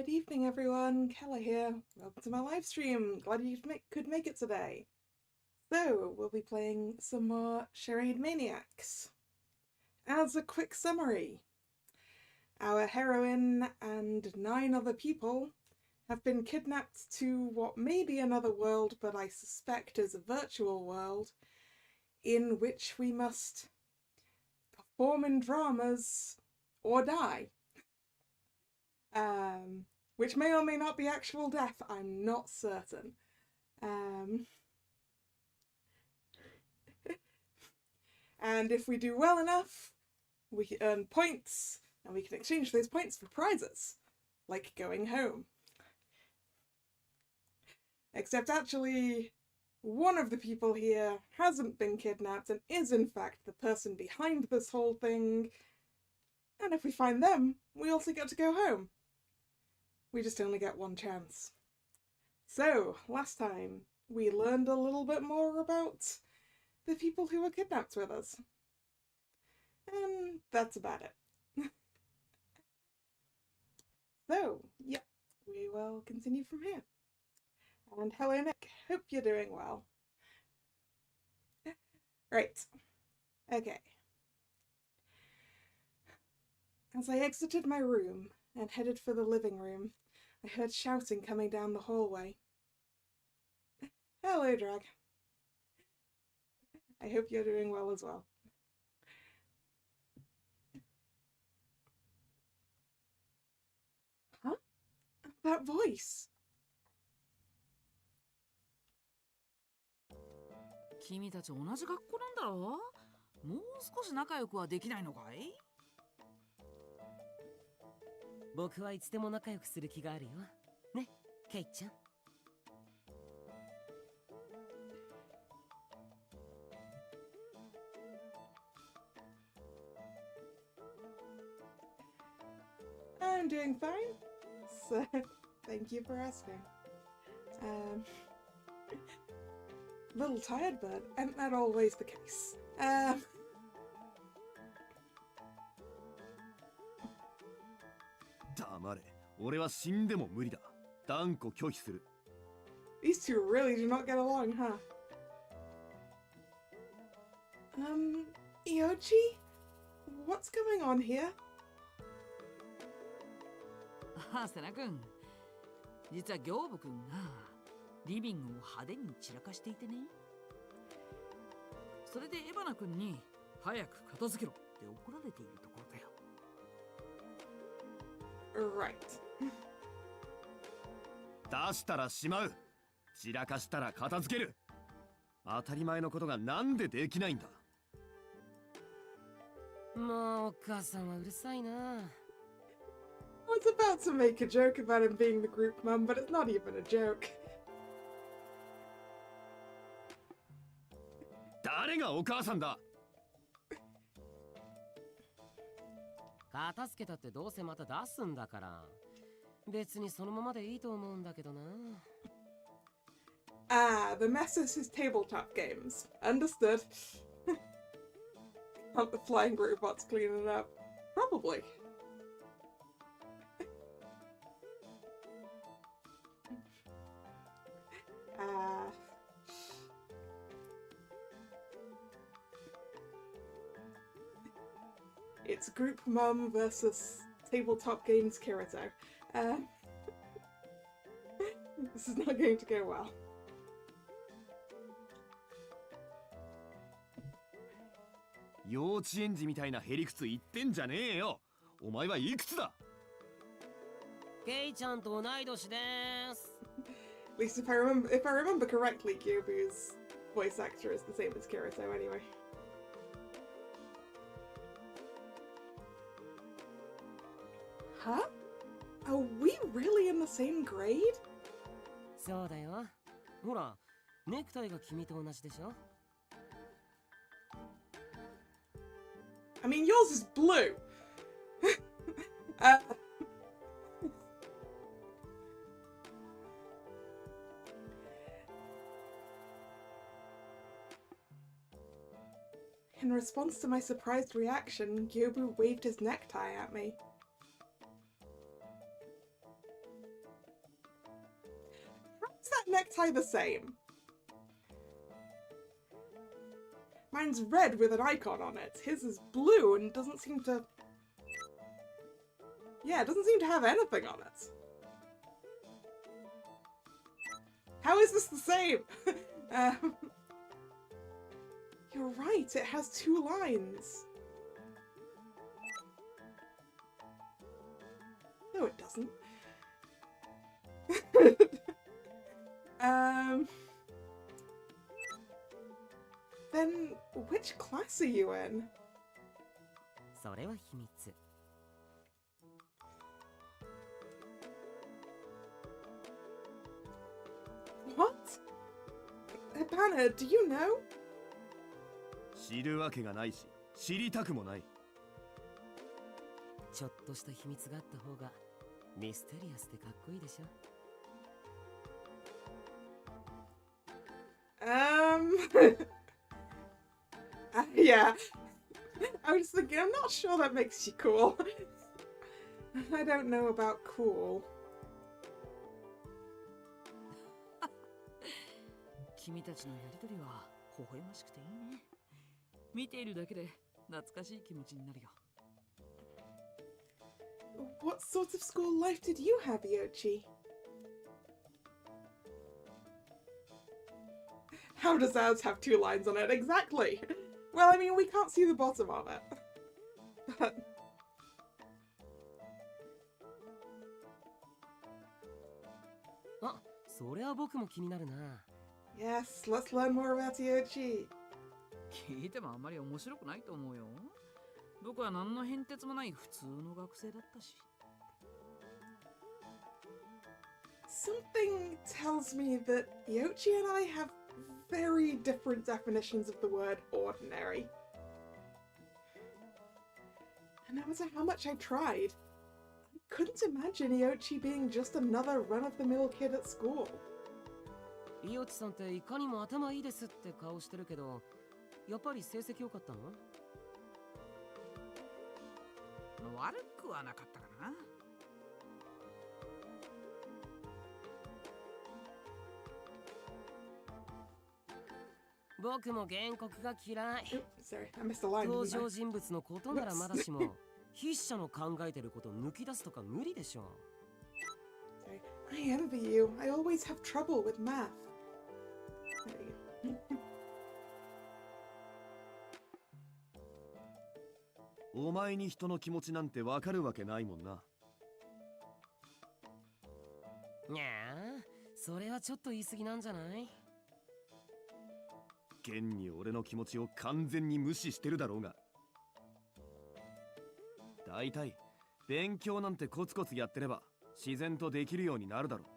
Good evening, everyone. Kalla here. Welcome to my live stream. Glad you could make it today. So, we'll be playing some more Charade Maniacs. As a quick summary, our heroine and 9 other people have been kidnapped to what may be another world, but I suspect is a virtual world, in which we must perform in dramas or die. Which may or may not be actual death, I'm not certain. And if we do well enough, we can earn points, and we can exchange those points for prizes, like going home. Except actually, one of the people here hasn't been kidnapped and is in fact the person behind this whole thing, and if we find them, we also get to go home. We just only get one chance. So, last time, we learned a little bit more about the people who were kidnapped with us. And that's about it. So, yeah, we will continue from here. And hello Nick, hope you're doing well. Right, okay. As I exited my room and headed for the living room, I heard shouting coming down the hallway. Hello, Drag. I hope you're doing well as well. Huh? That voice! 君たち同じ学校なんだろ？もう少し仲良くはできないのかい？僕はいつでも仲良くする気があるよ。ね、ケイちゃん。I'm doing fine, so thank you for asking. Little tired, but isn't that always the case? 黙れ、俺は死んでも無理だ。断固拒否する。These two really do not get along, huh? Ioji? What's going on here? あ、セナ君。実は行部君がリビングを派手に散らかしていてね。それでエバナ君に早く片付けろって怒られているところだよ。Right. 出したらしまう。散らかしたら片付ける。当たり前のことがなんでできないんだ。もうお母さんはうるさいな。I was about to make a joke about him being the group mum, but it's not even a joke. 誰がお母さんだ。片付けたってどうせまた出すんだから。別にそのままでいいと思うんだけどな。Ah, the mess is his tabletop games. Understood. Aren't the flying robots cleaning it up? Probably. It's Group Mum versus Tabletop Games Kirito. This is not going to go well. 幼稚園児みたいなへりくつ言ってんじゃねえよ。お前はいくつだ。ケイちゃんと同い年です。At least if I remember correctly, Kyobu's voice actor is the same as Kirito anyway. Huh? Are we really in the same grade? そうだよ。ほら、ネクタイが君と同じでしょ。I mean, yours is blue. In response to my surprised reaction, Gyobu waved his necktie at me. Is that necktie the same? Mine's red with an icon on it. His is blue and doesn't seem to... Yeah, it doesn't seem to have anything on it. How is this the same? You're right, it has 2 lines. No, it doesn't. Then which class are you in? それは秘密。 What? Hibana, do you know? 知るわけがないし、知りたくもない。ちょっとした秘密があった方がミステリアスでかっこいいでしょ。Yeah. I was thinking, I'm not sure that makes you cool. I don't know about cool. 君たちのやりとりは微笑ましくていいね。見ているだけで懐かしい気持ちになるよ。What sort of school life did you have, Yochi? How does ours have 2 lines on it? Exactly! Well, I mean, we can't see the bottom of it. But...あ、それは僕も気になるな。 Yes, let's learn more about Yochi. 聞いてもあんまり面白くないと思うよ。僕は何の変哲もない普通の学生だったし。Something tells me that Yochi and I have very different definitions of the word ordinary. And no matter how much I tried, I couldn't imagine Yochi being just another run-of-the-mill kid at school. イオチさんっていかにも頭いいですって顔してるけど、やっぱり成績良かったの？悪くはなかったかな。僕も原告が嫌い。 Oops, sorry, I missed a line. 登 didn't I? 場人物のことならまだしも、筆者の考えてること抜き出すとか無理でしょ。 Sorry. I envy you. I always have trouble with math. There you go. お前に人の気持ちなんてわかるわけないもんな。にゃあ、それはちょっと言い過ぎなんじゃない？現に俺の気持ちを完全に無視してるだろうが。だいたい勉強なんてコツコツやってれば自然とできるようになるだろう。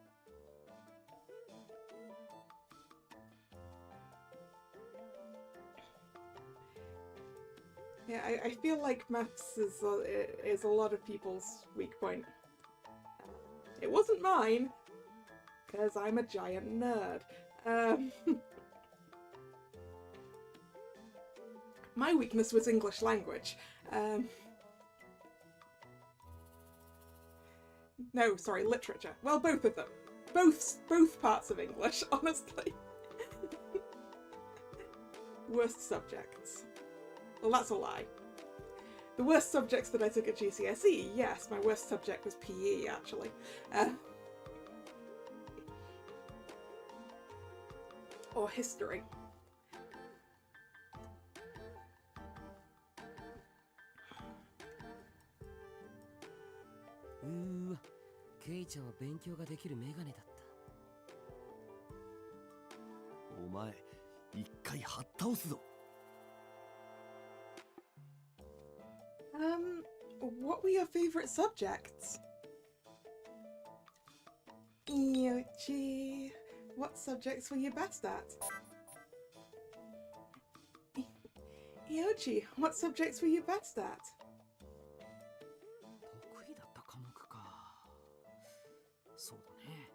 Yeah, I feel like maths is a lot of people's weak point. It wasn't mine, because I'm a giant nerd. My weakness was English language. No, sorry, literature. Well, both of them. Both parts of English, honestly. Worst subjects. Well, that's a lie. The worst subjects that I took at GCSE, yes, my worst subject was PE, actually. Or history.わ、ケイちゃんは勉強ができるメガネだった。お前、一回はっ倒すぞ。What were your favorite subjects? Yochi, what subjects were you best at? Yochi, what subjects were you best at? 得意だった科目か。そうだね。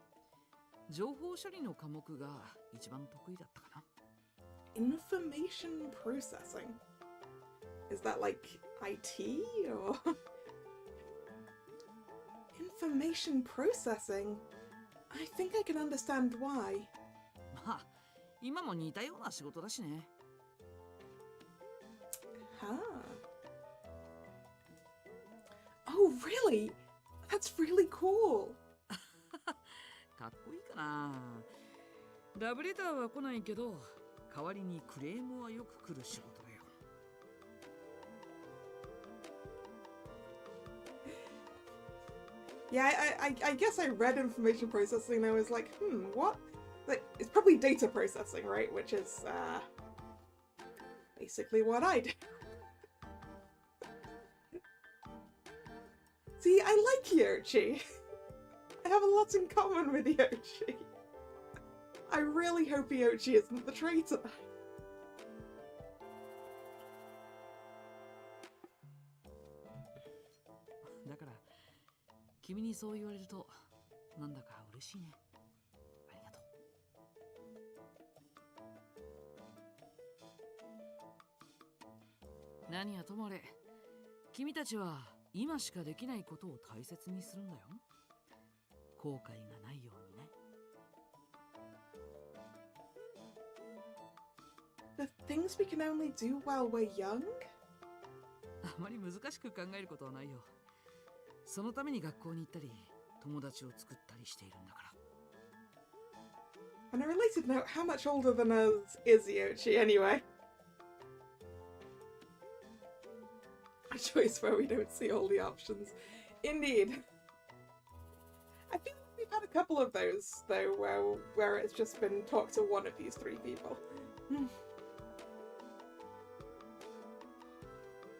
情報処理の科目が一番得意だったかな。Information processing? Is that like IT or... Information processing? I think I can understand why. まあ、今も似たような仕事だしね。Huh. Oh, really? That's really cool. かっこいいかな。ラブレターは来ないけど、代わりにクレームはよく来る仕事だよ。Yeah, I guess I read information processing and I was like, what? Like, it's probably data processing, right? Which is, basically what I do. See, I like Yoshi. I have a lot in common with Yoshi. I really hope Yoshi isn't the traitor. だから、君にそう言われると、なんだか嬉しいね。ありがとう。何はともあれ、君たちは今しかできないことを大切にするんだよ。後悔がないようにね。The things we can only do while we're young? あまり難しく考えることはないよ。そのために学校に行ったり、友達を作ったりしているんだから。On a related note, how much older than us is Yoshi anyway? A choice where we don't see all the options. Indeed. I feel like we've had a couple of those, though, where it's just been talk to one of these three people.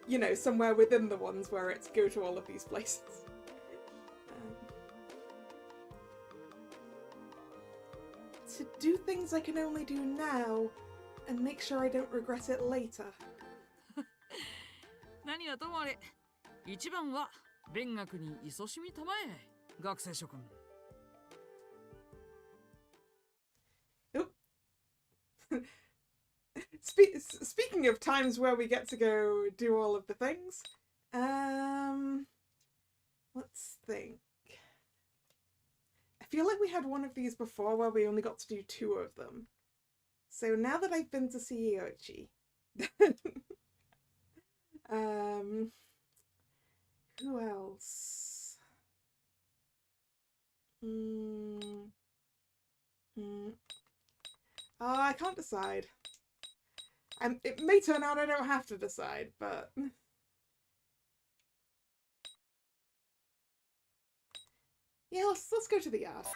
You know, somewhere within the ones where it's go to all of these places. To do things I can only do now, and make sure I don't regret it later. 何はともあれ、一番は勉学に勤しみたまえ、学生諸君。Speaking of times where we get to go do all of the things, let's think. I feel like we had one of these before where we only got to do 2 of them. So now that I've been to see Yoshi, who else? Oh, I can't decide. It may turn out I don't have to decide, but... Yeah, let's go to the yard.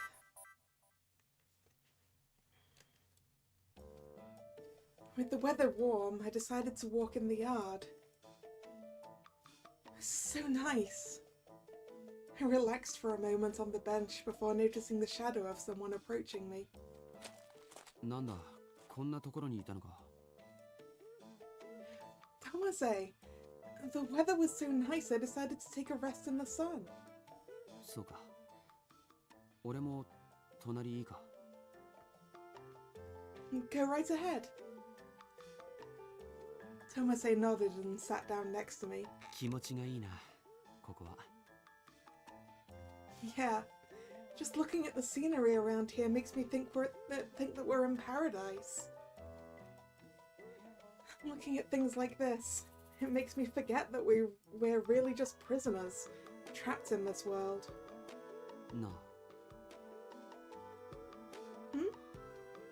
With the weather warm, I decided to walk in the yard. It's so nice. I relaxed for a moment on the bench before noticing the shadow of someone approaching me. なんだ、こんなところにいたのか。Tomase, the weather was so nice I decided to take a rest in the sun. そうか。俺も隣いいか。Go right ahead. Tomase nodded and sat down next to me. 気持ちがいいな、ここは。Yeah, just looking at the scenery around here makes me think that we're in paradise. Looking at things like this, it makes me forget that we're really just prisoners, trapped in this world. なあ。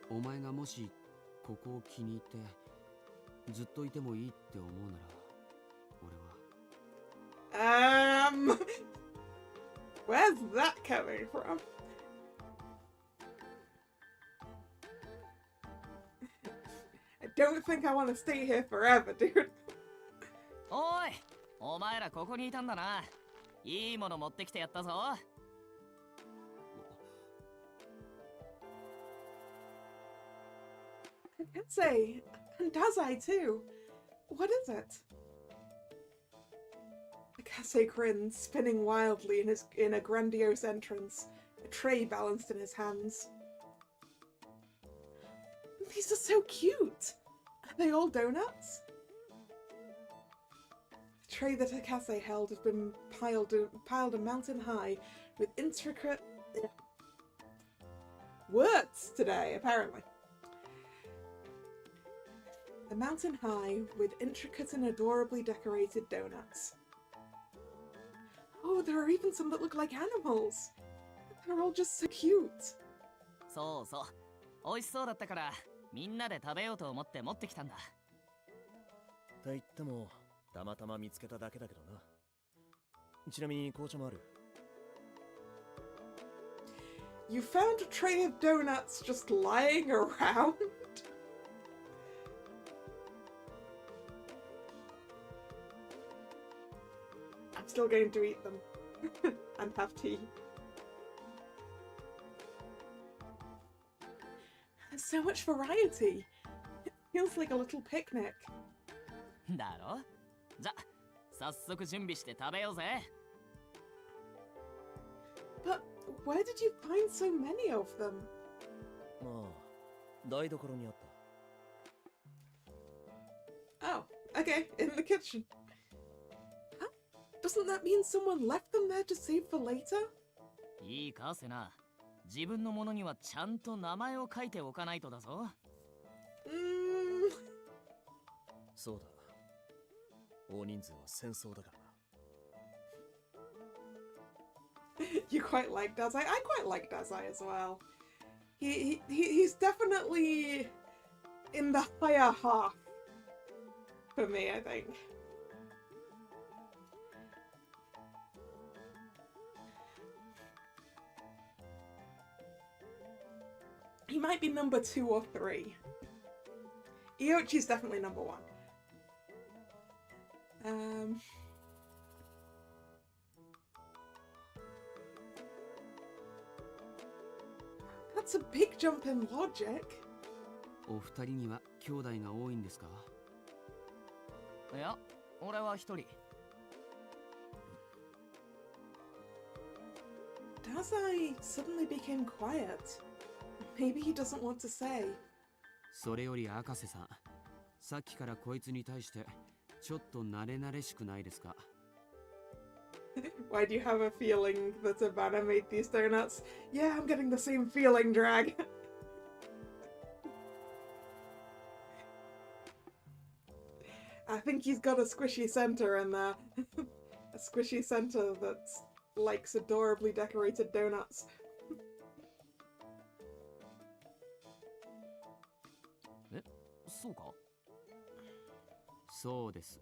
お前がもしここを気に入ってずっといてもいいって思うなら、俺は。Where's that coming from? I don't think I want to stay here forever, dude. おい、お前らここにいたんだな。いいもの持ってきてやったぞ。Kensei, and Dazai too. What is it? Akase grinned, spinning wildly in a grandiose entrance, a tray balanced in his hands. These are so cute! Are they all donuts? The tray that Akase held had been piled a mountain high with intricate words today, apparently. The mountain high with intricate and adorably decorated donuts. Oh, there are even some that look like animals. They're all just so cute. そうそう。美味しそうだったから、みんなで食べようと思って持ってきたんだ。と言っても、たまたま見つけただけだけどな。ちなみに紅茶もある。You found a tray of donuts just lying around? I'm still going to eat them and have tea. There's so much variety. It feels like a little picnic. だろ？じゃ、早速準備して食べようぜ。But where did you find so many of them? まあ、台所にあった。Oh, okay, in the kitchen. Huh? Doesn't that mean someone left them there to save for later? いいか、セナ。自分のものにはちゃんと名前を書いておかないとだぞ。そうだ。大人数は戦争だからな。You quite like Dazai? I quite like Dazai as well. He's definitely in the higher half for me, I think. He might be number 2 or 3. Iochi's definitely number 1. That's a big jump in logic. お二人には兄弟が多いんですか？いや、俺は一人。Dazai suddenly became quiet. Maybe he doesn't want to say. それより赤瀬さん、さっきからこいつに対してちょっと慣れ慣れしくないですか？ Why do you have a feeling that Ivana made these donuts? Yeah, I'm getting the same feeling, Drag. I think he's got a squishy center in there. A squishy center that likes adorably decorated donuts. え、そうか？そうです。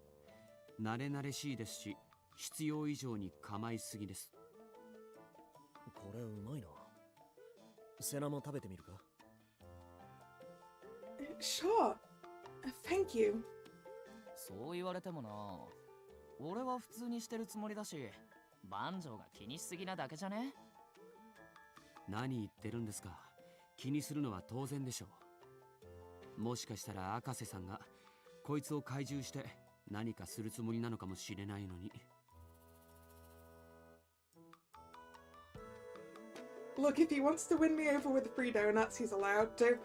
慣れ慣れしいですし、必要以上に構いすぎです。これうまいな。セナも食べてみるか？ Sure. Thank you. そう言われてもな。俺は普通にしてるつもりだし、万丈が気にしすぎなだけじゃね？何言ってるんですか。気にするのは当然でしょう。もしかしたら赤瀬さんがこいつを懐柔して何かするつもりなのかもしれないのに。Look, if he wants to win me over with free donuts, he's allowed to.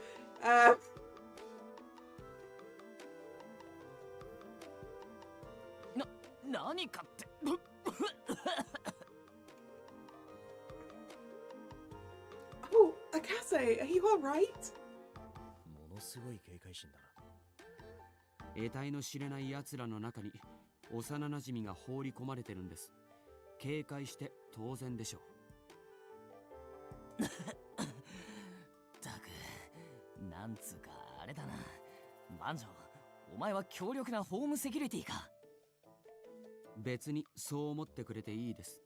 何かって。Oh, Akase, are you alright? ものすごい警戒心だな。得体の知れない奴らの中に幼馴染が放り込まれてるんです。警戒して当然でしょう。たく、なんつうかあれだな。万丈、お前は強力なホームセキュリティか？別にそう思ってくれていいです。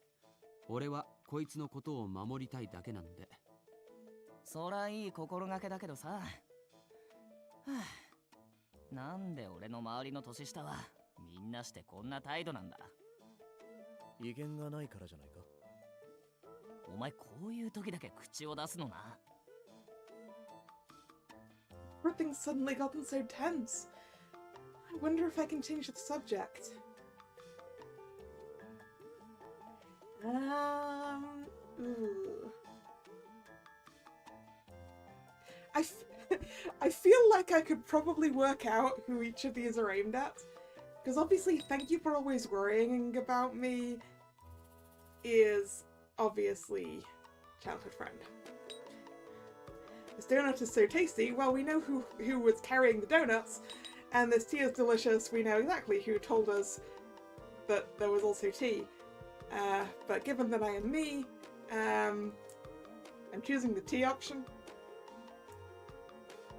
俺はこいつのことを守りたいだけなんで。そらいい心がけだけどさ。はあ、なんで俺の周りの年下はみんなしてこんな態度なんだ？威厳がないからじゃないか？お前こういう時だけ口を出すのな。Everything's suddenly gotten so tense. I wonder if I can change the subject. Ooh. I feel like I could probably work out who each of these are aimed at. Because obviously, thank you for always worrying about me is obviously childhood friend. This donut is so tasty. Well, we know who was carrying the donuts, and this tea is delicious. We know exactly who told us that there was also tea. But given that I am me, I'm choosing the tea option.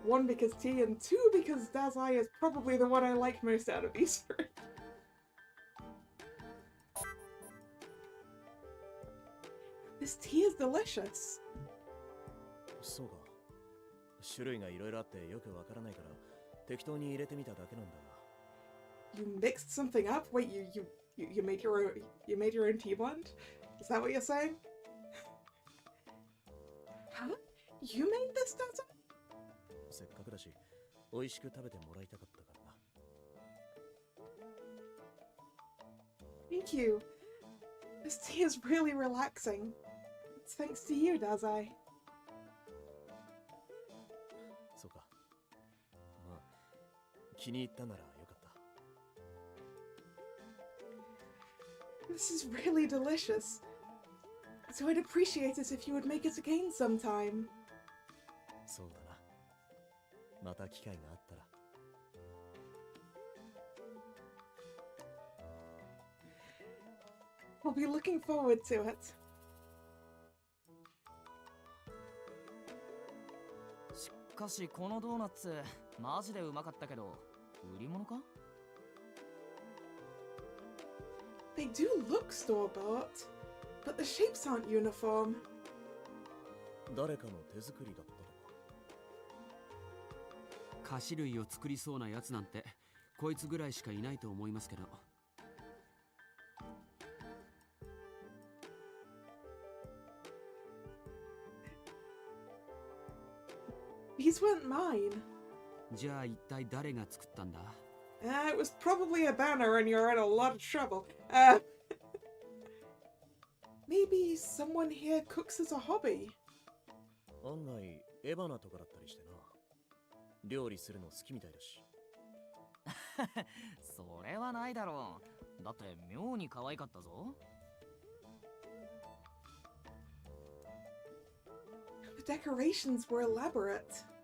1, because tea, and 2, because Dazai is probably the one I like most out of these 3. This tea is delicious. そうか。種類がいろいろあってよくわからないから適当に入れてみただけなんだが。You mixed something up? Wait, you made your own tea blend? Is that what you're saying? Huh? You made this, Dazai? せっかくだし美味しく食べてもらいたかったからな。Thank you. This tea is really relaxing. It's thanks to you, Dazai. そうか。まあ気に入ったならよかった。This is really delicious. So I'd appreciate it if you would make it again sometime. そうだな。また機会があったら。I'll be looking forward to it. しかしこのドーナツマジでうまかったけど売り物か？ They do look store-bought, but the shapes aren't uniform. 誰かの手作りだったのか。菓子類を作りそうなやつなんてこいつぐらいしかいないと思いますけど。These weren't mine. じゃあ一体誰が作ったんだ？ It was probably a banner and you're in a lot of trouble. Maybe someone here cooks as a hobby. 案外エバナとかだったりしてな。料理するの好きみたいだし。それはないだろう。だって妙に可愛かったぞ。The decorations were elaborate.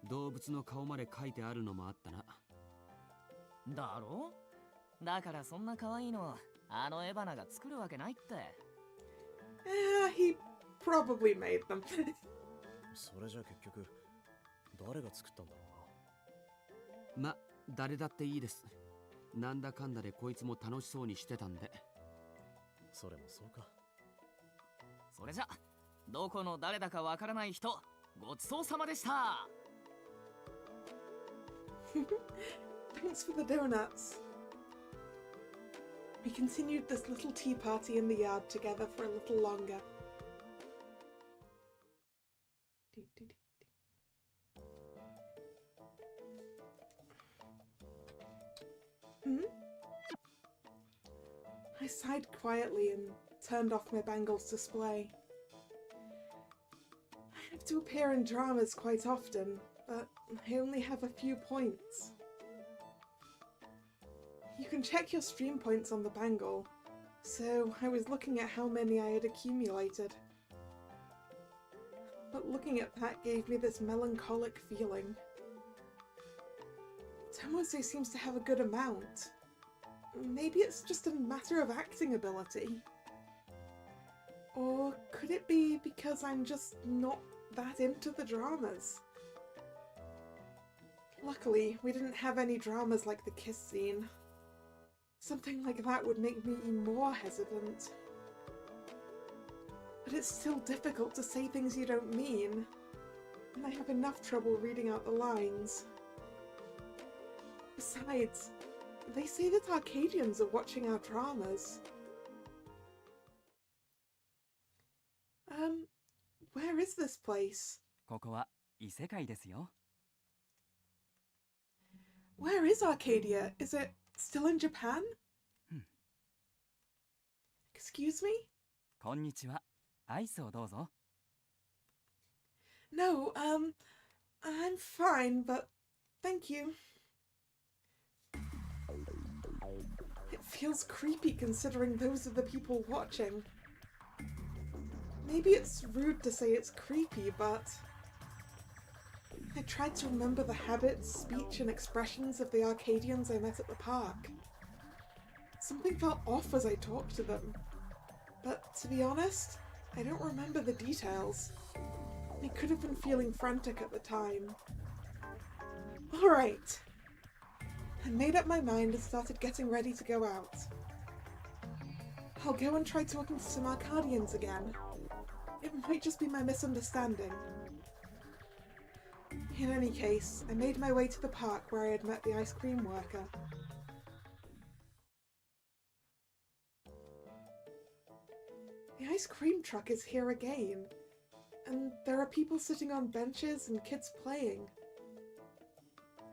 動物の顔まで描いてあるのもあったな。だろ？だからそんな可愛いのあのエバナが作るわけないって。He probably made them. それじゃ結局誰が作ったんだろうな。ま、誰だっていいです。なんだかんだでこいつも楽しそうにしてたんで。それもそうか。それじゃどこの誰だかわからない人ごちそうさまでした。Thanks for the donuts. We continued this little tea party in the yard together for a little longer. I sighed quietly and turned off my bangles display. I have to appear in dramas quite often, but I only have a few points. You can check your stream points on the bangle, so I was looking at how many I had accumulated. But looking at that gave me this melancholic feeling. Tomose seems to have a good amount. Maybe it's just a matter of acting ability. Or could it be because I'm just not that into the dramas? Luckily, we didn't have any dramas like the kiss scene. Something like that would make me more hesitant. But it's still difficult to say things you don't mean, and I have enough trouble reading out the lines. Besides, they say that Arcadians are watching our dramas. Where is this place? ここは異世界ですよ。 Where is Arcadia? Is it still in Japan? Excuse me? こんにちは。アイスをどうぞ。 No, I'm fine, but thank you. It feels creepy considering those are the people watching. Maybe it's rude to say it's creepy, but I tried to remember the habits, speech, and expressions of the Arcadians I met at the park. Something felt off as I talked to them. But to be honest, I don't remember the details. I could have been feeling frantic at the time. Alright. I made up my mind and started getting ready to go out. I'll go and try talking to some Arcadians again. It might just be my misunderstanding. In any case, I made my way to the park where I had met the ice cream worker. The ice cream truck is here again, and there are people sitting on benches and kids playing.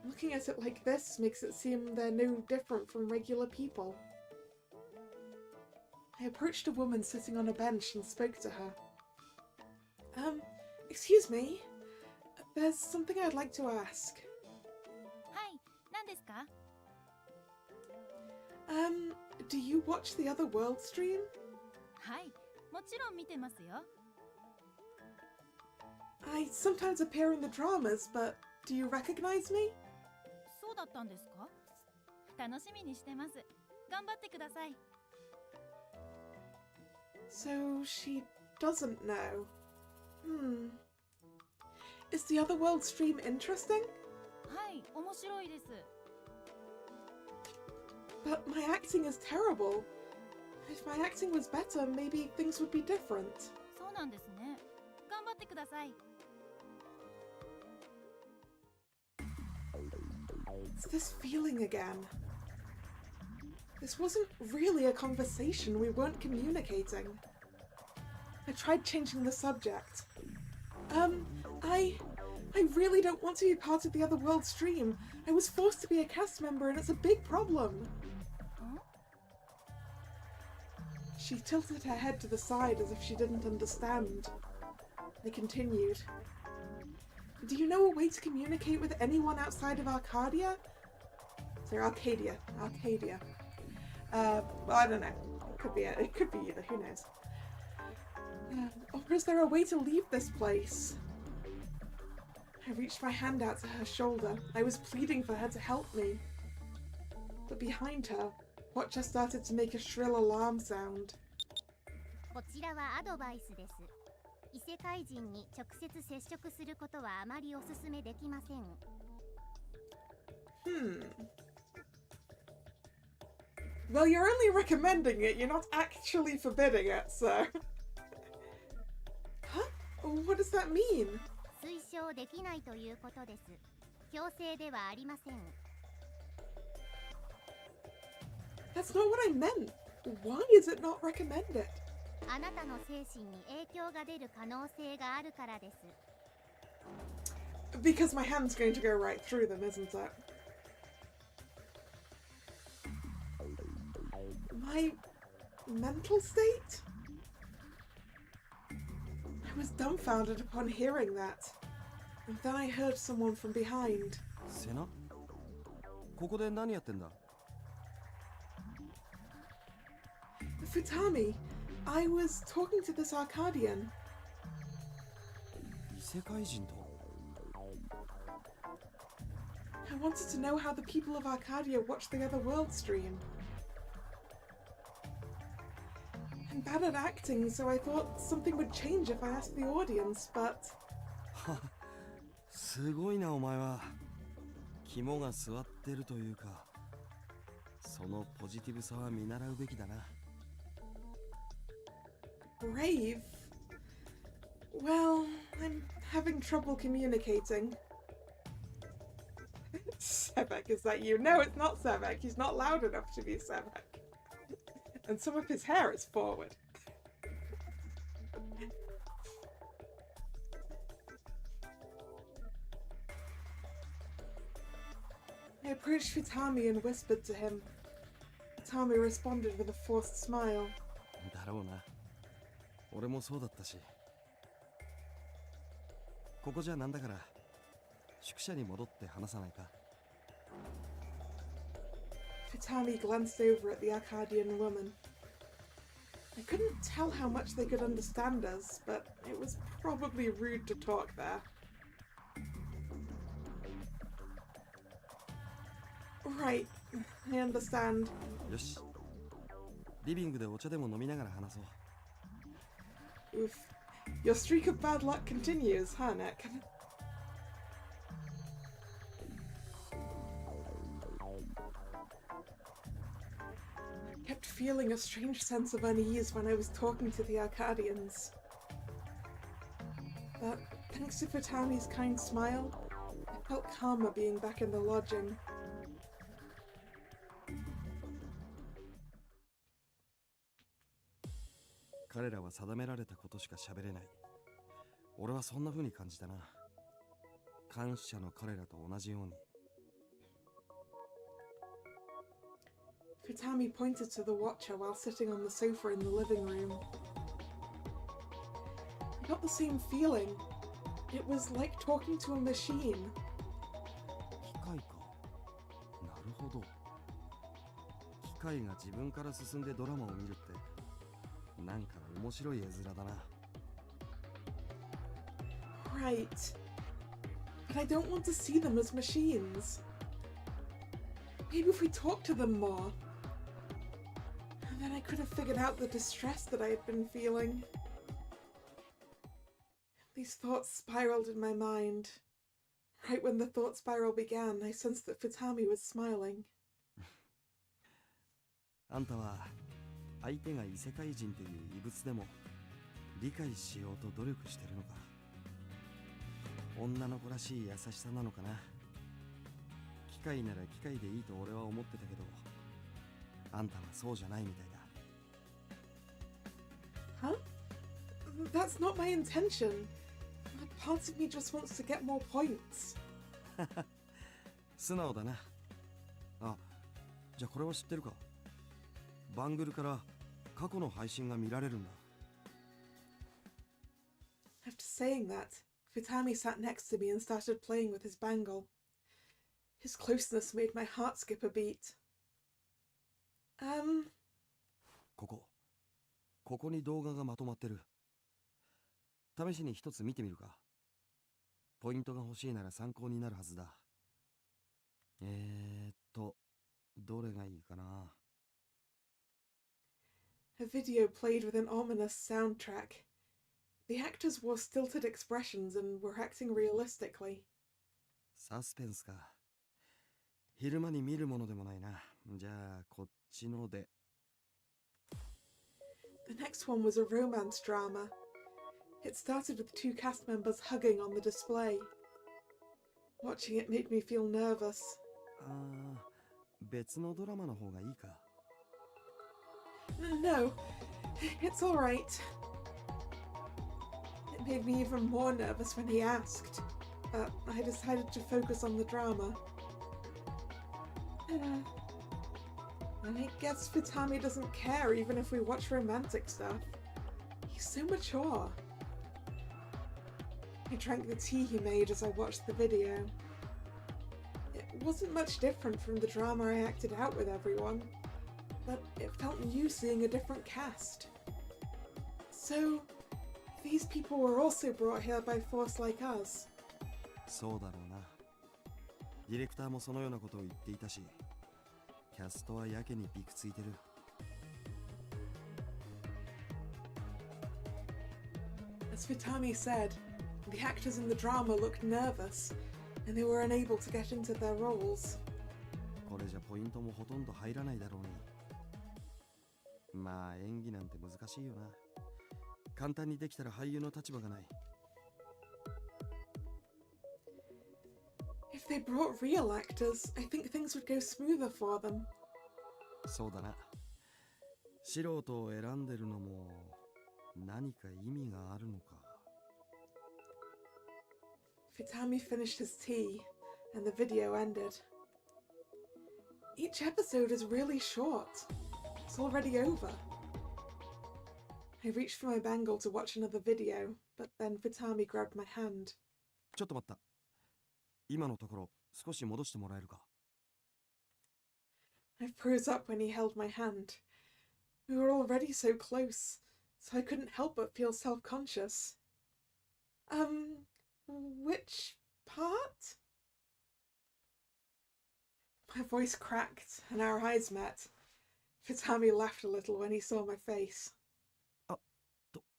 Looking at it like this makes it seem they're no different from regular people. I approached a woman sitting on a bench and spoke to her. Excuse me. There's something I'd like to ask. はい、何ですか? Do you watch the other world stream? はい、もちろん見てますよ。 I sometimes appear in the dramas, but do you recognize me? そうだったんですか? 楽しみにしてます。頑張ってください。 So she doesn't know. Is the other world stream interesting? はい、面白いです。 But my acting is terrible. If my acting was better, maybe things would be different. そうなんですね。頑張ってください。 It's this feeling again. This wasn't really a conversation, we weren't communicating. I tried changing the subject. I really don't want to be part of the other world stream. I was forced to be a cast member and it's a big problem. She tilted her head to the side as if she didn't understand. I continued. Do you know a way to communicate with anyone outside of Arcadia? Sorry, Arcadia. Well, I don't know. It could be either, who knows? Or is there a way to leave this place? I reached my hand out to her shoulder. I was pleading for her to help me. But behind her, Watcher started to make a shrill alarm sound. こちらはアドバイスです。異世界人に直接接触することはあまりお勧めできません。Well, you're only recommending it, you're not actually forbidding it, so... Huh? What does that mean? 推奨できないということです。強制ではありません。 That's not what I meant. Why is it not recommended? あなたの精神に影響が出る可能性があるからです。 Because my hand's going to go right through them, isn't it? My mental state? I was dumbfounded upon hearing that. And then I heard someone from behind. セナ？ここで何やってんだ? Futami, I was talking to this Arcadian. 異世界人と? I wanted to know how the people of Arcadia watch the other world stream. I'm bad at acting, so I thought something would change if I asked the audience, but... すごいなお前は。肝が据わってるというか、そのポジティブさは見習うべきだな。Brave? Well, I'm having trouble communicating. Sevek, is that you? No, it's not Sevek. He's not loud enough to be Sevek. And some of his hair is forward. I approached Futami and whispered to him. Futami responded with a forced smile. だろうな。俺もそうだったし。ここじゃなんだから、宿舎に戻って話さないか。Futami glanced over at the Arcadian woman. I couldn't tell how much they could understand us, but it was probably rude to talk there. Right, I understand. よし。リビングでお茶でも飲みながら話そう。 Oof. Your streak of bad luck continues, huh, Nick? I kept feeling a strange sense of unease when I was talking to the Arcadians. But thanks to Futami's kind smile, I felt calmer being back in the lodging.「彼らは定められたことしか喋れない。俺はそんな風に感じたな。監視者の彼らと同じように。 Futami pointed to the Watcher while sitting on the sofa in the living room. I got the same feeling. It was like talking to a machine. 機械か。なるほど。機械が自分から進んでドラマを見るってなんか面白い絵面だな。 Right. But I don't want to see them as machines. Maybe if we talked to them more. And then I could have figured out the distress that I had been feeling. These thoughts spiraled in my mind. Right when the thought spiral began, I sensed that Futami was smiling. あんたは相手が異世界人という異物でも理解しようと努力してるのか。女の子らしい優しさなのかな。機械なら機械でいいと俺は思ってたけど、あんたはそうじゃないみたいだ。 Huh? That's not my intention. Part of me just wants to get more points. 素直だな。あ、じゃあこれは知ってるか。バングルから過去の配信が見られるんだ。 After saying that, Futami sat next to me and started playing with his bangle. His closeness made my heart skip a beat. ここに動画がまとまってる。試しに一つ見てみるか。ポイントが欲しいなら参考になるはずだ。どれがいいかな。 A video played with an ominous soundtrack. The actors wore stilted expressions and were acting realistically. サスペンスか。昼間に見るものでもないな。じゃあこっちので。 The next one was a romance drama. It started with two cast members hugging on the display. Watching it made me feel nervous. 別のドラマの方がいいか。 No, it's all right. It made me even more nervous when he asked, but I decided to focus on the drama. And I guess Futami doesn't care even if we watch romantic stuff. He's so mature. I drank the tea he made as I watched the video. It wasn't much different from the drama I acted out with everyone, but it felt new seeing a different cast. So, these people were also brought here by force like us. そうだろうな。ディレクターもそのようなことを言っていたし、キャストはやけにびくついてる。 As Futami said, the actors in the drama looked nervous, and they were unable to get into their roles. これじゃポイントもほとんど入らないだろうに。まあ演技なんて難しいよな。簡単にできたら俳優の立場がない。 If they brought real actors, I think things would go smoother for them. そうだな。素人を選んでるのも何か意味があるのか。 Futami finished his tea, and the video ended. Each episode is really short. It's already over. I reached for my bangle to watch another video, but then Futami grabbed my hand. ちょっと待った。今のところ少し戻してもらえるか。 I froze up when he held my hand. We were already so close, so I couldn't help but feel self-conscious. Which part? Her voice cracked and our eyes met. Fitami laughed a little when he saw my face.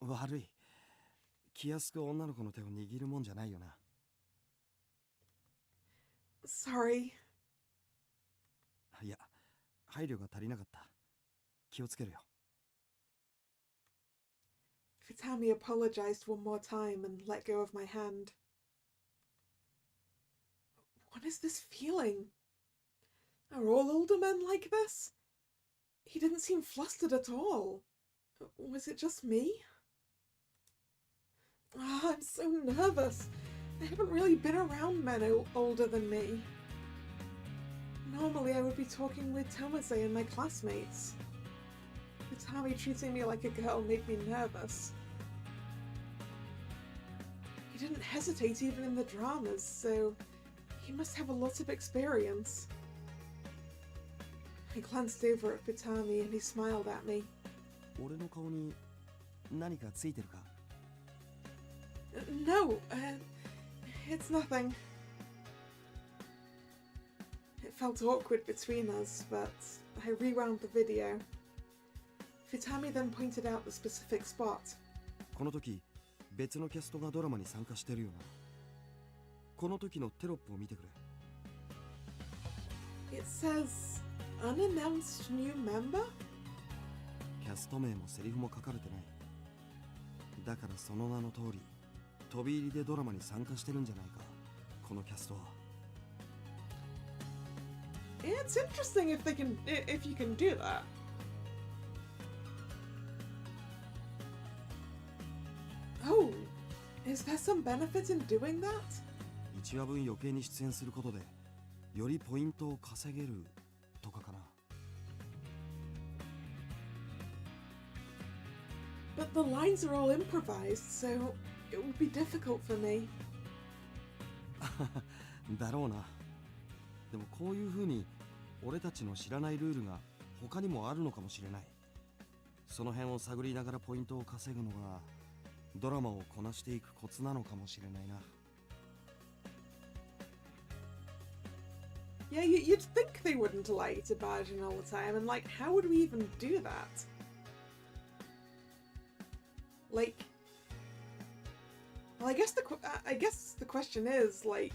悪い。気安く女の子の手を握るもんじゃないよな。Sorry. いや、配慮が足りなかった。気をつけるよ。Fitami apologized one more time and let go of my hand. What is this feeling? Are all older men like this? He didn't seem flustered at all. Was it just me? I'm so nervous. I haven't really been around men older than me. Normally I would be talking with Tomase and my classmates. Fitami treating me like a girl made me nervous. He didn't hesitate even in the dramas, so he must have a lot of experience. I glanced over at Fitami and he smiled at me. 俺の顔に何かついてるか? No, it's nothing. It felt awkward between us, but I rewound the video. Fitami then pointed out the specific spot. この時、別のキャストがドラマに参加してるよな。この時のテロップを見てくれ。It says, unannounced new member? キャスト名もセリフも書かれてない。だからその名の通り、飛び入りでドラマに参加してるんじゃないか、このキャストは。It's interesting if you can do that. Oh, is there some benefit in doing that? 1話分余計に出演することで、よりポイントを稼げるとかかな。But the lines are all improvised, so it would be difficult for me. だろうな。でもこういう風に俺たちの知らないルールが他にもあるのかもしれない。その辺を探りながらポイントを稼ぐのがドラマをこなしていくコツなのかもしれないな。Yeah, you'd think they wouldn't lie to Bargain all the time, and like, how would we even do that? Like, well, I guess the question is, like,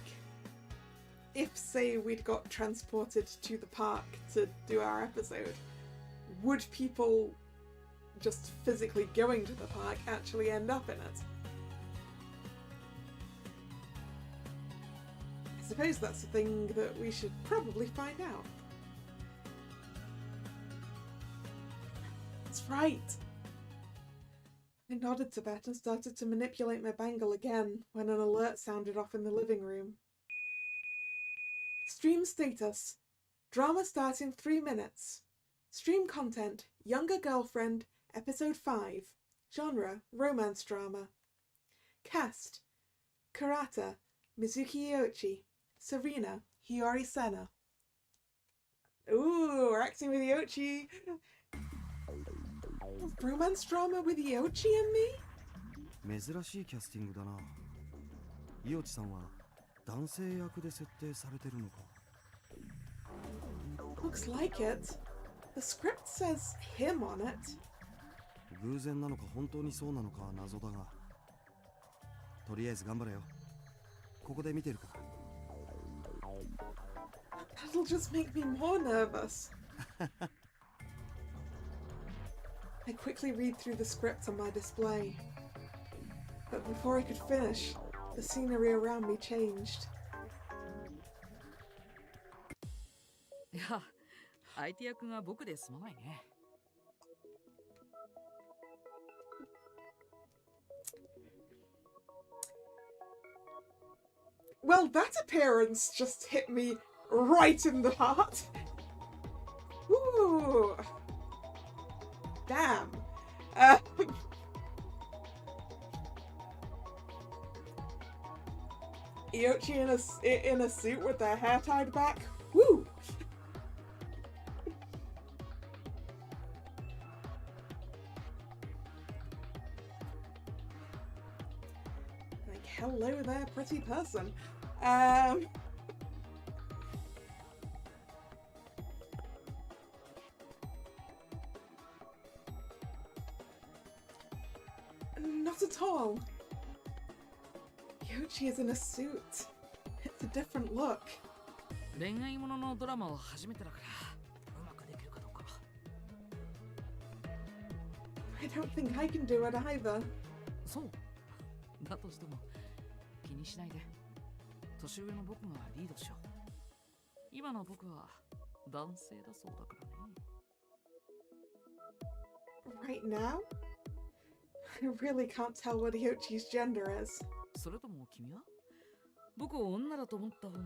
if say we'd got transported to the park to do our episode, would people just physically going to the park actually end up in it? I suppose that's a thing that we should probably find out. That's right. I nodded to that and started to manipulate my bangle again when an alert sounded off in the living room. Stream status. Drama starts in 3 minutes. Stream content, Younger Girlfriend, Episode 5. Genre, Romance Drama. Cast. Karata, Mizuki Iochi. Serena, Hiyori Sena. Ooh, we're acting with Iochi. Romance drama with Iochi and me? 珍しいキャスティングだな。イオチさんは男性役で設定されてるのか。Looks like it. The script says him on it. 偶然なのか本当にそうなのかは謎だが。とりあえず頑張れよ。ここで見てるから。That'll just make me more nervous. I quickly read through the script on my display. But before I could finish, the scenery around me changed. いや、相手役が僕ですまないね。Well, that appearance just hit me right in the heart. Ooh. Damn. Iochi in a suit with their hair tied back. Woo! Like, hello there, pretty person. Not at all. Yoichi is in a suit. It's a different look. 恋愛もののドラマは初めてだからうまくできるかどうか。 I don't think I can do it either. そうだとしても気にしないで。年上の僕がリードしよう。今の僕は男性だそうだからね。 Right now? I really can't tell what Yoichi's gender is. それとも君は僕を女だと思った方が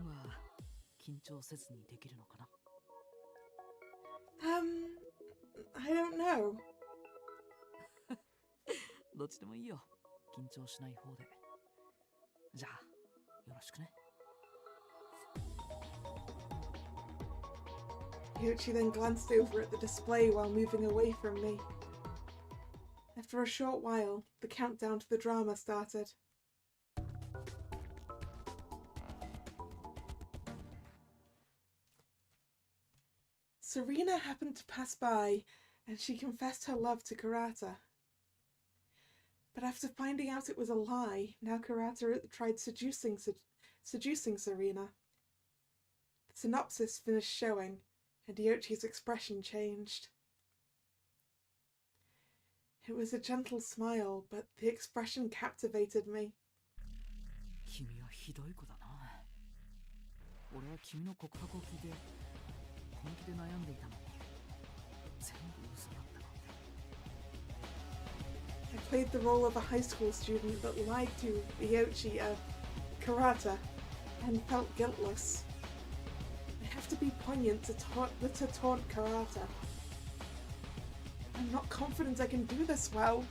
緊張せずにできるのかな。 I don't know. どっちでもいいよ。緊張しない方で。じゃあよろしくね。 Yoichi then glanced over at the display while moving away from me. After a short while, the countdown to the drama started. Serena happened to pass by, and she confessed her love to Kurata. But after finding out it was a lie, now Kurata tried seducing Serena. The synopsis finished showing, and Yoichi's expression changed. It was a gentle smile, but the expression captivated me. 君はひどい子だな。俺は君の告白を聞いて本気で悩んでいたのに全部嘘だったなんて。 I played the role of a high school student that lied to Yoichi, Kurata, and felt guiltless. I have to be poignant to taunt Kurata. I'm not confident I can do this well.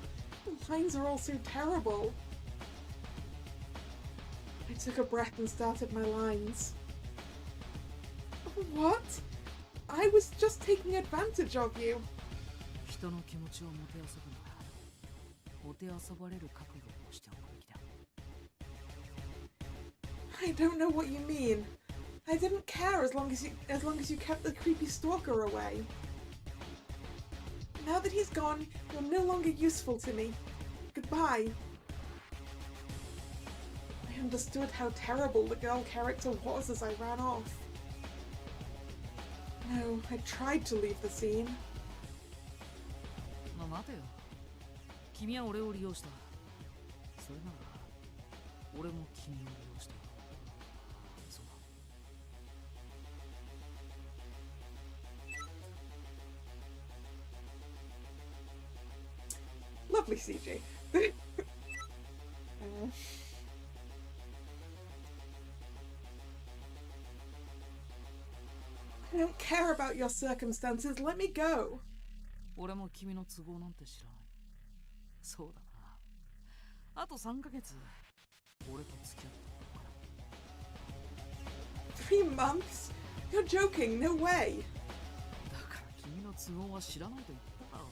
The lines are all so terrible. I took a breath and started my lines. What? I was just taking advantage of you. 人の気持ちをもてあそぶならもてあそばれる覚悟をしておくべきだ。 I don't know what you mean. I didn't care as long as you kept the creepy stalker away. Now that he's gone, you're no longer useful to me. Goodbye. I understood how terrible the girl character was as I ran off. No, I tried to leave the scene. まあ待てよ。君は俺を利用した。それなら俺も君を利用した。そうだ。 Lovely CJ. I don't care about your circumstances. Let me go. 俺も君の都合なんて知らない。そうだな。あと3ヶ月俺と付き合ってもらうかな。 3 months? You're joking. No way. だから君の都合は知らないと言っただろ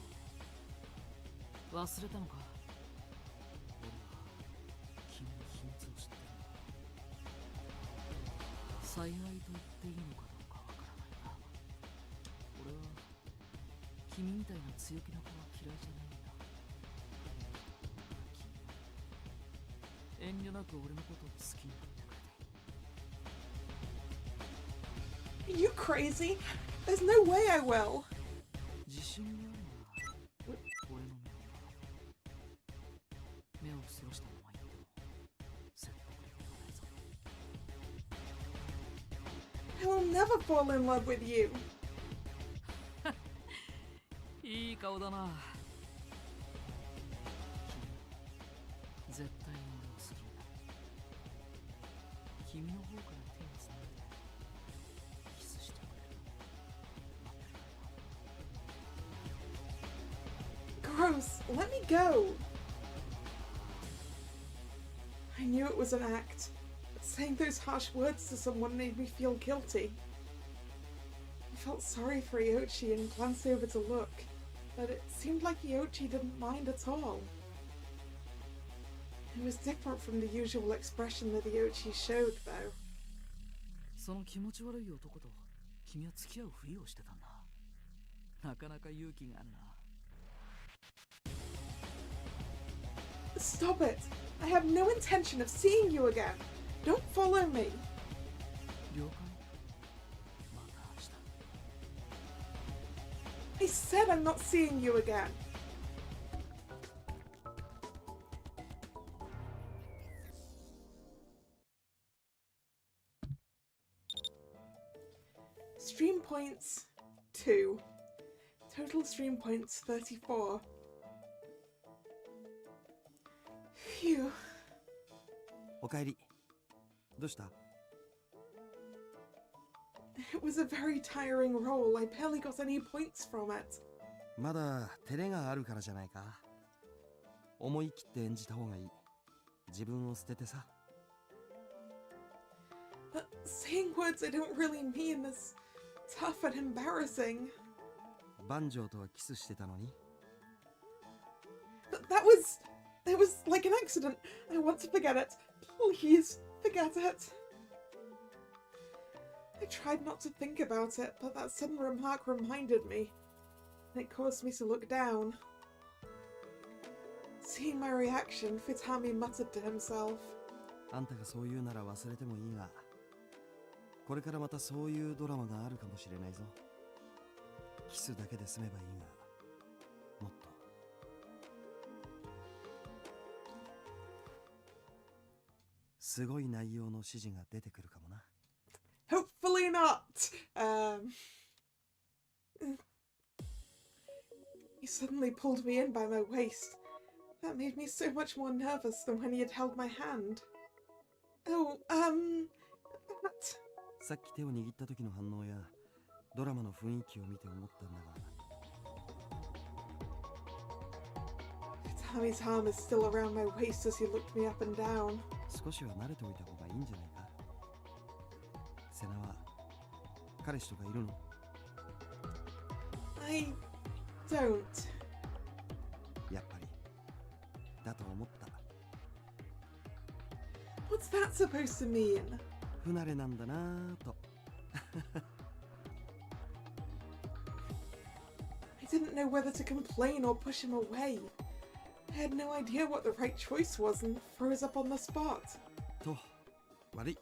う。忘れたのか。俺は君の秘密を知ってるんだ。幸いと言っていいのかどうかわからないが、俺は君みたいな強気な子は嫌いじゃないんだ。君は遠慮なく俺のことを好きになってくれて。 Are you crazy? There's no way I will. 自信があるなら俺の目をそらしたまま言っても説得力がないぞ。 I will never fall in love with you. いい顔だな。君は絶対に俺を好きになる。君の方から手をつないでキスしてくれる。待ってるからな。 Gross. Let me go. I knew it was an act, but saying those harsh words to someone made me feel guilty. I felt sorry for Yoichi and glanced over to look, but it seemed like Yoichi didn't mind at all. It was different from the usual expression that Yoichi showed, though. その気持ち悪い男と君は付き合うふりをしてたんだ。なかなか勇気があるな。Stop it! I have no intention of seeing you again. Don't follow me. 了解。また明日。 I said I'm not seeing you again. Stream points 2. Total stream points 34. Phew. おかえり。どうした？ It was a very tiring role. I barely got any points from it. まだ照れがあるからじゃないか。思い切って演じた方がいい。自分を捨ててさ。 But saying words I don't really mean is tough and embarrassing. バンジョーとはキスしてたのに。 But it was like an accident. I want to forget it. Please forget it. I tried not to think about it, but that sudden remark reminded me, and it caused me to look down. Seeing my reaction, Fitami muttered to himself. あんたがそう言うなら忘れてもいいが、これからまたそういうドラマがあるかもしれないぞ。キスだけで済めばいいが、もっと。すごい内容の指示が出てくるかもな。 Hopefully not. He suddenly pulled me in by my waist. That made me so much more nervous than when he had held my hand. Oh, that... さっき手を握った時の反応やドラマの雰囲気を見て思ったんだが。 Fitami's arm is still around my waist as he looked me up and down. 少しは慣れておいた方がいいんじゃないか。セナは彼氏とかいるの？ I don't. やっぱりだと思った。 What's that supposed to mean? 不慣れなんだなぁと。I didn't know whether to complain or push him away. I had no idea what the right choice was and froze up on the spot. と、悪い。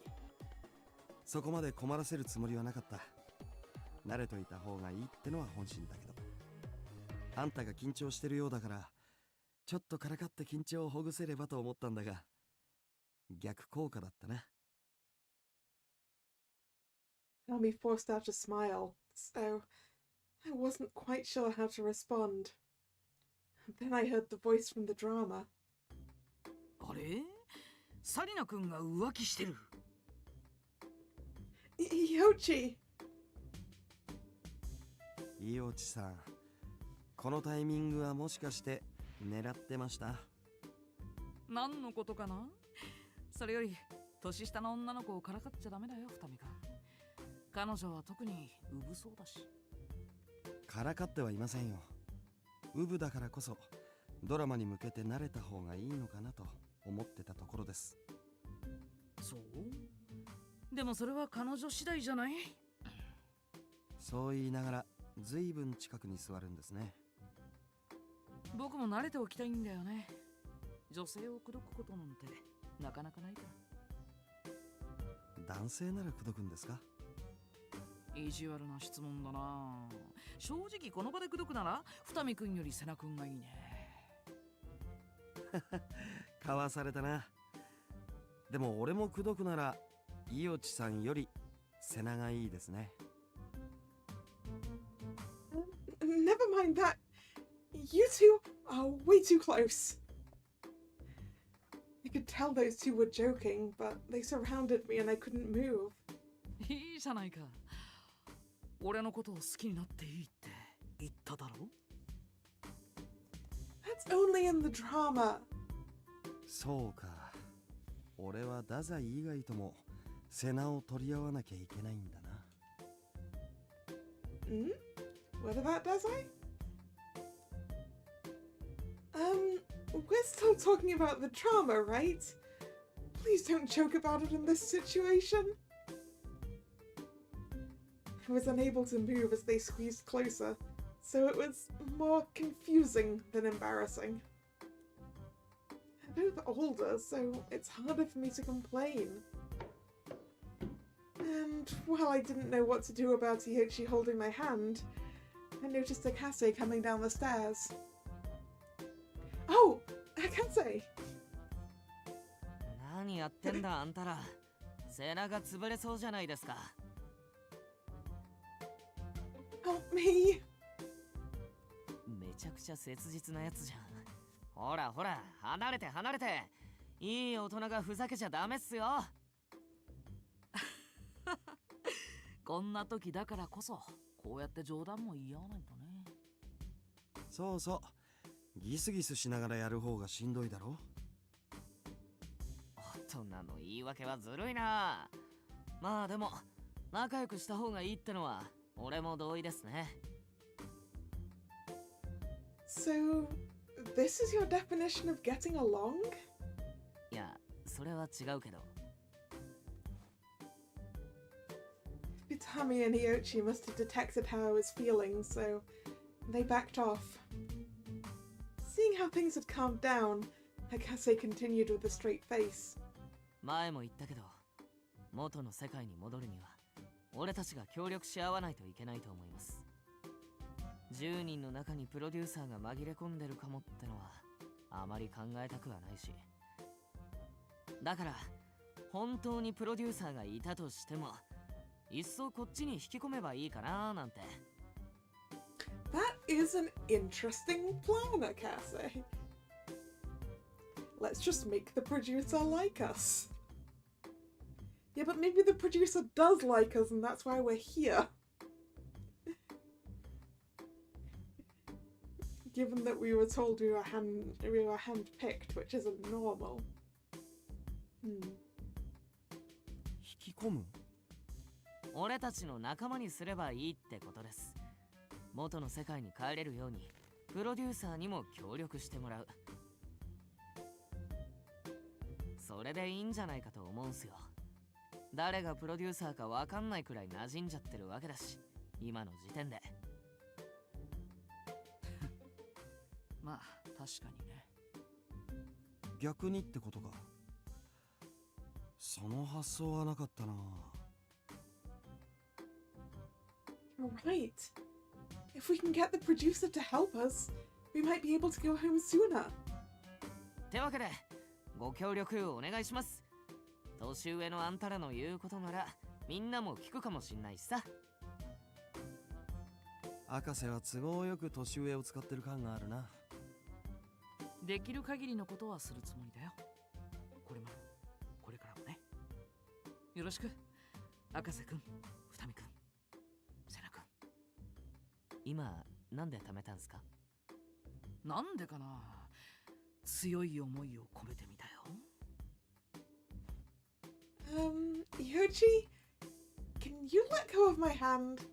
そこまで困らせるつもりはなかった。慣れといた方がいいってのは本心だけど。あんたが緊張してるようだから、ちょっとからかって緊張をほぐせればと思ったんだが、逆効果だったな。Tommy forced out a smile, so I wasn't quite sure how to respond. Then I heard the voice from the drama. あれ？サリナ君が浮気してる。Yochi! 伊予地さん、このタイミングはもしかして狙ってました？何のことかな？それより年下の女の子をからかっちゃダメだよ、二見か。彼女は特にうぶそうだし。からかってはいませんよ。うぶだからこそドラマに向けて慣れた方がいいのかなと思ってたところです。そう？でもそれは彼女次第じゃない？そう言いながらずいぶん近くに座るんですね。僕も慣れておきたいんだよね。女性を口説くことなんてなかなかないから。男性なら口説くんですか？意地悪な質問だな。正直この場で口説くなら二見くんより瀬名くんがいいね。かわされたな。でも俺も口説くなら伊予地さんより瀬名がいいですね。Never mind that. You two are way too close. I could tell those two were joking, but they surrounded me and I couldn't move. いいじゃないか。俺のことを好きになっていいって言っただろ？ That's only in the drama. そうか。俺は太宰以外とも瀬名を取り合わなきゃいけないんだな。What about Dazai? We're still talking about the drama, right? Please don't joke about it in this situation. I was unable to move as they squeezed closer, so it was more confusing than embarrassing. both older, so it's harder for me to complain. And while I didn't know what to do about Ihochi holding my hand, I noticed Akase coming down the stairs. Oh! Akase! 何やってんだあんたら。背中潰れそうじゃないですか。Help me! めちゃくちゃ切実なやつじゃん。ほらほら、離れて離れて。いい大人がふざけちゃダメっすよ。こんな時だからこそこうやって冗談も言い合わないとね。そうそう、ギスギスしながらやる方がしんどいだろ。大人の言い訳はずるいな。まあでも仲良くした方がいいってのは俺も同意ですね。 So, this is your definition of getting along? いや、それは違うけど。Utami and Ihochi must have detected how I was feeling, so they backed off. Seeing how things had calmed down, Akase continued with a straight face. 前も言ったけど、元の世界に戻るには俺たちが協力し合わないといけないと思います。10人の中にプロデューサーが紛れ込んでるかもってのはあまり考えたくはないし、だから本当にプロデューサーがいたとしてもいっそこっちに引き込めばいいかななんて。 That is an interesting plan, Akase. Let's just make the producer like us. Yeah, but maybe the producer does like us and that's why we're here. Given that we were told we were handpicked, which isn't normal. 引き込む？俺たちの仲間にすればいいってことです。元の世界に帰れるようにプロデューサーにも協力してもらう。それでいいんじゃないかと思うんすよ。誰がプロデューサーかわかんないくらい馴染んじゃってるわけだし、今の時点で。まあ確かにね。逆にってことか。その発想はなかったな。You're right. If we can get the producer to help us, we might be able to go home sooner. ってわけでご協力お願いします。年上のあんたらの言うことならみんなも聞くかもしんないしさ。博士は都合よく年上を使ってる感があるな。できる限りのことはするつもりだよ。これからもね。よろしく、博士くん、二見くん、セナくん。今なんで貯めたんすか？なんでかな。強い思いを込めてみたよ。Ihochi, can you let go of my hand?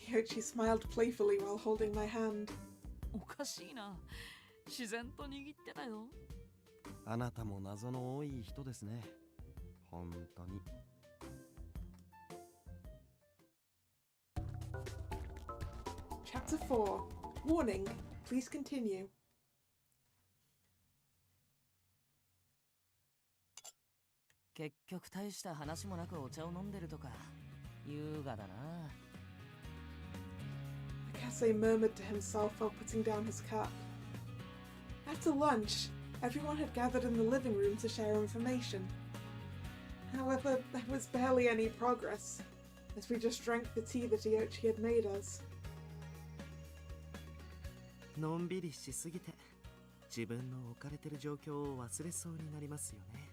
Ihochi smiled playfully while holding my hand. おかしいな。自然と握ってたよ。あなたも謎の多い人ですね。本当に。Chapter 4. Warning. Please continue. 結局大した話もなくお茶を飲んでるとか優雅だな。Akase murmured to himself while putting down his cup. After lunch, everyone had gathered in the living room to share information. However, there was barely any progress, as we just drank the tea that Ihochi had made us. のんびりしすぎて自分の置かれてる状況を忘れそうになりますよね。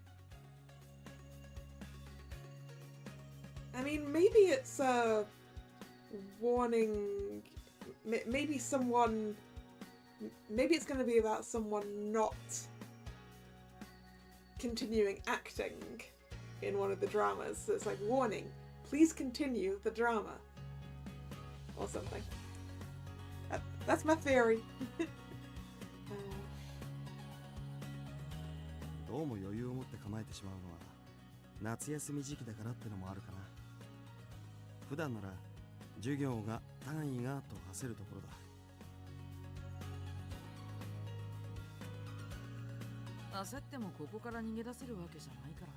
I mean, maybe it's a warning. Maybe someone. Maybe it's going to be about someone not continuing acting in one of the dramas. So it's like, warning, please continue the drama. Or something. That's my theory. どうも余裕を持って構えてしまうのは夏休み時期だからってのもあるかな。普段なら授業が単位がと焦るところだ。焦ってもここから逃げ出せるわけじゃないから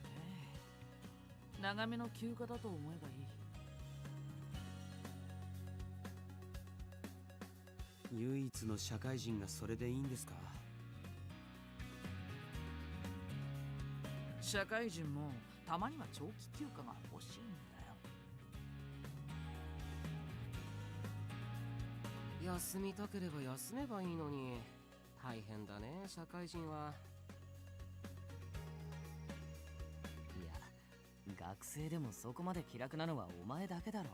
ね。長めの休暇だと思えばいい。唯一の社会人がそれでいいんですか？社会人もたまには長期休暇が欲しいんだよ。休みたければ休めばいいのに。大変だね、社会人は。いや、学生でもそこまで気楽なのはお前だけだろ。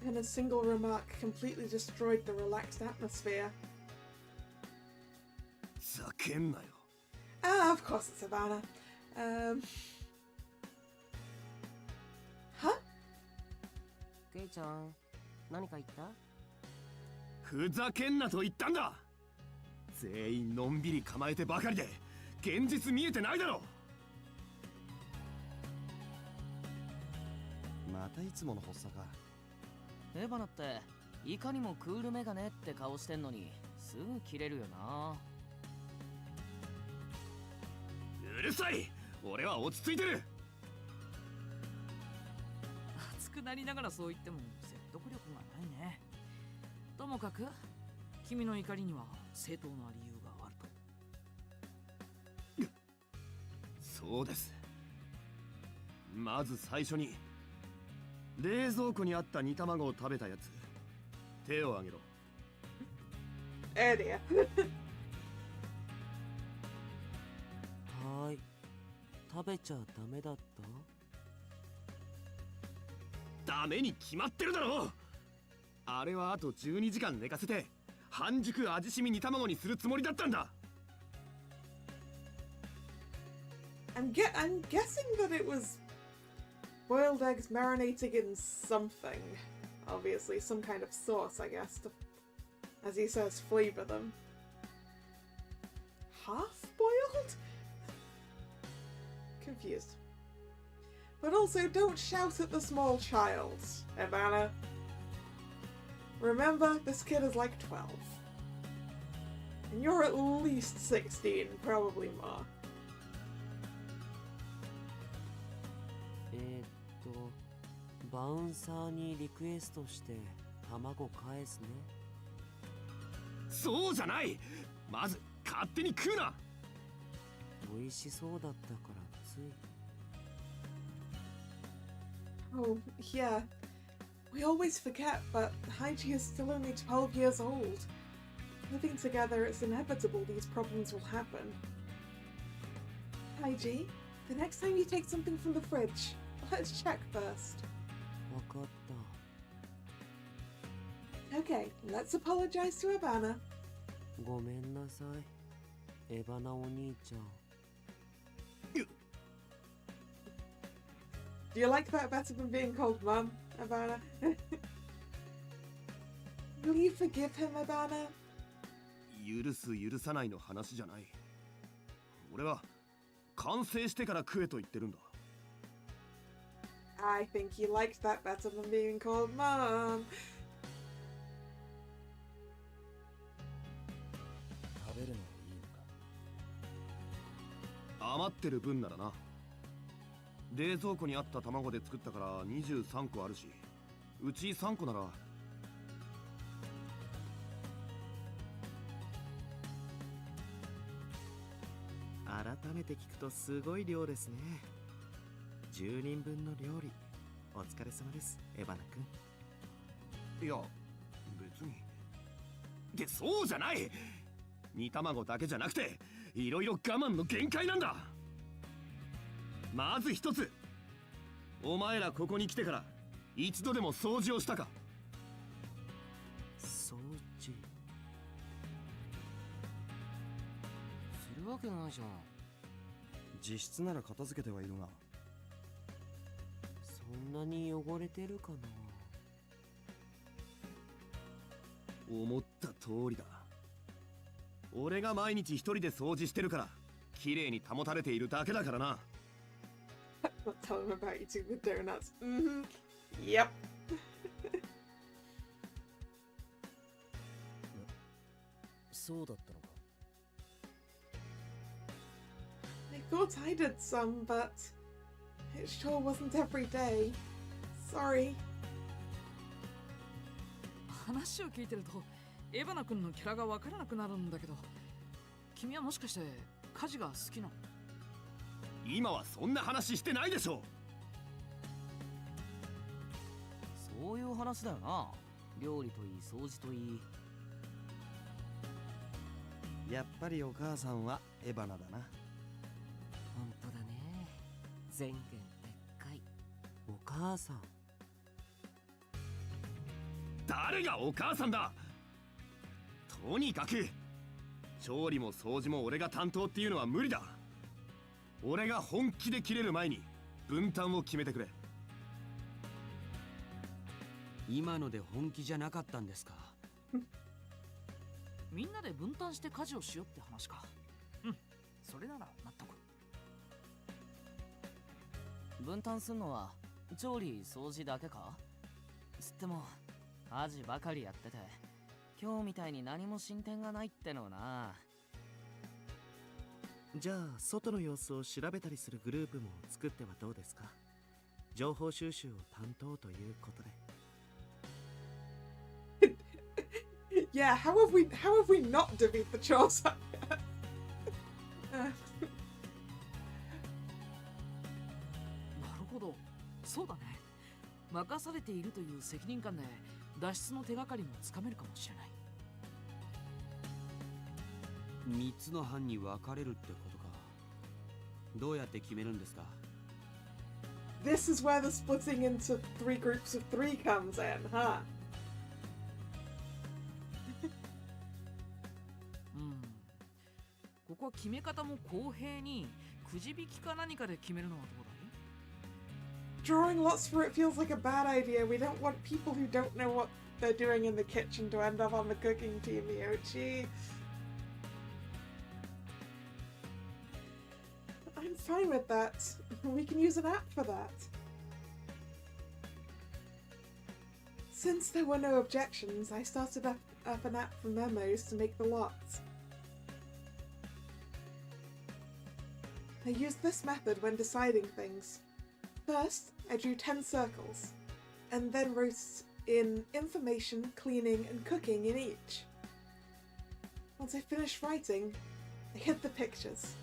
And a single remark completely destroyed the relaxed atmosphere. ざけんなよ。Ah, of course it's Havana. Huh? ケイちゃん、何か言った？ふざけんなと言ったんだ。全員のんびり構えてばかりで現実見えてないだろ。またいつもの発作か。エバナっていかにもクールメガネって顔してんのにすぐ切れるよな。うるさい、俺は落ち着いてる。熱くなりながらそう言っても説得力がないね。ともかく君の怒りには正当な理由があると。そうです。まず最初に冷蔵庫にあった煮卵を食べたやつ、手を挙げろ。Oh dear. はーい。食べちゃダメだった？ダメに決まってるだろ。あれはあと12時間寝かせて半熟味しみ煮卵にするつもりだったんだ。I'm guessing that it was boiled eggs marinating in something. Obviously, some kind of sauce, I guess, to, as he says, flavor them. Half-boiled? Confused. But also, don't shout at the small child, Ivana. Remember, this kid is like 12. And you're at least 16, probably more. バウンサーにリクエストして卵返すね。そうじゃない。まず勝手に食うな。美味しそうだったからつい。Oh, yeah. We always forget, but Haiji is still only 12 years old. Living together, it's inevitable these problems will happen. Haiji, the next time you take something from the fridge, let's check first. わかった。Okay, let's apologize to Ivana. ごめんなさい、エバナお兄ちゃん。Do you like that better than being called Mum, Ivana? Will you forgive him, Ivana? 許す許さないの話じゃない。俺は完成してから食えと言ってるんだ。I think he liked that better than being called Mum. 食べるのはいいのか？余ってる分ならな。冷蔵庫にあった卵で作ったから23個あるし、うち3個なら。改めて聞くとすごい量ですね。10人分の料理、お疲れ様です、エバナ君。いや、別に。で、そうじゃない。煮卵だけじゃなくて、いろいろ我慢の限界なんだ。まず一つ、お前らここに来てから一度でも掃除をしたか？掃除するわけないじゃん。実質なら片付けてはいるが。そんなに汚れてるかな。思った通りだ。俺が毎日一人で掃除してるから綺麗に保たれているだけだからな。Not tell him about eating the donuts. Mm-hmm. Yep. そうだったのか。thought I did some, but it sure wasn't every day. Sorry. 話を聞いてるとエバナ君のキャラがわからなくなるんだけど、君はもしかして家事が好きなの？今はそんな話してないでしょ。そういう話だよな。料理といい掃除といい。やっぱりお母さんはエバナだな。ほんとだね。前言撤回。お母さん。誰がお母さんだ。とにかく調理も掃除も俺が担当っていうのは無理だ。俺が本気で切れる前に分担を決めてくれ。今ので本気じゃなかったんですか？みんなで分担して家事をしようって話か。うん、それなら納得。分担すんのは調理掃除だけか？つっても家事ばかりやってて今日みたいに何も進展がないってのな。じゃあ外の様子を調べたりするグループも作ってはどうですか？情報収集を担当ということで。Yeah, how have we not defeat the chores? なるほど、そうだね。任されているという責任感で脱出の手がかりもつかめるかもしれない。3つの班に分かれるってことか。どうやって決めるんですか？ This is where the splitting into 3 groups of 3 comes in, huh? ここは決め方も公平にくじ引きか何かで決めるのはどうだい？ Drawing lots for it feels like a bad idea. We don't want people who don't know what they're doing in the kitchen to end up on the cooking team, Yoshi. I'm fine with that. We can use an app for that. Since there were no objections, I started up an app for memos to make the lots. I used this method when deciding things. First, I drew 10 circles, and then wrote in information, cleaning, and cooking in each. Once I finished writing, I hid the pictures.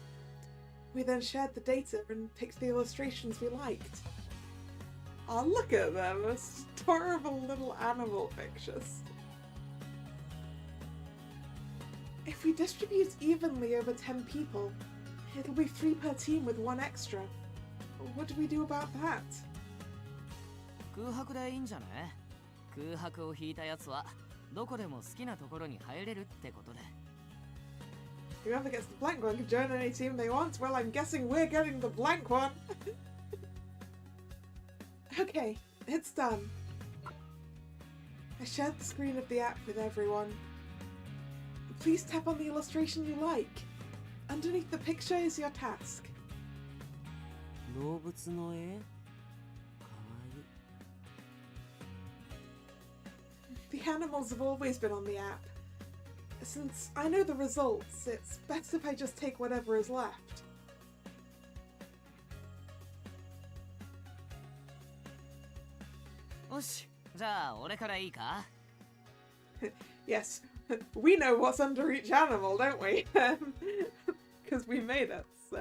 We then shared the data and picked the illustrations we liked. Oh, look at them! It's adorable little animal pictures. If we distribute evenly over 10 people, it'll be 3 per team with 1 extra. What do we do about that? 空白でいいんじゃね？空白を引いたやつはどこでも好きなところに入れるってことで。Whoever gets the blank one can join any team they want. Well, I'm guessing we're getting the blank one. Okay, it's done. I shared the screen of the app with everyone. Please tap on the illustration you like. Underneath the picture is your task. 動物の絵？かわいい。 The animals have always been on the app. Since I know the results, it's best if I just take whatever is left. よし、じゃあ俺からいいか？ Yes, we know what's under each animal, don't we? Because we made it, so...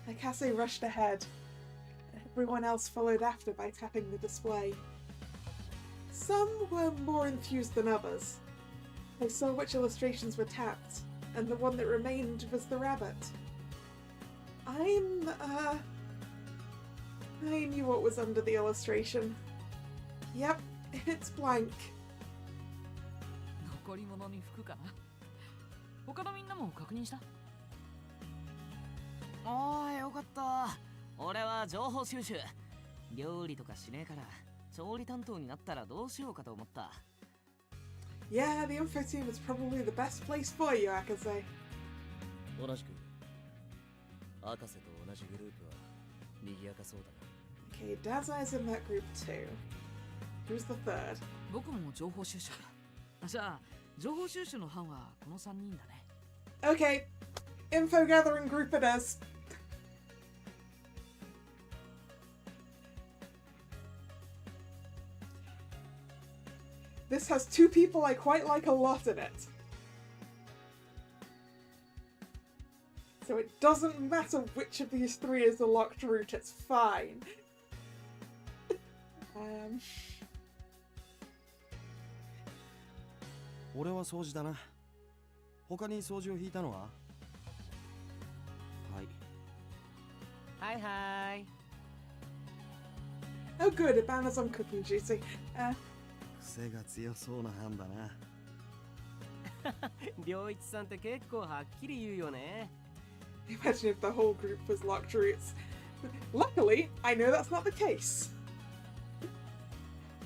Akase rushed ahead. Everyone else followed after by tapping the display. Some were more enthused than others. They saw which illustrations were tapped, and the one that remained was the rabbit. I knew what was under the illustration. Yep, it's blank. 残り物に服かな。他のみんなも確認した？おーい、よかった。俺は情報収集。料理とかしねえから、調理担当になったらどうしようかと思った。Yeah, the info team is probably the best place for you, Akase. 同じく博士と同じグループは賑やかそうだな。 Okay, Dazzai's in that group too. Who's the third? 僕も情報収集。じゃあ情報収集の班はこの3人だね。 Okay, info gathering group it is. This has 2 people I quite like a lot in it. So it doesn't matter which of these 3 is the locked route, it's fine. 俺は掃除だな。他に掃除を引いたのは？はい。はいはい。 Oh good, Ibana's on cooking duty. 癖が強そうな班だな。良一さんって結構はっきり言うよね。 Imagine if the whole group was locked routes. Luckily, I know that's not the case.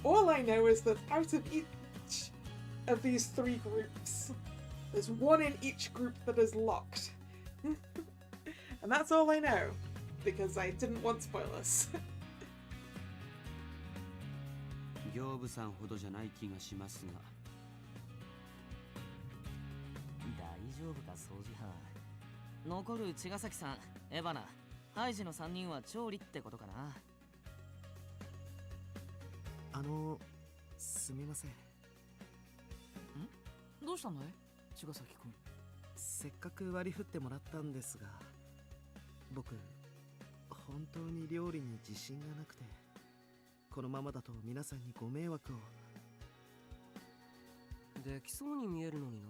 All I know is that out of each of these 3 groups, there's 1 in each group that is locked. And that's all I know, because I didn't want spoilers. 行部さんほどじゃない気がしますが。大丈夫か掃除班。残る茅ヶ崎さん、エバナ、ハイジの3人は調理ってことかな。すみません。どうしたんだい茅ヶ崎くん。せっかく割り振ってもらったんですが、僕本当に料理に自信がなくて、このままだと皆さんにご迷惑を。できそうに見えるのにな。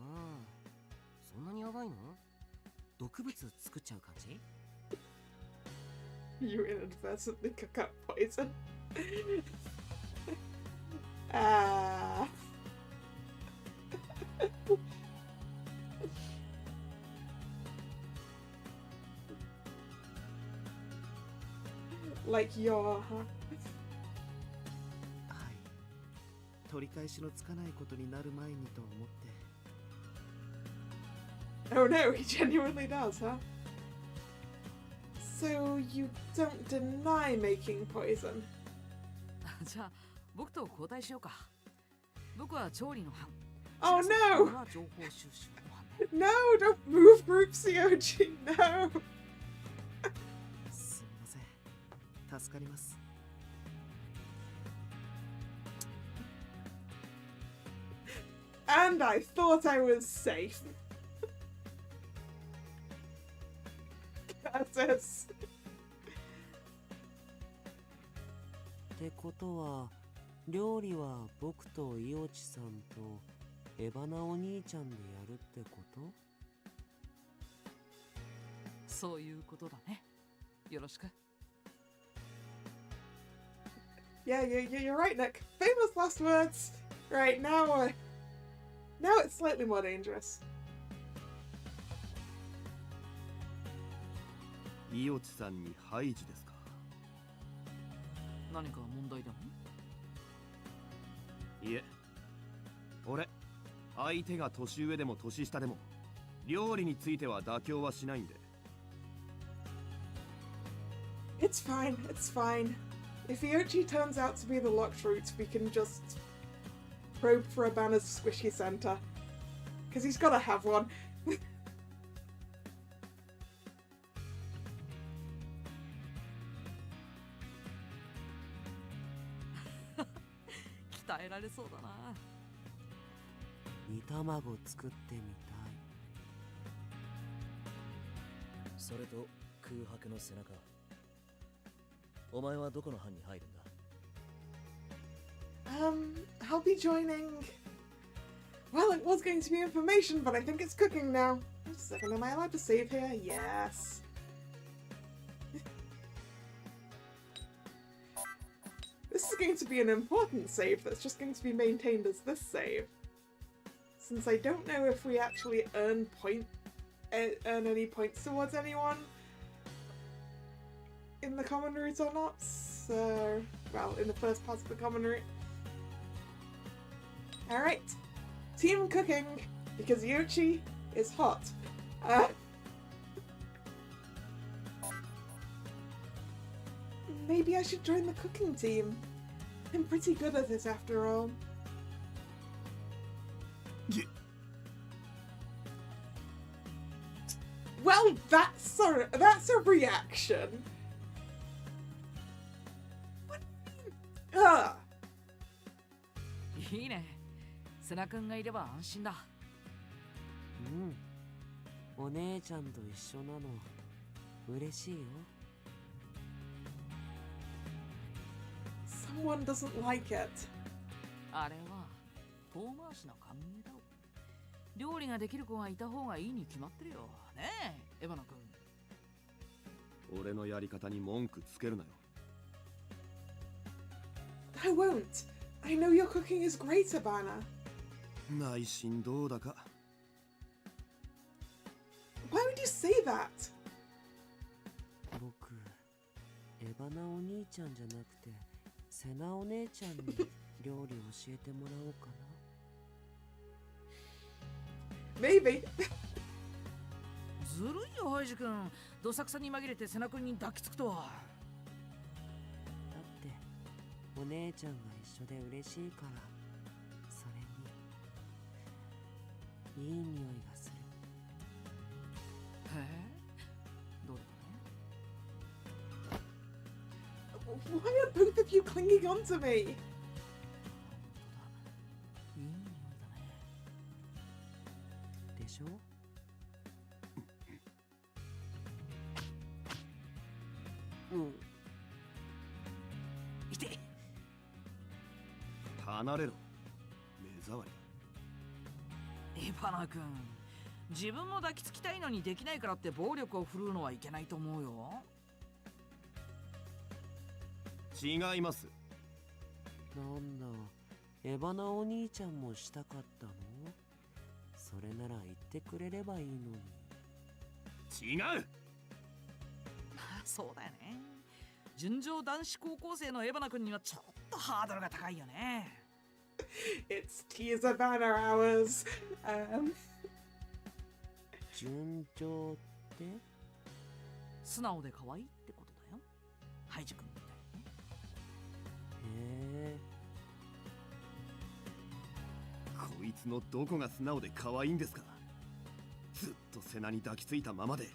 そんなにやばいの？毒物作っちゃう感じ？ You inadvertently cook up poison. Like your... 取り返しのつかないことになる前にと思って。 Oh no, he genuinely does, huh? So you don't deny making poison? じゃあ僕と交代しようか。僕は調理の班。 Oh 茅ヶ崎君 no! は情報収集の班で。 No, don't move group COG, no! すみません。助かります。 And I thought I was safe. Curses. ってことは、料理は僕とイオチさんとエバナお兄ちゃんでやるってこと？そういうことだね。よろしく。 Yeah, you're right, Nick. Famous last words. Right, now it's slightly more dangerous. イオチさんにハイジですか？何か問題でも？いえ、俺、相手が年上でも年下でも料理については妥協はしないんで。 It's fine, it's fine. If Iochi turns out to be the locked route, we can just probe for Abana's squishy center. Because he's gotta have one. 鍛えられそうだな。煮卵作ってみたい。それと空白の背中。お前はどこの班に入るんだ？ I'll be joining... Well, it was going to be information, but I think it's cooking now. Just a second, am I allowed to save here? Yes. This is going to be an important save that's just going to be maintained as this save. Since I don't know if we actually earn any points towards anyone in the common route or not, so... Well, in the first part of the common route. Alright. Team cooking, because Yoshi is hot. Maybe I should join the cooking team. I'm pretty good at it after all. Well, that's a reaction. What? Ugh. いいね。セナ君がいれば安心だ。お姉ちゃんと一緒なの嬉しいよ。Someone doesn't like it. あれは遠回しな歓迎だろ。料理ができる子がいた方がいいに決まってるよ。ねえ、エバナ君。俺のやり方に文句つけるなよ。I won't. I know your cooking is great, Ivana. 内心どうだか。Why would you say that? 僕、エバナお兄ちゃんじゃなくて、セナお姉ちゃんに料理教えてもらおうかな。Maybe. ずるいよ、ハイジ君。どさくさに紛れてセナ君に抱きつくとは。だってお姉ちゃんが一緒で嬉しいから。それにいい匂いがする。へえ、どれどれ。 Why are both of you clinging on to me? いい匂いだね。でしょ？いて。離れろ。目障エバナ君、自分も抱きつきたいのにできないからって暴力を振るうのはいけないと思うよ。り。違います。なんだ、エバナお兄ちゃんもしたかったの？それなら言ってくれればいいのに。違う。そうだよね。純情男子高校生のエバナ君にはちょっとハードルが高いよね。It's Tears Ivana hours. 順調って？素直で可愛いってことだよ。ハイジ君みたいにね。へえ。こいつのどこが素直で可愛いんですか。ずっと背中に抱きついたままで。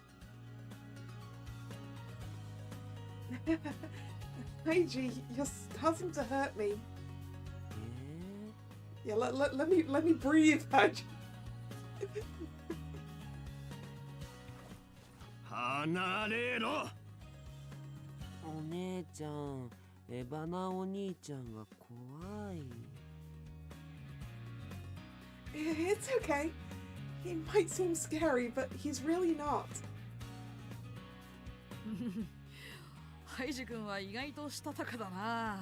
Heiji, you're starting to hurt me. Yeah, let me breathe, Heiji. 離れろ。お姉ちゃん、エバナお兄ちゃんが怖い。It's okay. He might seem scary, but he's really not. ハイジ君は意外としたたかだな。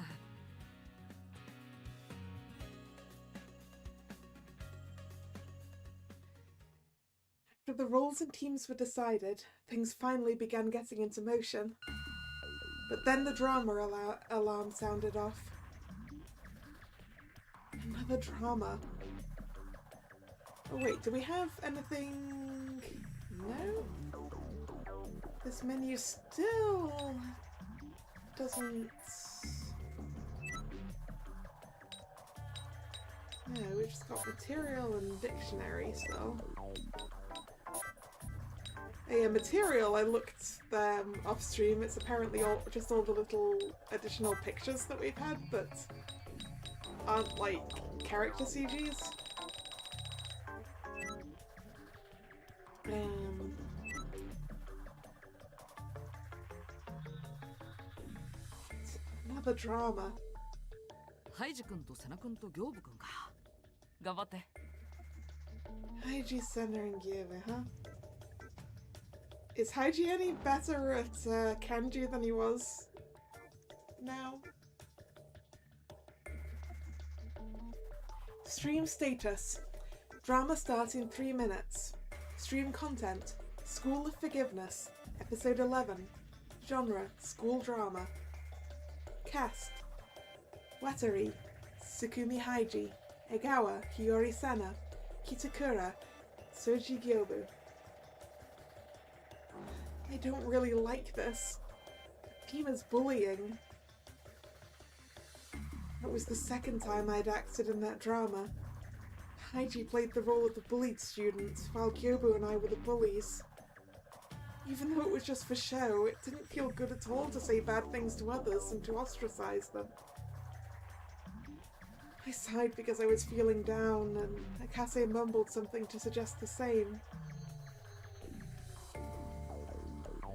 After the roles and teams were decided, things finally began getting into motion. But then the drama alarm sounded off. Another drama. Oh wait, do we have anything? No? This menu still doesn't... No, we've just got material and dictionary still. Oh yeah, material, I looked off stream. It's apparently just all the little additional pictures that we've had, but aren't like character CGs. Another drama. ハイジ君とセナ君とギョーブ君か。頑張って。Haiji, Senna, and Gyobe, huh? Is Haiji any better at kanji than he was now? Stream status. Drama starts in 3 minutes. Stream content. School of Forgiveness. Episode 11. Genre. School drama. Cast. Watari. Tsukumi Haiji. Egawa. Hiyori Senna. Kitakura. Soji Gyobu. I don't really like this. Team is bullying. It was the second time I'd acted in that drama. Haiji played the role of the bullied student, while Gyobu and I were the bullies. Even though it was just for show, it didn't feel good at all to say bad things to others and to ostracize them. I sighed because I was feeling down, and Akase mumbled something to suggest the same.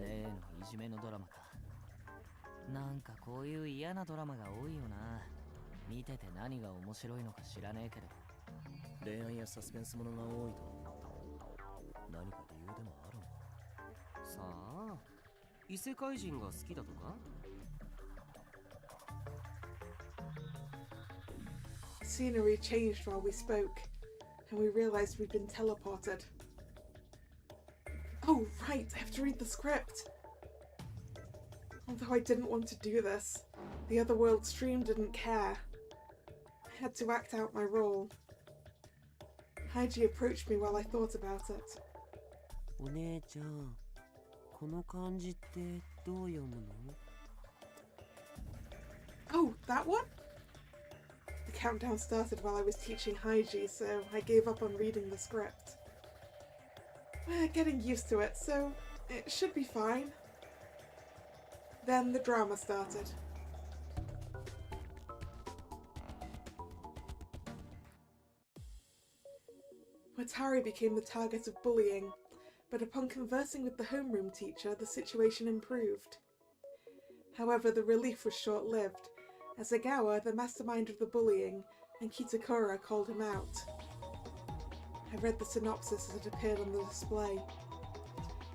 例のいじめのドラマか。なんかこういう嫌なドラマが多いよな。見てて何が面白いのか知らねえけど。恋愛やサスペンスものが多いと何か理由でもあるの？さあ、異世界人が好きだとか？ Scenery changed while we spoke, and we realized we'd been teleported. Oh, right, I have to read the script. Although I didn't want to do this, the Otherworld stream didn't care. I had to act out my role. Haiji approached me while I thought about it. お姉ちゃん、この漢字ってどう読むの？ Oh, that one? The countdown started while I was teaching Haiji, so I gave up on reading the script. We're getting used to it, so it should be fine. Then the drama started. Watari became the target of bullying, but upon conversing with the homeroom teacher, the situation improved. However, the relief was short-lived, as Egawa, the mastermind of the bullying, and Kitakura called him out. I read the synopsis as it appeared on the display.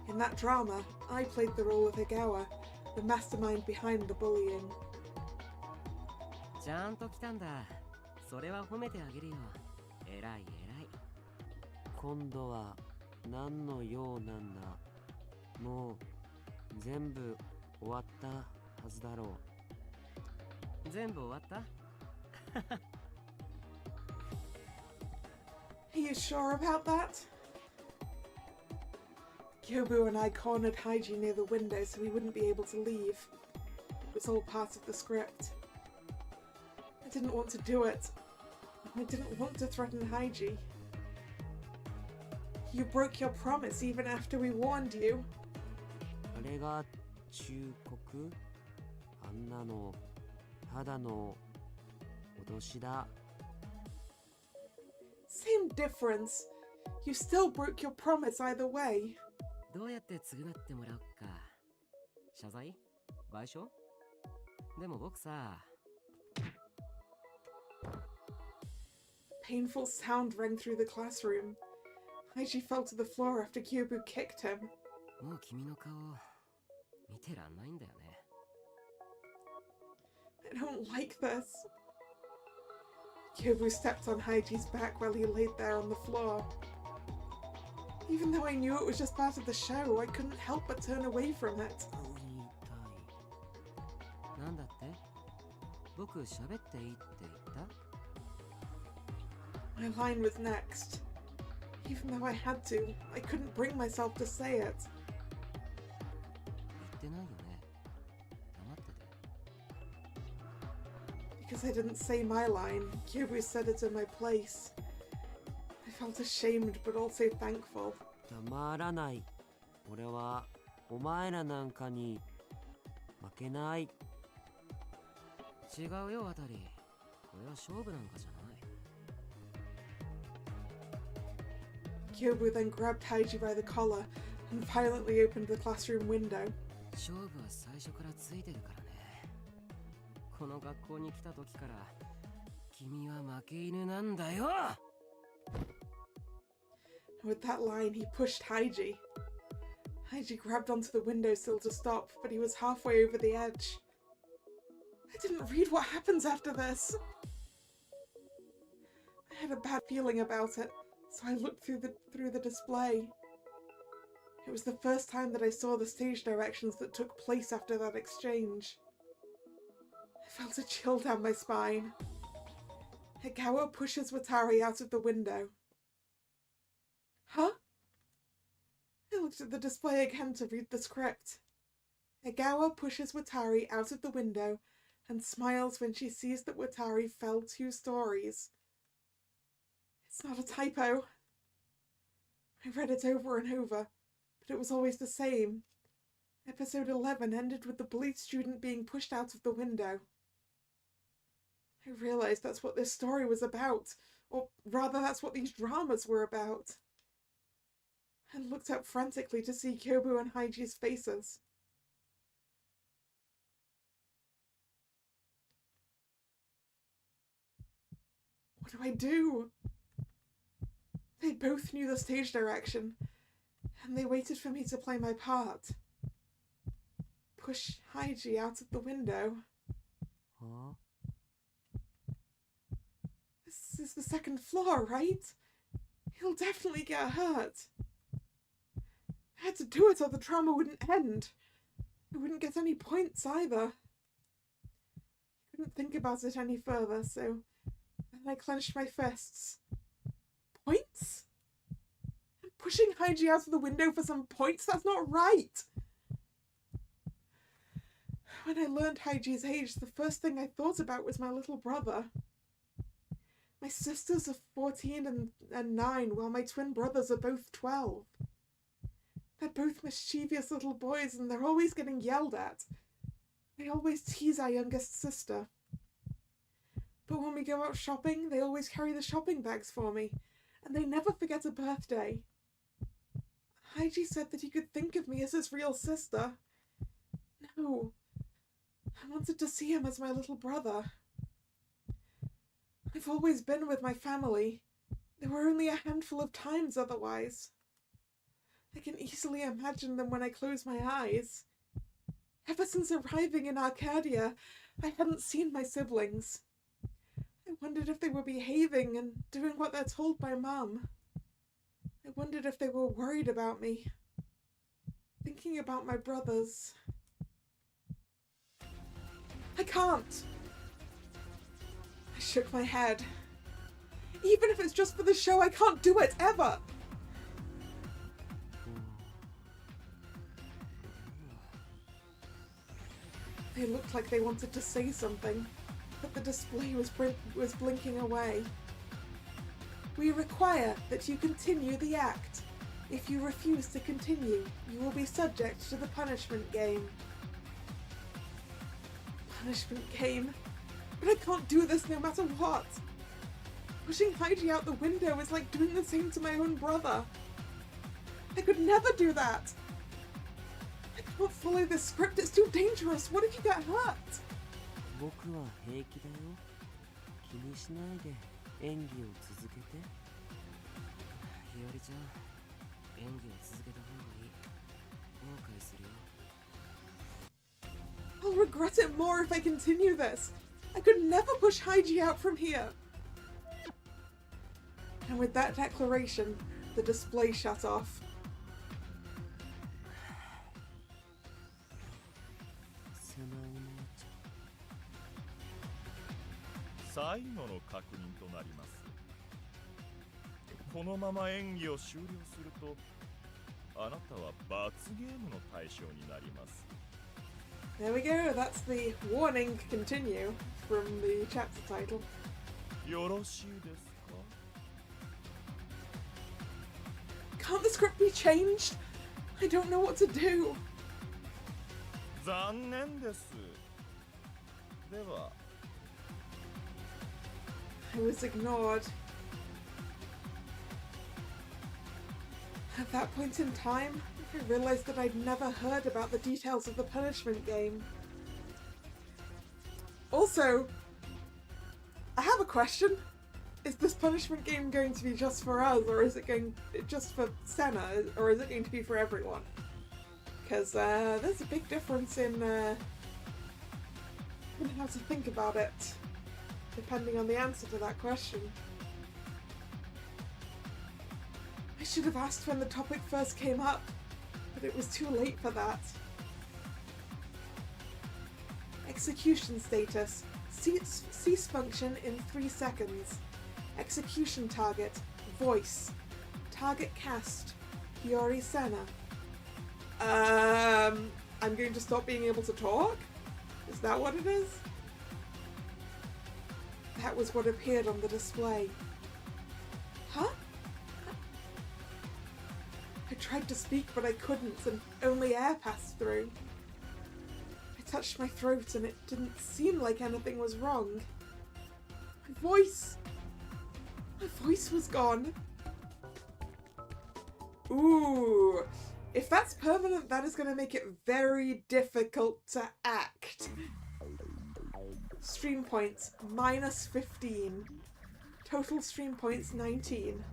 In that drama, I played the role of Egawa, the mastermind behind the bullying. ちゃんと来たんだ。それは褒めてあげるよ。偉い偉い。今度は何の用なんだ？もう全部終わったはずだろう。全部終わった？ Are you sure about that? Kyobu and I cornered Haiji near the window so he wouldn't be able to leave. It was all part of the script. I didn't want to do it. I didn't want to threaten Haiji. You broke your promise even after we warned you. あれが忠告？あんなのただの脅しだ。Same difference. You still broke your promise either way. どうやって償ってもらおっか。謝罪？賠償？でも僕さ。Painful sound rang through the classroom. Haiji fell to the floor after Kyobu kicked him. もう君の顔見てらんないんだよね。I don't like this. Kyobu stepped on Haiji's back while he laid there on the floor. Even though I knew it was just part of the show, I couldn't help but turn away from it. なんだって？僕喋っていいって言った？ My line was next. Even though I had to, I couldn't bring myself to say it. 言ってないよね。黙ってて。 Because I didn't say my line, Kyobu said it in my place. I felt ashamed but also thankful. 黙らない。俺はお前らなんかに負けない。違うよ、渡り。これは勝負なんかじゃない。 Kyobu then grabbed Haiji by the collar and violently opened the classroom window. 勝負は最初からついてるからね。この学校に来た時から君は負け犬なんだよ。 With that line, he pushed Haiji. Haiji grabbed onto the windowsill to stop, but he was halfway over the edge. I didn't read what happens after this. I had a bad feeling about it, so I looked through the display. It was the first time that I saw the stage directions that took place after that exchange. I felt a chill down my spine. Egawa pushes Watari out of the window. Huh? I looked at the display again to read the script. Egawa pushes Watari out of the window and smiles when she sees that Watari fell 2 stories. It's not a typo. I read it over and over, but it was always the same. Episode 11 ended with the police student being pushed out of the window. I realized that's what this story was about, or rather that's what these dramas were about. I looked up frantically to see Kyobu and Haiji's faces. What do I do? They both knew the stage direction, and they waited for me to play my part. Push Haiji out of the window. Huh? This is the second floor, right? He'll definitely get hurt. I had to do it or the drama wouldn't end. I wouldn't get any points either. I couldn't think about it any further, so I clenched my fists. Points? I'm pushing Haiji out of the window for some points? That's not right! When I learned Haiji's age, the first thing I thought about was my little brother. My sisters are 14 and 9, while my twin brothers are both 12. They're both mischievous little boys, and they're always getting yelled at. They always tease our youngest sister. But when we go out shopping, they always carry the shopping bags for me, and they never forget a birthday. Haiji said that he could think of me as his real sister. No, I wanted to see him as my little brother. I've always been with my family. There were only a handful of times otherwise. I can easily imagine them when I close my eyes. Ever since arriving in Arcadia, I hadn't seen my siblings. I wondered if they were behaving and doing what they're told by Mum. I wondered if they were worried about me. Thinking about my brothers. I can't! I shook my head. Even if it's just for the show, I can't do it, ever! They looked like they wanted to say something, but the display was blinking away. We require that you continue the act. If you refuse to continue, you will be subject to the punishment game. Punishment game? But I can't do this no matter what. Pushing Haiji out the window is like doing the same to my own brother. I could never do that. I can't follow this script, it's too dangerous. What if you get hurt? 僕は平気だよ。気にしないで演技を続けて。ひよりちゃん、演技を続けた方がいい。後悔するよ。I'll regret it more if I continue this. I could never push Haiji out from here. And with that declaration, the display shut off. 最後の確認となります。このまま演技を終了すると、あなたは罰ゲームの対象になります。There we go, that's the warning continue from the chapter title. よろしいですか? Can't the script be changed? I don't know what to do. 残念です。では。I was ignored. At that point in time, I realized that I'd never heard about the details of the punishment game. Also, I have a question. Is this punishment game going to be just for us, or is it going just for Senna, or is it going to be for everyone? Because there's a big difference in how to think about it, depending on the answer to that question. I should have asked when the topic first came up, but it was too late for that. Execution status. Cease function in 3 seconds. Execution target. Voice. Target cast. Hiyori Senna. I'm going to stop being able to talk? Is that what it is? That was what appeared on the display. Huh? I tried to speak, but I couldn't, and only air passed through. I touched my throat, and it didn't seem like anything was wrong. My voice was gone. Ooh, if that's permanent, that is going to make it very difficult to act. Stream points, minus 15. Total stream points, 19.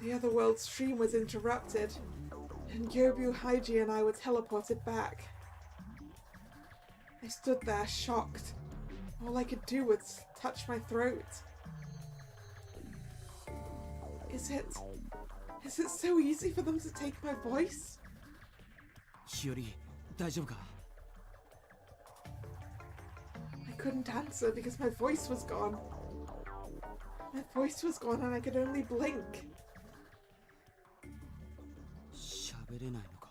The other world's stream was interrupted, and Yobu, Haiji, and I were teleported back. I stood there, shocked. All I could do was touch my throat. Is it so easy for them to take my voice? 日和、大丈夫か? I couldn't answer because my voice was gone. My voice was gone and I could only blink. 喋れないのか?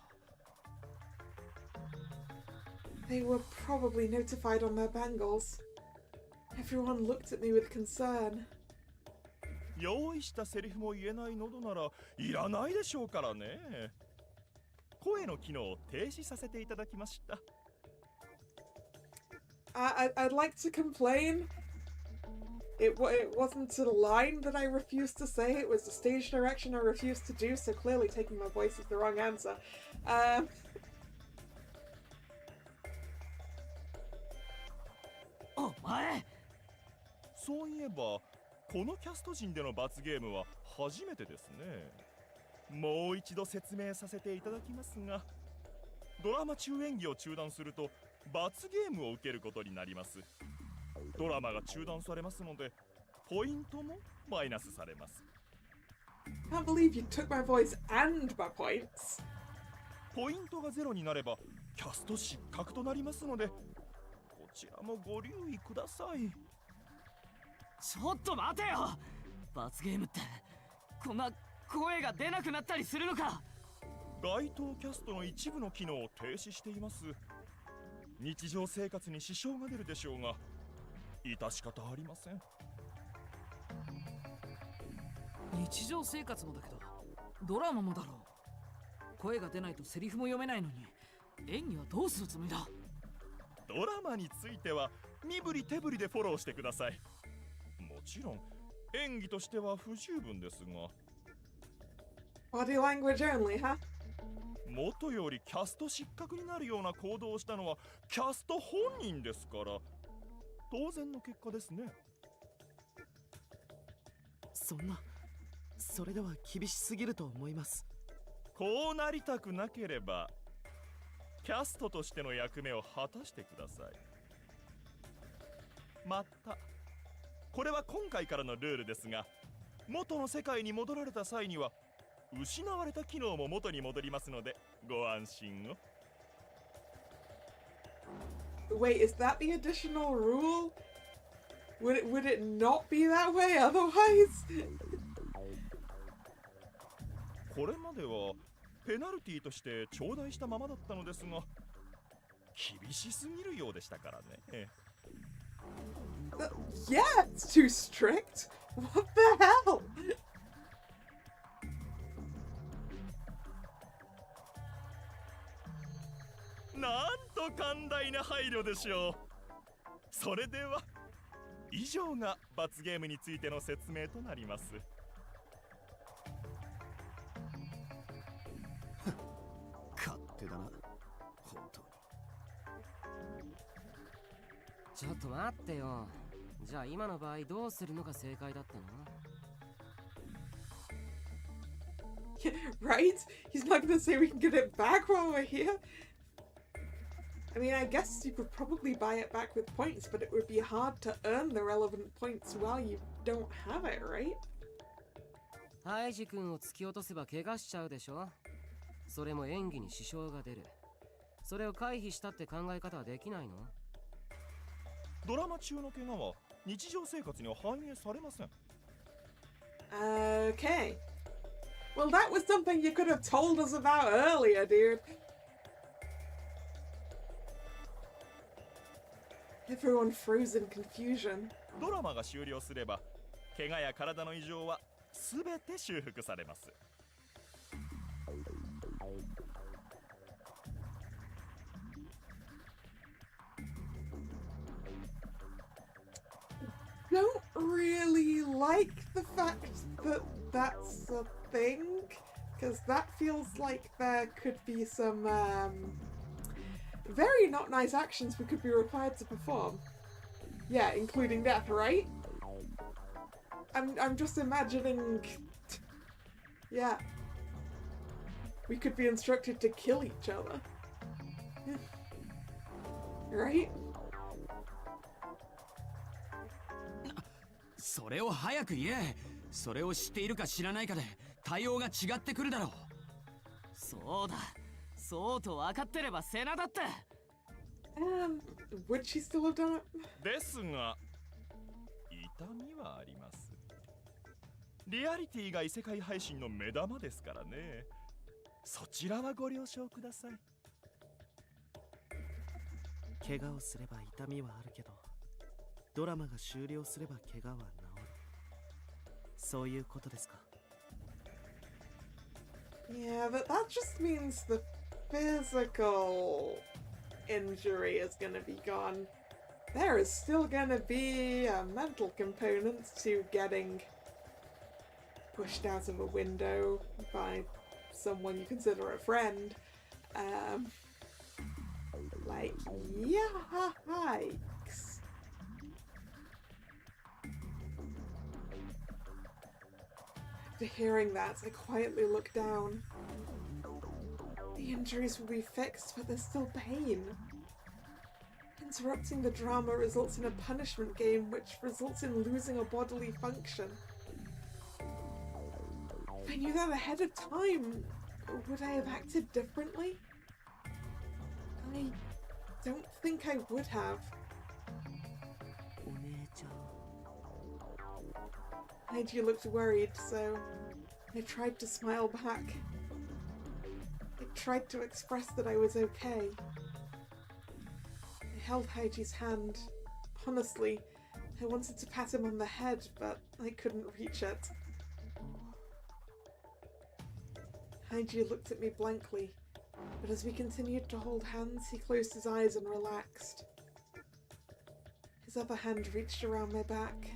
They were probably notified on their bangles. Everyone looked at me with concern. 用意したセリフも言えない喉ならいらないでしょうからね。声の機能を停止させていただきました。I'd like to complain. It wasn't a line that I refused to say, it was a stage direction I refused to do, so clearly taking my voice is the wrong answer. お前！そういえば、このキャスト陣での罰ゲームは初めてですね。もう一度説明させていただきますが、ドラマ中演技を中断すると罰ゲームを受けることになります。ドラマが中断されますので、ポイントもマイナスされます。I can't believe you took my voice and my points. ポイントがゼロになればキャスト失格となりますので、こちらもご留意ください。ちょっと待てよ！罰ゲームってこんな声が出なくなったりするのか？該当キャストの一部の機能を停止しています。日常生活に支障が出るでしょうが、致し方ありません。日常生活もだけど、ドラマもだろう。声が出ないとセリフも読めないのに、演技はどうするつもりだ？ドラマについては身振り手振りでフォローしてください。もちろん演技としては不十分ですが。Body language only, huh? 元よりキャスト失格になるような行動をしたのはキャスト本人ですから、当然の結果ですね。そんな、それでは厳しすぎると思います。こうなりたくなければキャストとしての役目を果たしてください。またこれは今回からのルールですが、元の世界に戻られた際には失われた機能も元に戻りますのでご安心を。Wait, is that the additional rule? Would it not be that way otherwise? これまではペナルティとして頂戴したままだったのですが、厳しすぎるようでしたからね。Yeah, it's too strict. What the hell? なんと寛大な配慮でしょう。それでは以上が罰ゲームについての説明となります。勝手だな、本当に。ちょっと待ってよ。じゃあ今の場合どうするのが正解だったの？ Right? He's not gonna say we can get it back while we're here. I mean, I guess you could probably buy it back with points, but it would be hard to earn the relevant points while you don't have it, right? ハイジ君を突き落とせば怪我しちゃうでしょ。それも演技に支障が出る。それを回避したって考え方はできないの？ドラマ中の怪我は日常生活には反映されません。Okay. Well, that was something you could have told us about earlier, dude. Everyone froze in confusion. ドラマが終了すれば怪我や体の異常はすべて修復されます。Don't really like the fact that that's a thing, because that feels like there could be some very not nice actions we could be required to perform. Yeah, including death, right? I'm just imagining. Yeah, we could be instructed to kill each other. Right? それを早く言え。それを知っているか知らないかで対応が違ってくるだろう。そうだ、そうと分かってればセナだって。Would she still have done it? ですが、痛みはあります。リアリティが異世界配信の目玉ですからね。そちらはご了承ください。怪我をすれば痛みはあるけど、ドラマが終了すれば怪我は治る。そういうことですか？ Yeah, but that just means the physical injury is gonna be gone. There is still gonna be a mental component to getting pushed out of a window by someone you consider a friend. Like, yikes. After hearing that, I quietly look down. The injuries will be fixed, but there's still pain. Interrupting the drama results in a punishment game, which results in losing a bodily function. If I knew that ahead of time, would I have acted differently? I don't think I would have. Heiji looked worried, so I tried to smile back. I tried to express that I was okay. I held Heiji's hand. Honestly, I wanted to pat him on the head, but I couldn't reach it. Heiji looked at me blankly, but as we continued to hold hands, he closed his eyes and relaxed. His other hand reached around my back.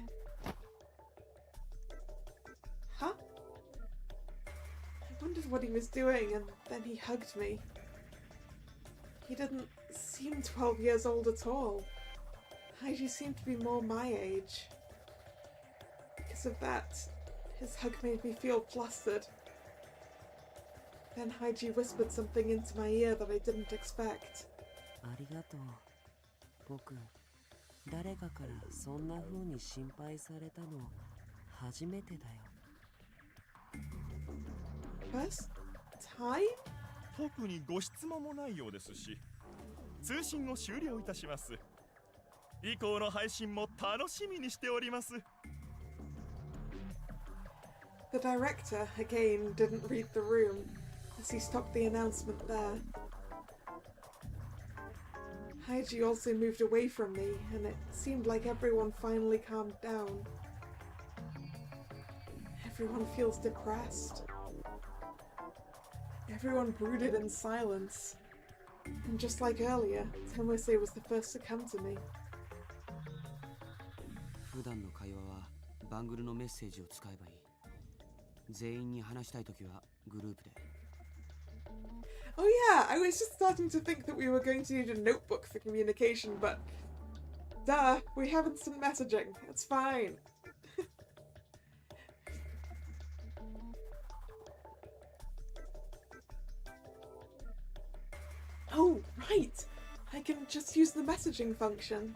Huh? I wondered what he was doing, and then he hugged me. He didn't seem 12 years old at all. Heiji seemed to be more my age. Because of that, his hug made me feel flustered. Then Heiji whispered something into my ear that I didn't expect. ありがとう。僕、誰かからそんな風に心配されたの初めてだよ。First time? 特にご質問もないようですし、通信を終了いたします。以降の配信も楽しみにしております。The director, again, didn't read the room, as he stopped the announcement there. Heiji also moved away from me, and it seemed like everyone finally calmed down. Everyone feels depressed. Everyone brooded in silence. And just like earlier, Tomose was the first to come to me. 普段の会話はバングルのメッセージを使えばいい。全員に話したいときはグループで。Oh yeah, I was just starting to think that we were going to need a notebook for communication, but duh, we have instant messaging. It's fine. Oh, right! I can just use the messaging function.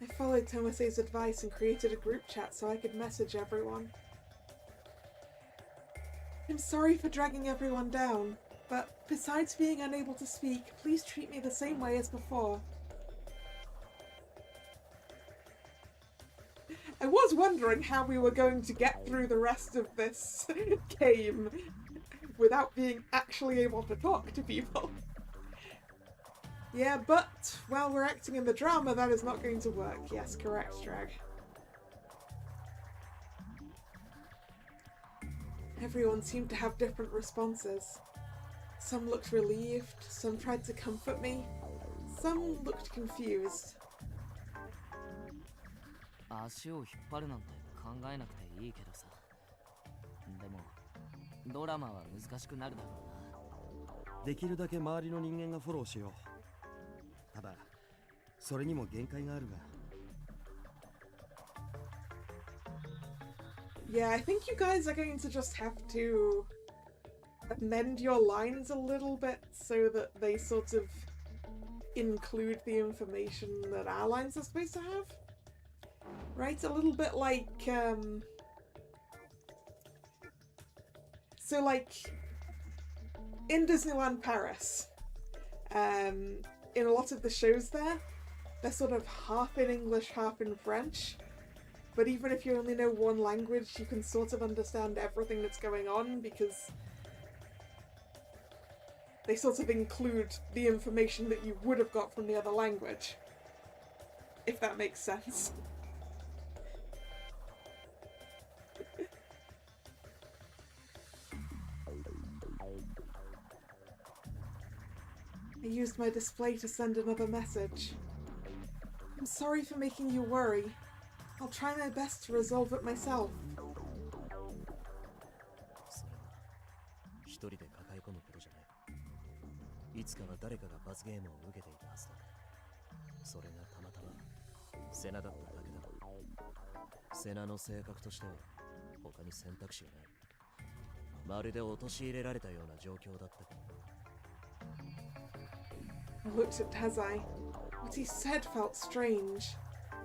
I followed Tomose's advice and created a group chat so I could message everyone. I'm sorry for dragging everyone down, but besides being unable to speak, please treat me the same way as before. I was wondering how we were going to get through the rest of this game without being actually able to talk to people. Yeah, but while we're acting in the drama, that is not going to work. Yes, correct, Drag. Everyone seemed to have different responses. Some looked relieved, some tried to comfort me, some looked confused. 足を引っ張るなんて考えなくていいけどさ。でもドラマは難しくなるだろうな。できるだけ周りの人間がフォローしよう。ただそれにも限界があるが。Yeah, I think you guys are going to just have to amend your lines a little bit so that they sort of include the information that our lines are supposed to have. Right? A little bit like, so like, in Disneyland Paris, in a lot of the shows there, they're sort of half in English, half in French. But even if you only know one language, you can sort of understand everything that's going on because they sort of include the information that you would have got from the other language. If that makes sense. I used my display to send another message. I'm sorry for making you worry. I'll try my best to resolve it myself. それは一人で抱え込むことじゃない。いつかは誰かが罰ゲームを受けていたはずだ。それがたまたまセナだっただけだ。セナの性格としては他に選択肢がない。まるで陥れられたような状況だったから。I looked at Tazai. What he said felt strange,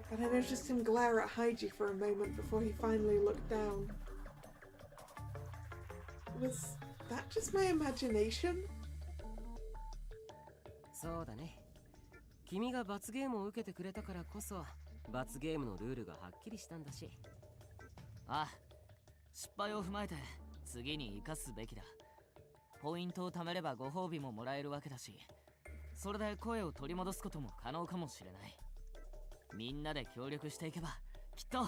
but I noticed him glare at Haiji for a moment before he finally looked down. Was that just my imagination? そうだね。君が罰ゲームを受けてくれたからこそ罰ゲームのルールがはっきりしたんだし。ああ、失敗を踏まえて次に生かすべきだ。ポイントを貯めればご褒美ももらえるわけだし、それで声を取り戻すことも可能かもしれない。みんなで協力していけばきっと。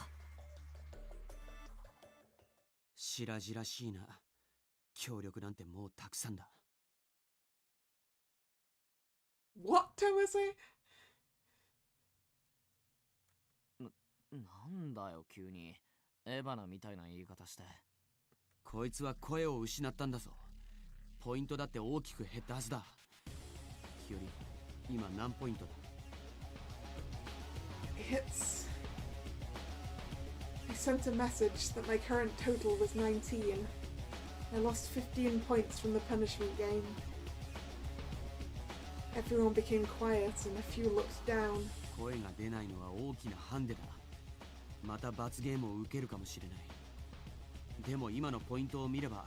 白々しいな。協力なんてもうたくさんだ。What, Tomase? なんだよ急にエヴァナみたいな言い方して。こいつは声を失ったんだぞ。ポイントだって大きく減ったはずだ。日和、今何ポイントだ？ I sent a message that my current total was 19. I lost 15 points from the punishment game. Everyone became quiet and a few looked down. 声が出ないのは大きなハンデだ。また罰ゲームを受けるかもしれない。でも今のポイントを見れば、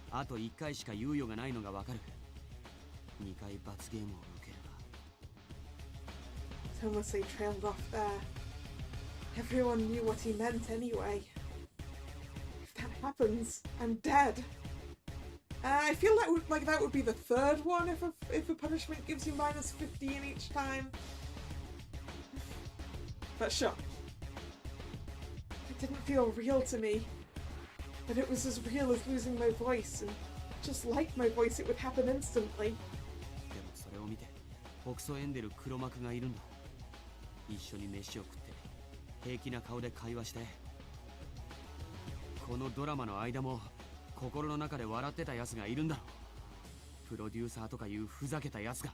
あと1回しか猶予がないのがわかる。2回罰ゲームを受ければ。Tomase trailed off there. Everyone knew what he meant anyway. If that happens, I'm dead. I feel that would be the third one if a punishment gives you minus 15 each time. But sure. It didn't feel real to me. But it was as real as losing my voice, and just like my voice, it would happen instantly. でもそれを見て、北総エンデル黒幕がいるんだ。一緒に飯を食って、平気な顔で会話して。このドラマの間も、心の中で笑ってたやつがいるんだろう。プロデューサーとかいうふざけたやつが。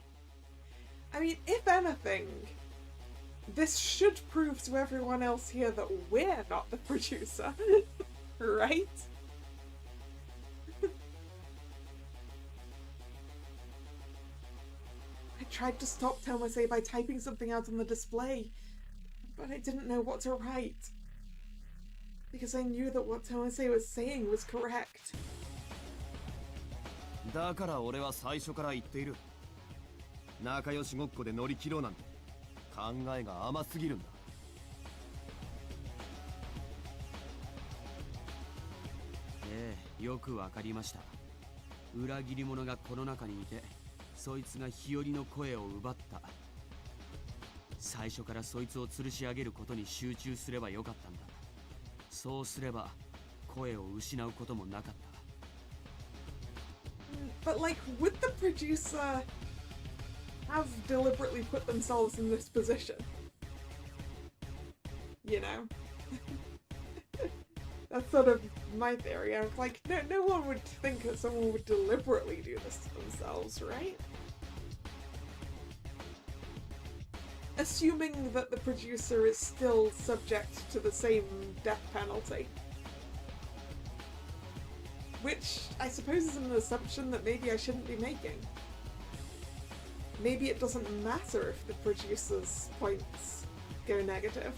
I mean, if anything, this should prove to everyone else here that we're not the producer, right? I tried to stop Tomase by typing something out on the display, but I didn't know what to write. Because I knew that what Tomase was saying was correct. だから俺は最初から言っている。仲良しごっこで乗り切ろうなんて考えが甘すぎるんだ。ええ、よくわかりました。裏切り者がこの中にいて、そいつが日和の声を奪った。最初からそいつを吊るし上げることに集中すればよかったんだ。そうすれば声を失うこともなかった。But like, would the producer have deliberately put themselves in this position? You know? That's sort of my theory. I was like, no one would think that someone would deliberately do this to themselves, right? Assuming that the producer is still subject to the same death penalty. Which, I suppose, is an assumption that maybe I shouldn't be making. Maybe it doesn't matter if the producer's points go negative.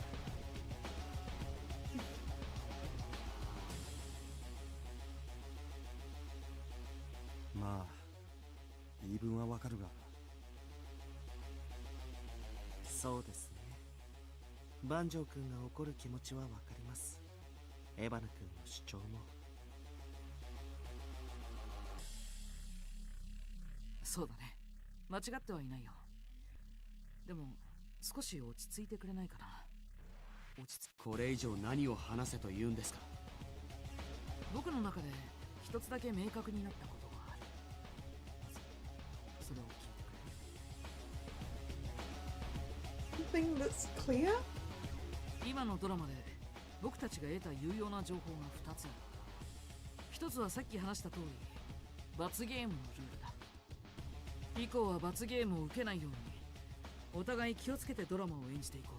まあ、言い分はわかるが。そうですね。万丈君が怒る気持ちはわかります。エヴァナ君の主張も。そうだね。間違ってはいないよ。でも少し落ち着いてくれないかな。これ以上何を話せと言うんですか。僕の中で一つだけ明確になったことがある。まずそれを聞いてくれ。Something that's clear? 今のドラマで僕たちが得た有用な情報が2つある。一つはさっき話した通り、罰ゲームのルールだ。以降は罰ゲームを受けないようにお互い気をつけてドラマを演じていこ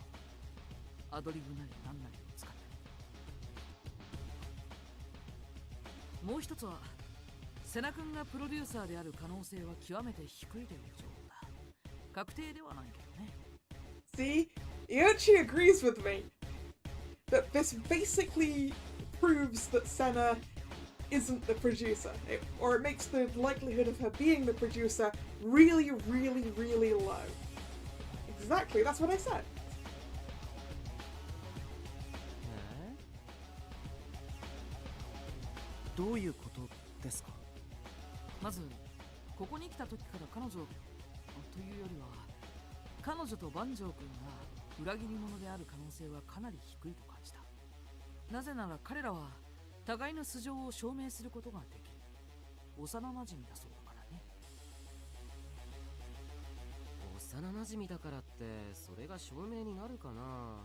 う。アドリブなり何なりを使ってね。もう一つは瀬名君がプロデューサーである可能性は極めて低いという情報だ。確定ではないけどね。See, Yoichi agrees with me that this basically proves that Senna isn't the producer, or it makes the likelihood of her being the producer really, really, really low. Exactly, that's what I said. どういうことですか。まずここに来た時から彼女というよりは彼女と万丈君が裏切り者である可能性はかなり低いと感じた。なぜなら彼らは互いの素性を証明することができる幼馴染だそうだからね。幼馴染だからってそれが証明になるかな。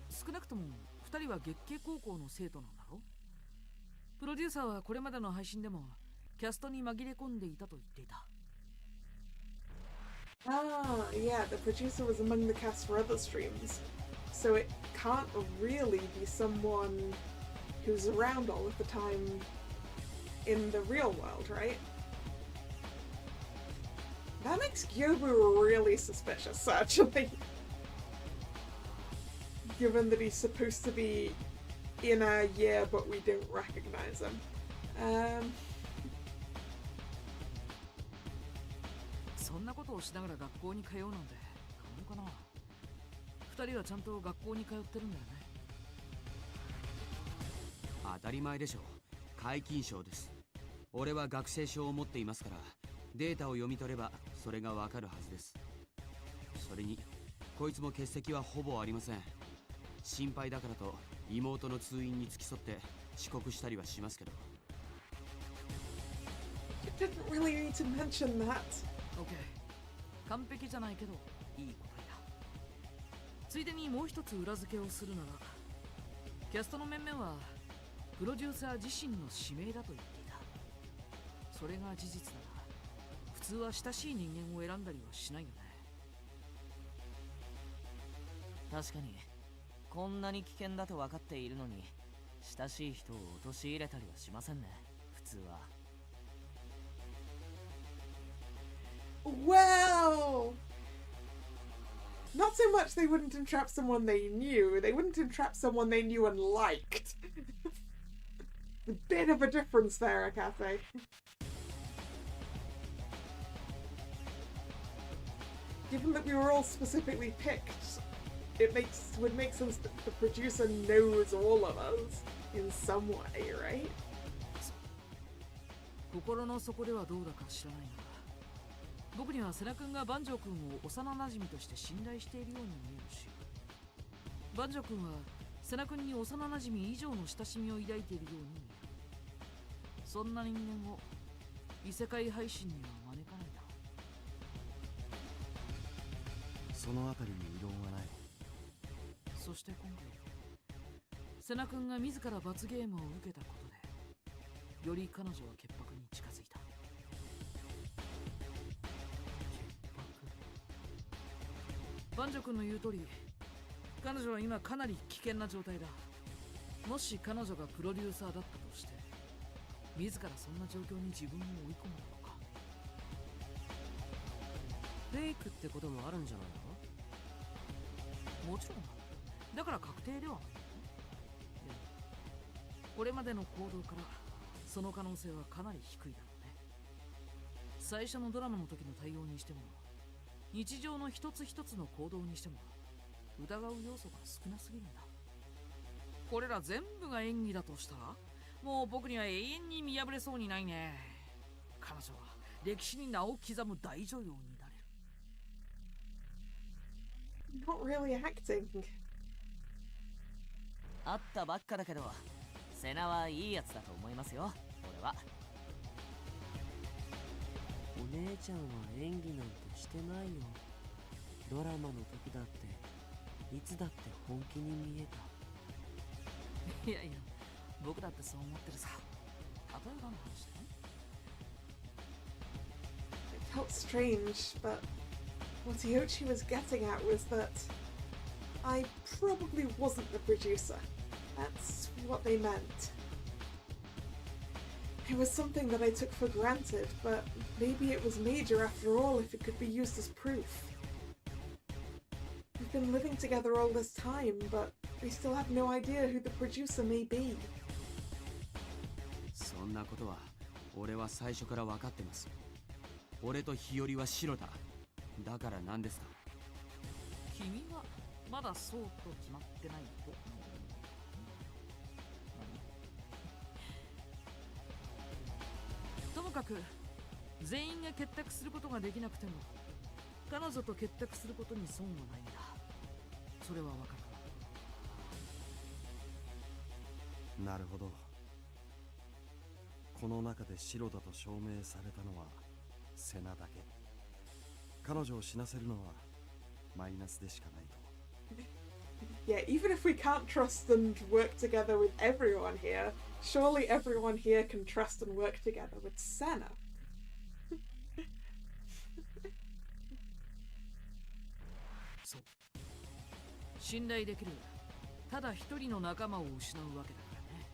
少なくとも2人は月経高校の生徒なんだろ。プロデューサーはこれまでの配信でもキャストに紛れ込んでいたと言っていた。Ah, yeah, the producer was among the cast for other streams, so it can't really be someone who's around all of the time in the real world, right? That makes Gyobu really suspicious, actually. Given that he's supposed to be in our year, but we don't recognize him. そんなことをしながら学校に通うなんて可能かな。2人はちゃんと学校に通ってるんだよね。当たり前でしょう。皆勤賞です。俺は学生証を持っていますから、データを読み取ればそれがわかるはずです。それにこいつも欠席はほぼありません。心配だからと妹の通院に付き添って遅刻したりはしますけど。You didn't really need to mention that. OK、 完璧じゃないけどいい答えだ。ついでにもう一つ裏付けをするなら、キャストの面々はプロデューサー自身の指名だと言っていた。それが事実なら普通は親しい人間を選んだりはしないよね。確かにこんなに危険だと分かっているのに親しい人を陥れたりはしませんね、普通は。Well, not so much they wouldn't entrap someone they knew, they wouldn't entrap someone they knew and liked. A bit of a difference there, Akase. Given that we were all specifically picked, would make sense that the producer knows all of us in some way, right? 心の底ではどうだか知らないが、僕には瀬名君が万丈君を幼馴染として信頼しているように見えるし、万丈君は瀬名君に幼馴染以上の親しみを抱いているように見える。そんな人間を異世界配信には招かないだろう。そのあたりに異論はない。そして今回セナ君が自ら罰ゲームを受けたことでより彼女は潔白に近づいた。バンジョ君の言う通り、彼女は今かなり危険な状態だ。もし彼女がプロデューサーだったとして自らそんな状況に自分を追い込むのか。フェイクってこともあるんじゃないの？もちろんだから確定ではない。でもこれまでの行動からその可能性はかなり低いだろうね。最初のドラマの時の対応にしても日常の一つ一つの行動にしても疑う要素が少なすぎるんだ。これら全部が演技だとしたらもう僕には永遠に見破れそうにないね。彼女は歴史に名を刻む大女優になれる。 Not really acting. 会ったばっかだけどセナはいいやつだと思いますよ、俺は。お姉ちゃんは演技なんてしてないよ。ドラマの時だっていつだって本気に見えた。いやいや、僕だってそう思ってるさ。例えばの話だね。It felt strange, but what Iochi was getting at was that I probably wasn't the producer. That's what they meant. It was something that I took for granted, but maybe it was major after all if it could be used as proof. We've been living together all this time, but we still have no idea who the producer may be. そんなことは俺は最初から分かってます。俺と日和は白だ。だから何ですか？君はまだそうと決まってないと。ともかく全員が結託することができなくても彼女と結託することに損はないんだ。それは分かる。なるほど。この中で白だと証明されたのはセナだけ。彼女を死なせるのはマイナスでしかないと。Yeah, even if we can't trust and work together with everyone here, surely everyone here can trust and work together with Senna. そう。信頼できるただ一人の仲間を失うわけだからね。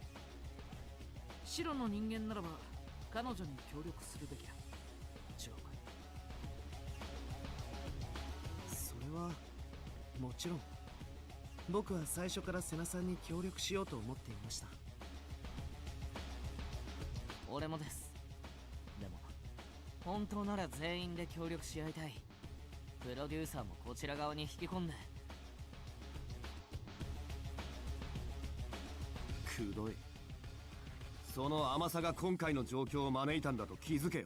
白の人間ならば彼女に協力するべきだ。違うかい？それはもちろん。僕は最初からセナさんに協力しようと思っていました。俺もです。でも本当なら全員で協力し合いたい。プロデューサーもこちら側に引き込んで。くどい。その甘さが今回の状況を招いたんだと気づけよ。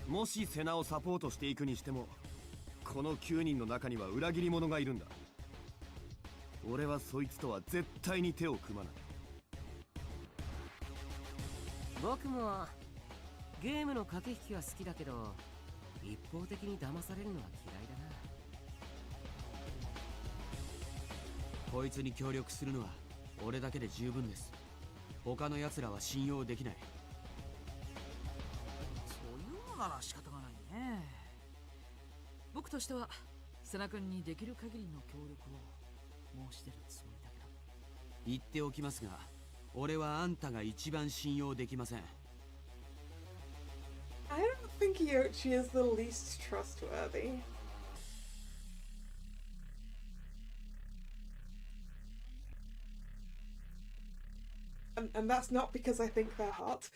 もしセナをサポートしていくにしてもこの9人の中には裏切り者がいるんだ。俺はそいつとは絶対に手を組まない。僕もゲームの駆け引きは好きだけど一方的に騙されるのは嫌いだな。こいつに協力するのは俺だけで十分です。他の奴らは信用できない。そういうのなら仕方がないね。僕としてはセナ君にできる限りの協力を申し出るつもりだけど。言っておきますが俺はあんたが一番信用できません。 I don't think Iochi is the least trustworthy. And that's not because I think they're hot.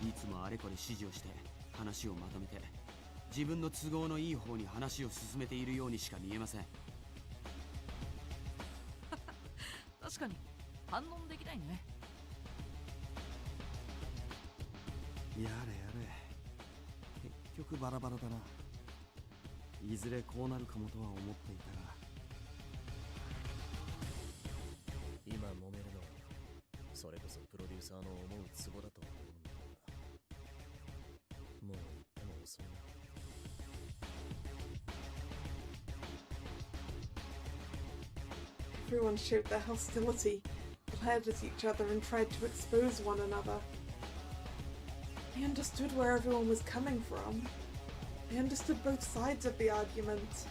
いつもあれこれ指示をして話をまとめて自分の都合のいい方に話を進めているようにしか見えません。確かに反論できないね。やれやれ、結局バラバラだな。いずれこうなるかもとは思っていたが、今揉めるのはそれこそプロデューサーの思うツボだと思うんだが、もう言っても遅いな。Everyone showed their hostility, glared at each other and tried to expose one another. I understood where everyone was coming from. I understood both sides of the argument.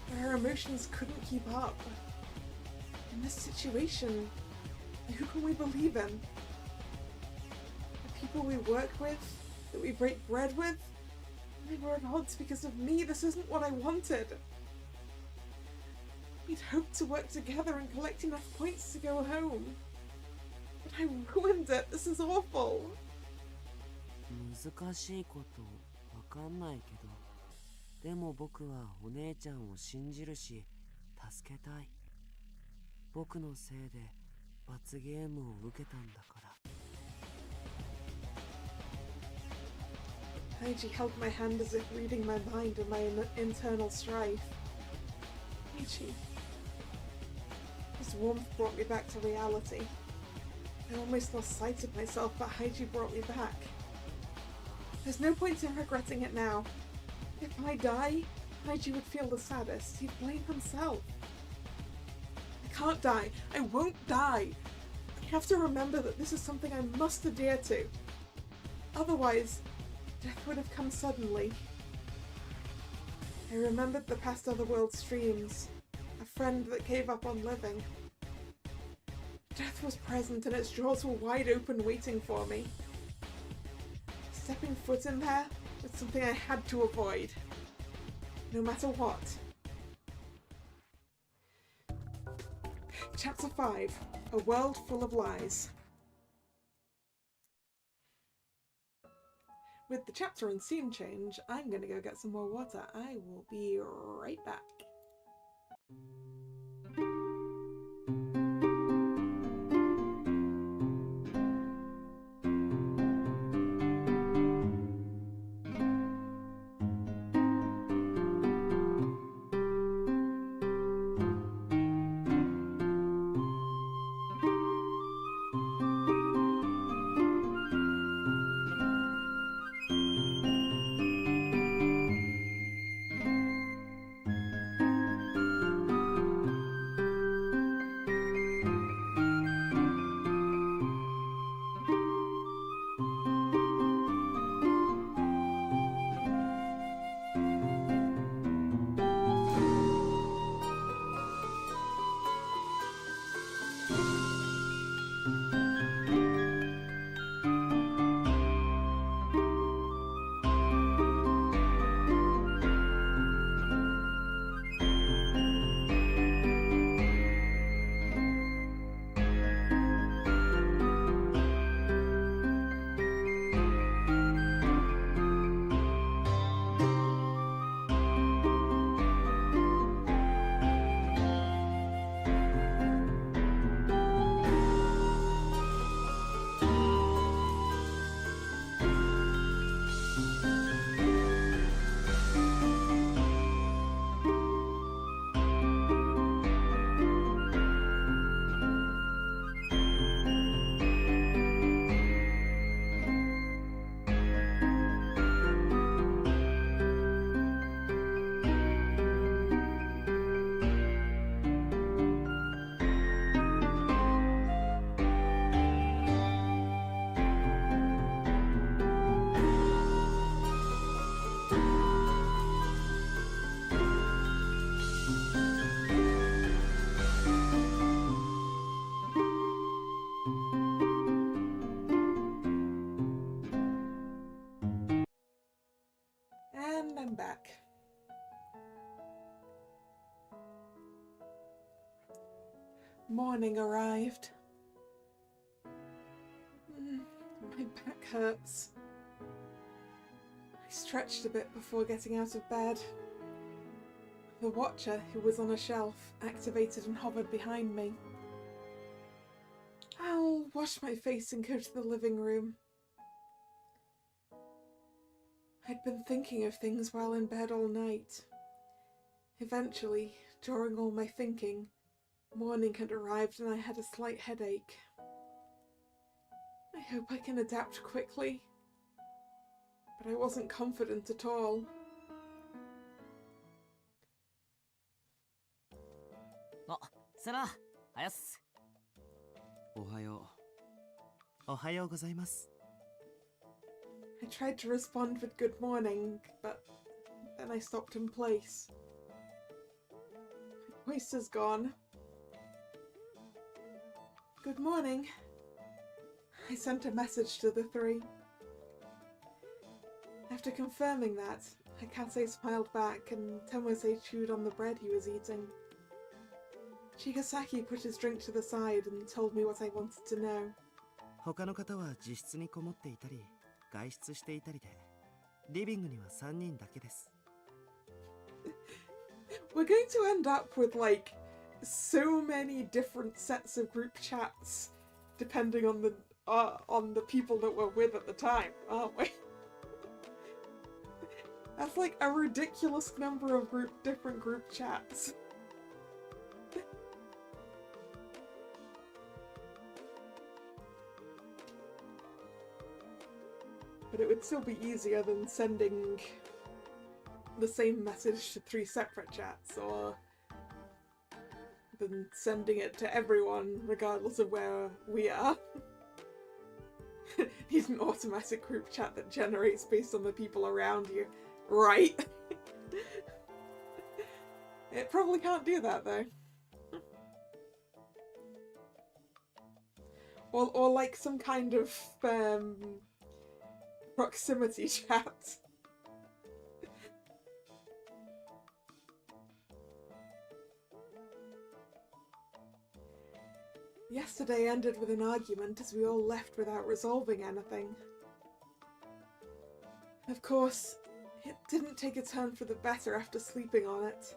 But our emotions couldn't keep up. In this situation, who can we believe in? The people we work with, that we break bread with, they were at odds because of me. This isn't what I wanted. We'd hoped to work together and collect enough points to go home. But I ruined it. This is awful. 難しいことわかんないけど、でも僕はお姉ちゃんを信じるし助けたい。僕のせいで罰ゲームを受けたんだから。Haiji held my hand as if reading my mind and my internal strife. Haiji. His warmth brought me back to reality. I almost lost sight of myself, but Haiji brought me back. There's no point in regretting it now. If I die, Haiji would feel the saddest. He'd blame himself. I can't die. I won't die. I have to remember that this is something I must adhere to. Otherwise, death would have come suddenly. I remembered the past Otherworld streams, a friend that gave up on living. Death was present and its jaws were wide open waiting for me. Stepping foot in there was something I had to avoid, no matter what. Chapter 5, A World Full of Lies. With the chapter and scene change, I'm gonna go get some more water. I will be right back. And I'm back. Morning arrived. My back hurts. I stretched a bit before getting out of bed. The watcher, who was on a shelf, activated and hovered behind me. I'll wash my face and go to the living room. I'd been thinking of things while in bed all night. Eventually, during all my thinking, morning had arrived and I had a slight headache. I hope I can adapt quickly, but I wasn't confident at all. Oh, セナ、あやっす。おはよおはようございます。I tried to respond with good morning, but then I stopped in place. My voice is gone. Good morning. I sent a message to the three. After confirming that, Akase smiled back and Tomose chewed on the bread he was eating. Chigasaki put his drink to the side and told me what I wanted to know. 他の方は自室にこもっていたり、外出していたりで、リビングには3人だけです。We're going to end up with like so many different sets of group chats depending on the people that we're with at the time, aren't we? That's like a ridiculous number of different group chats. But it would still be easier than sending the same message to 3 separate chats, or than sending it to everyone regardless of where we are. Need an automatic group chat that generates based on the people around you. Right? It probably can't do that though. Or like some kind of proximity chat. Yesterday ended with an argument as we all left without resolving anything. Of course, it didn't take a turn for the better after sleeping on it,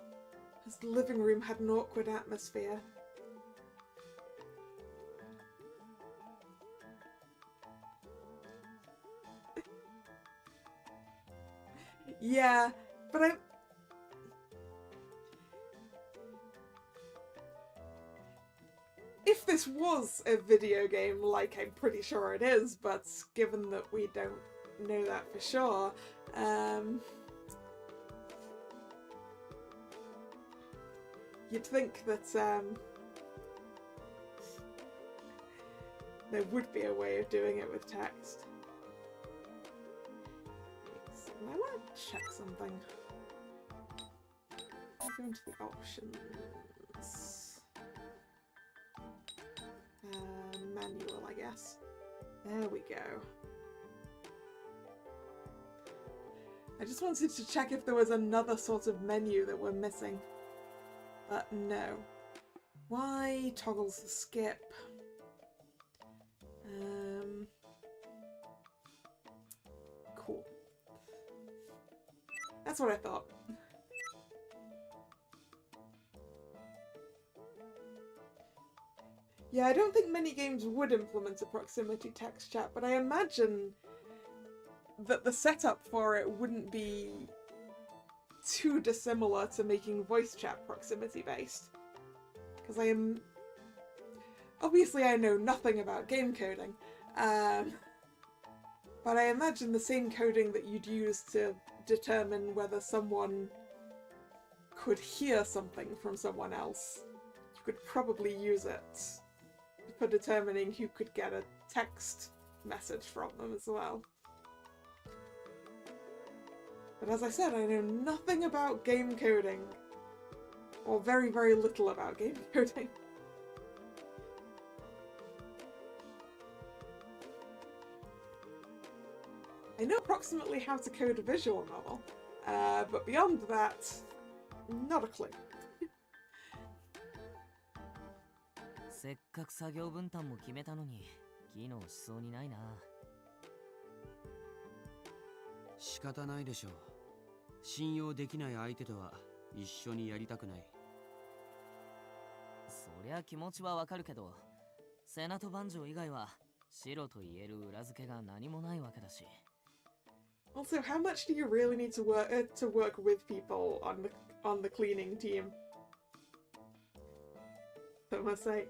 as the living room had an awkward atmosphere. Yeah, but if this was a video game, like I'm pretty sure it is, but given that we don't know that for sure, you'd think that there would be a way of doing it with text. I want to check something. Go into the options. Manual, I guess. There we go. I just wanted to check if there was another sort of menu that we're missing. But no. Why toggles the skip? Cool. That's what I thought. Yeah, I don't think many games would implement a proximity text chat, but I imagine that the setup for it wouldn't be too dissimilar to making voice chat proximity based. Because obviously I know nothing about game coding, but I imagine the same coding that you'd use to determine whether someone could hear something from someone else, you could probably use it for determining who could get a text message from them as well. But as I said, I know nothing about game coding, or very, very little about game coding. I know approximately how to code a visual novel, but beyond that, not a clue. せっかく作業分担も決めたのに機能しそうにないな。仕方ないでしょう。信用できない相手とは一緒にやりたくない。そりゃ気持ちはわかるけど、セナとバンジョー以外は白と言える裏付けが何もないわけだし、Also, how much do you really need to work with people on the cleaning team? I must say,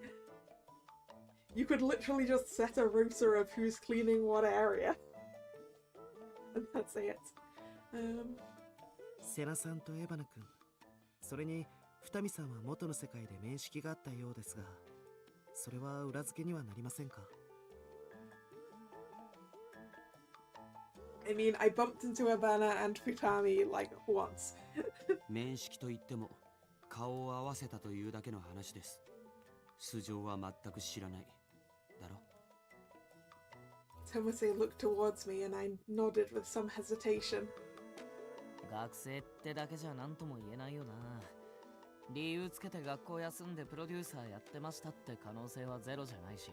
you could literally just set a rota of who's cleaning what area, and that's it. セナさんとエヴァナ君、それに二見さんは元の世界で面識があったようですが、それは裏付けにはなりませんか？ I mean, I bumped into Ivana and Futami like once. 面識といっても顔を合わせたというだけの話です。素性は全く知らないだろ。Tomase looked towards me and I nodded with some hesitation. 学生ってだけじゃ何とも言えないよな。理由つけて学校休んでプロデューサーやってましたって可能性はゼロじゃないし。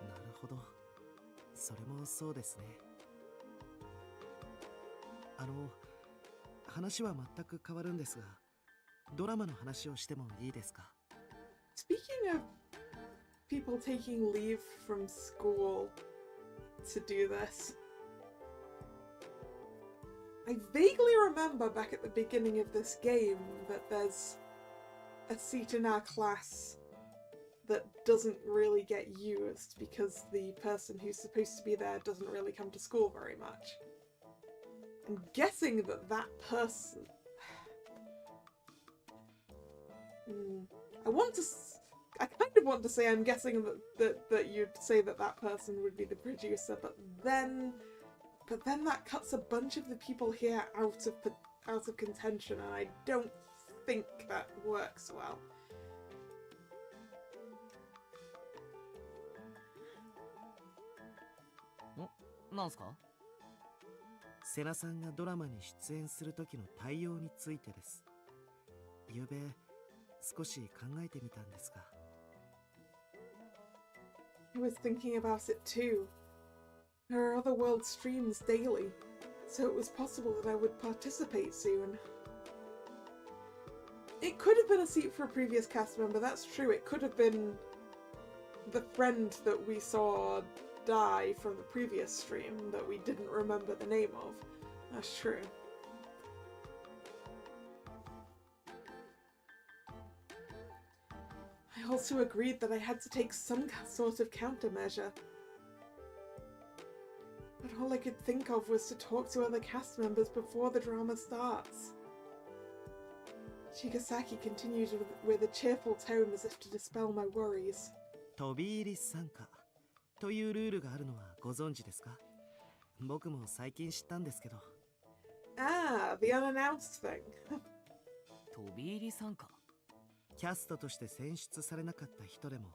なるほど、それもそうですね。話は全く変わるんですが、ドラマの話をしてもいいですか？ Speaking of people taking leave from school to do this, I vaguely remember back at the beginning of this game that there's a seat in our class that doesn't really get used because the person who's supposed to be there doesn't really come to school very much. I'm guessing that that person... I kind of want to say I'm guessing that you'd say that that person would be the producer, but then that cuts a bunch of the people here out of contention, and I don't think that works well. なんすか？セナさんがドラマに出演する時の対応についてです。ゆうべ少し考えてみたんですが。I was thinking about it too. There are other world streams daily, so it was possible that I would participate soon. It could have been a seat for a previous cast member, that's true. It could have been the friend that we saw die from the previous stream that we didn't remember the name of. That's true. I also agreed that I had to take some sort of countermeasure. But all I could think of was to talk to other cast members before the drama starts. Shigasaki continued with a cheerful tone as if to dispel my worries. 飛び入り参加というルールがあるのはご存知ですか？僕も最近知ったんですけど。Ah, the unannounced thing. 飛び入り参加？キャストとして選出されなかった人でも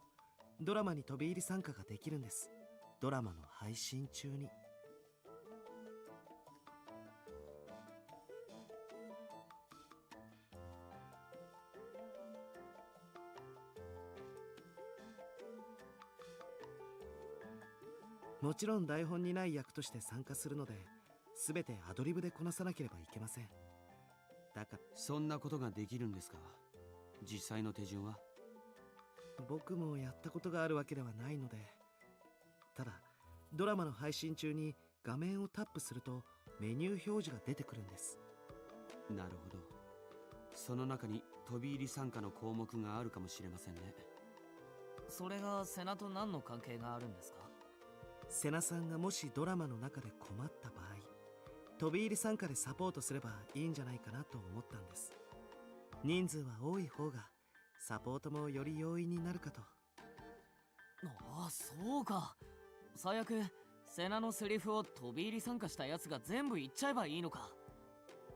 ドラマに飛び入り参加ができるんです。ドラマの配信中に。もちろん台本にない役として参加するので、全てアドリブでこなさなければいけません。だからそんなことができるんですか？実際の手順は？僕もやったことがあるわけではないので、ただドラマの配信中に画面をタップするとメニュー表示が出てくるんです。なるほど。その中に飛び入り参加の項目があるかもしれませんね。それがセナと何の関係があるんですか？セナさんがもしドラマの中で困った場合、飛び入り参加でサポートすればいいんじゃないかなと思ったんです。人数は多い方がサポートもより容易になるかと。ああ、そうか。最悪セナのセリフを飛び入り参加したやつが全部言っちゃえばいいのか。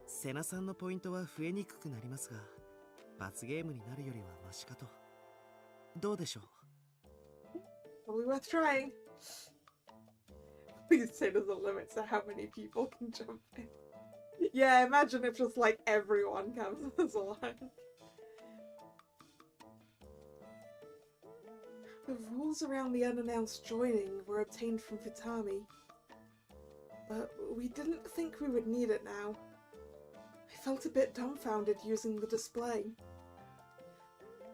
セナさんのポイントは増えにくくなりますが、罰ゲームになるよりはマシかと。どうでしょう？ Probably worth trying. Please say there's a limit to how many people can jump in. Yeah, imagine if just like everyone comes as a line. The rules around the unannounced joining were obtained from Futami, but we didn't think we would need it now. I felt a bit dumbfounded using the display.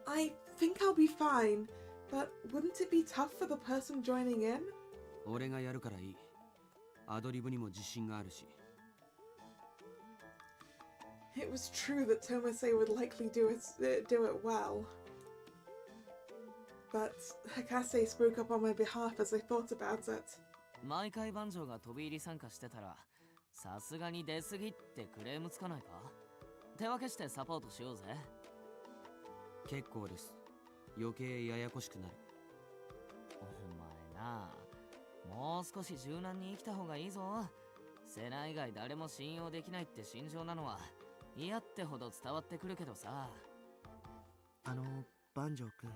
I think I'll be fine, but wouldn't it be tough for the person joining in? 俺がやるからいい。アドリブにも自信があるし。 It was true that Tomase would likely do it well. But Hakase spoke up on my behalf as I thought about it. 毎回番長が飛び入り参加してたら、さすがに出過ぎってクレームつかないか？手分けしてサポートしようぜ。結構です。余計ややこしくなる。お前な、もう少し柔軟に生きた方がいいぞ。セナ以外誰も信用できないって心情なのは嫌ってほど伝わってくるけどさ。番長くん、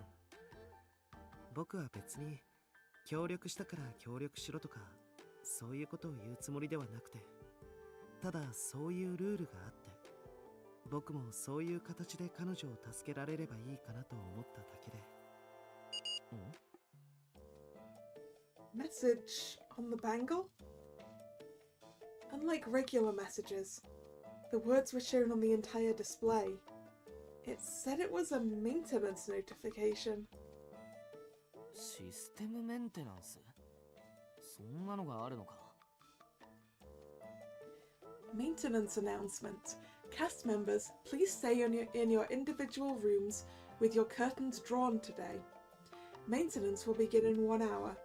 僕は別に協力したから協力しろとかそういうことを言うつもりではなくて、ただそういうルールがあって、僕もそういう形で彼女を助けられればいいかなと思っただけで。Message on the bangle? Unlike regular messages, the words were shown on the entire display. It said it was a maintenance notification. システムメンテナンス？そんなのがあるのか？ Maintenance announcement. Cast members, please stay in your individual rooms with your curtains drawn today. Maintenance will begin in 1 hour.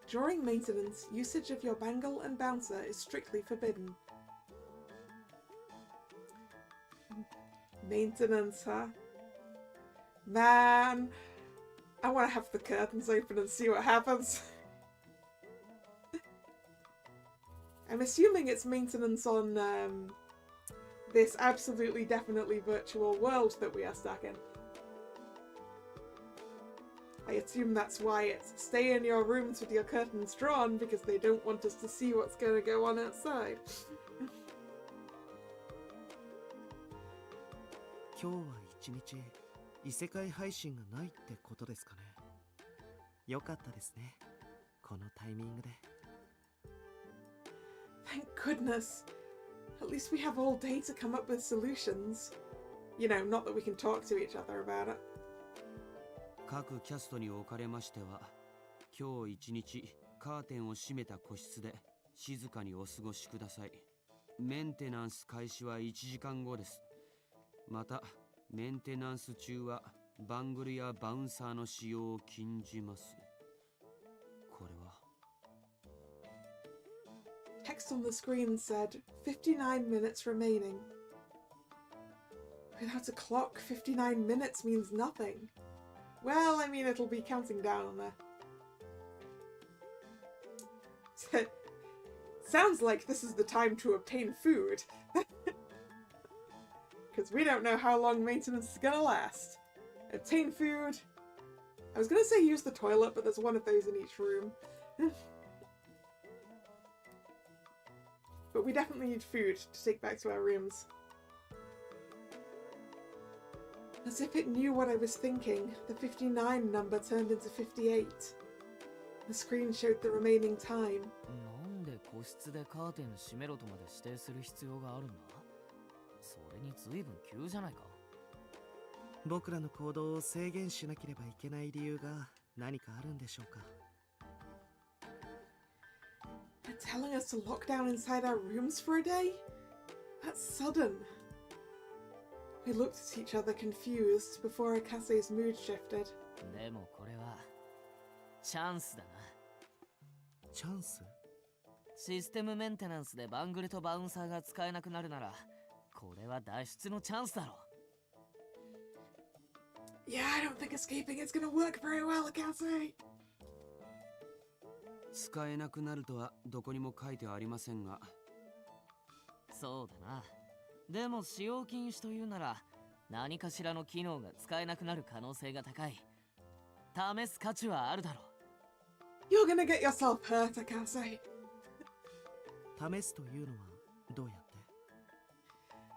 During maintenance, usage of your bangle and bouncer is strictly forbidden. Maintenance, huh? Man, I want to have the curtains open and see what happens. I'm assuming it's maintenance on this absolutely definitely virtual world that we are stuck in. I assume that's why it's stay in your rooms with your curtains drawn, because they don't want us to see what's going to go on outside. 今日は一日異世界配信がないってことですかね。よかったですね、このタイミングで。Thank goodness. At least we have all day to come up with solutions. You know, not that we can talk to each other about it. 各キャストにおかれましては、今日一日カーテンを閉めた個室で静かにお過ごしください。メンテナンス開始は1時間後です。また、メンテナンス中はバングルやバウンサーの使用を禁じます。これは。Text on the screen said 59 minutes remaining. Without a clock, 59 minutes means nothing. Well, I mean, it'll be counting down on there. Sounds like this is the time to obtain food. Because we don't know how long maintenance is gonna last. Obtain food. I was gonna say use the toilet, but there's one of those in each room. But we definitely need food to take back to our rooms. As if it knew what I was thinking, the 59 number turned into 58. The screen showed the remaining time. なんで個室でカーテン閉めろとまで指定する必要があるんだ？それに随分急じゃないか。僕らの行動を制限しなければいけない理由が何かあるんでしょうか。They're telling us to lock down inside our rooms for a day? That's sudden. We looked at each other confused before Akase's mood shifted. でもこれはチャンスだな。チャンス？システムメンテナンスでバングルとバウンサーが使えなくなるなら、これは脱出のチャンスだろ。Yeah, I don't think escaping is gonna work very well, Akase. 使えなくなるとはどこにも書いてありませんが。そうだな。でも使用禁止というなら、何かしらの機能が使えなくなる可能性が高い。試す価値はあるだろう。You're gonna get yourself hurt, Akase. 試すというのはどうやって？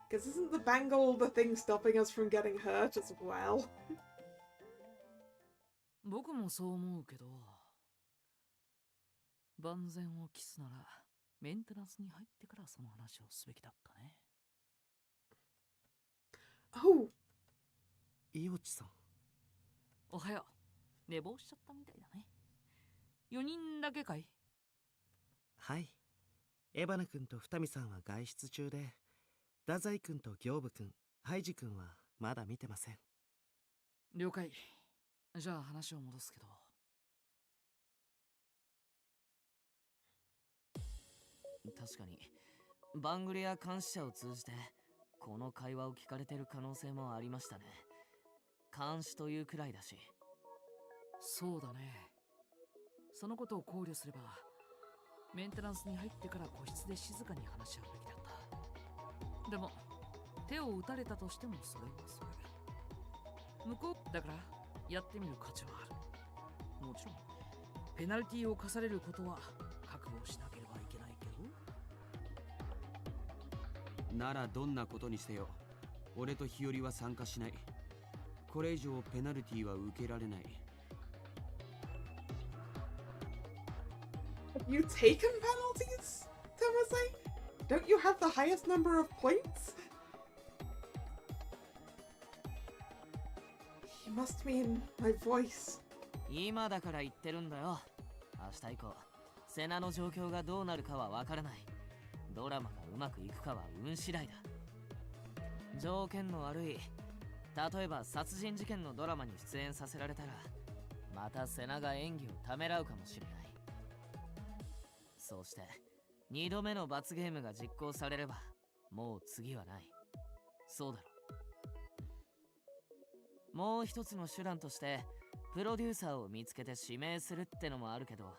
Because isn't the bangle the thing stopping us from getting hurt as well? 僕もそう思うけど、万全を期すならメンテナンスに入ってからその話をすべきだったね。Oh! いおちさん。おはよう。寝坊しちゃったみたいだね。4人だけかい？はい。エバナ君と二見さんは外出中で、太宰君と行部君、ハイジ君はまだ見てません。了解。じゃあ話を戻すけど、確かにバングルや監視者を通じてこの会話を聞かれてる可能性もありましたね。監視というくらいだし。そうだね。そのことを考慮すれば、メンテナンスに入ってから個室で静かに話し合うべきだった。でも手を打たれたとしてもそれはそれ。向こうだからやってみる価値はある。もちろんペナルティを課されることは覚悟しなければいけないけど。ならどんなことにせよ、俺と日和は参加しない。これ以上ペナルティは受けられない。Have you taken penalties, Tomasei? Don't you have the highest number of points? You must mean my voice. 今だから言ってるんだよ。明日以降セナの状況がどうなるかはわからない。ドラマがうまくいくかは運次第だ。条件の悪い、例えば殺人事件のドラマに出演させられたら、またセナが演技をためらうかもしれない。そうして2度目の罰ゲームが実行されれば、もう次はない。そうだろ。もう一つの手段としてプロデューサーを見つけて指名するってのもあるけど、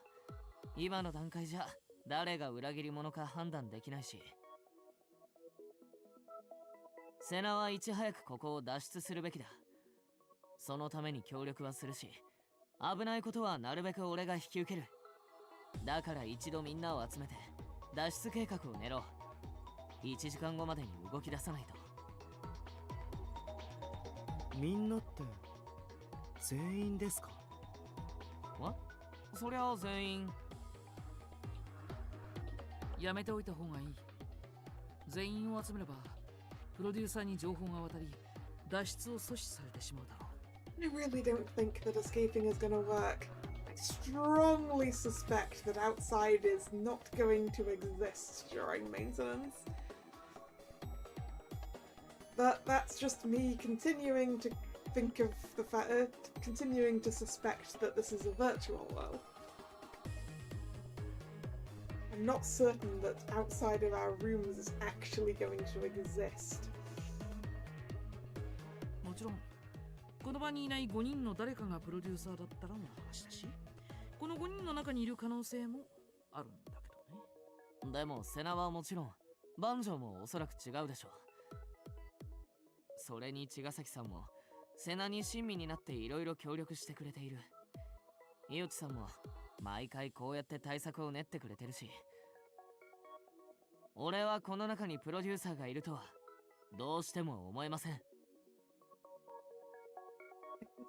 今の段階じゃ誰が裏切り者か判断できないし、セナはいち早くここを脱出するべきだ。そのために協力はするし、危ないことはなるべく俺が引き受ける。だから一度みんなを集めて脱出計画を練ろう。1時間後までに動き出さないと。みんなって全員ですか？そりゃ全員。やめておいた方がいい。全員を集めればプロデューサーに情報が渡り、脱出を阻止されてしまうだろう。 I really don't think that escaping is gonna work. I strongly suspect that outside is not going to exist during maintenance. But that's just me continuing to think of the fact, continuing to suspect that this is a virtual world. I'm not certain that outside of our rooms is actually going to exist. もちろんこの場にいない5人の誰かがプロデューサーだったらの話だし、この5人の中にいる可能性もあるんだけどね。でもセナはもちろん、バンジョーもおそらく違うでしょう。それに茅ヶ崎さんもセナに親身になっていろいろ協力してくれている。井内さんも毎回こうやって対策を練ってくれてるし、俺はこの中にプロデューサーがいるとはどうしても思えません。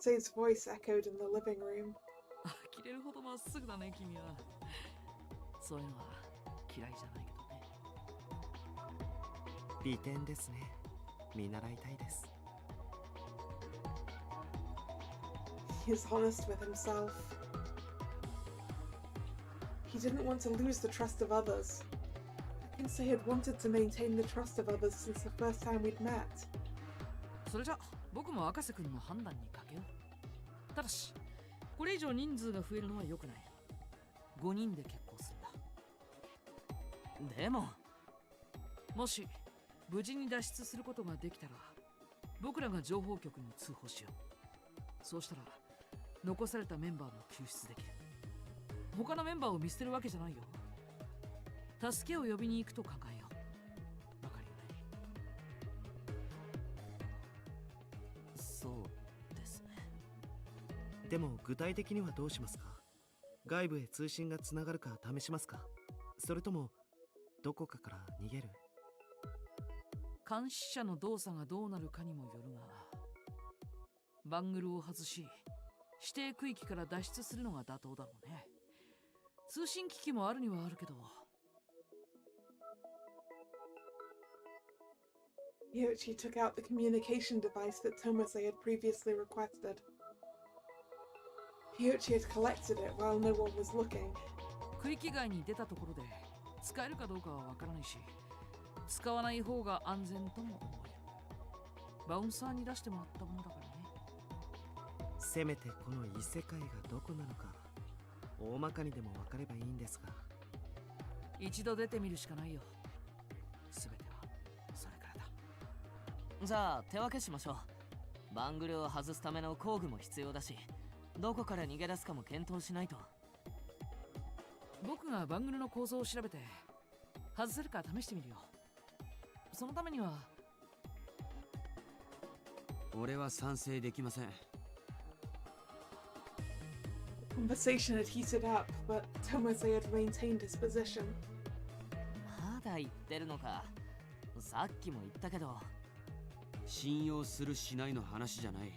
Say's voice echoed in the living room. 呆れるほどまっすぐだね君は。そういうのは嫌いじゃないけどね。利点ですね。見習いたいです。He's honest with himself. He didn't want to lose the trust of others. I can say he had wanted to maintain the trust of others since the first time we'd met. それじゃ僕も赤瀬くんの判断にかけよう。ただしこれ以上人数が増えるのは良くない。5人で結構するんだ。でももし無事に脱出することができたら、僕らが情報局に通報しよう。そうしたら残されたメンバーも救出できる。他のメンバーを見捨てるわけじゃないよ。助けを呼びに行くと考えよう。わかるよね？そうですね。でも具体的にはどうしますか？外部へ通信がつながるか試しますか？それともどこかから逃げる？監視者の動作がどうなるかにもよるが、バングルを外し指定区域から脱出するのが妥当だろうね。通信機器もあるにはあるけど。Yoichi took out the communication device that Tomase had previously requested. Yoichi had collected it while no one was looking. 区域外に出たところで使えるかどうかはわからないし、使わない方が安全とも思える。バウンサーに出してもらったものだからね。せめてこの異世界がどこなのか大まかにでも分かればいいんですが。一度出てみるしかないよ。すべてはそれからだ。じゃあ手分けしましょう。バングルを外すための工具も必要だし、どこから逃げ出すかも検討しないと。僕がバングルの構造を調べて外せるか試してみるよ。そのためには。俺は賛成できません。Conversation had heated up, but Tomase had maintained his position. まだ言ってるのか。さっきも言ったけど。信用するしないの話じゃない。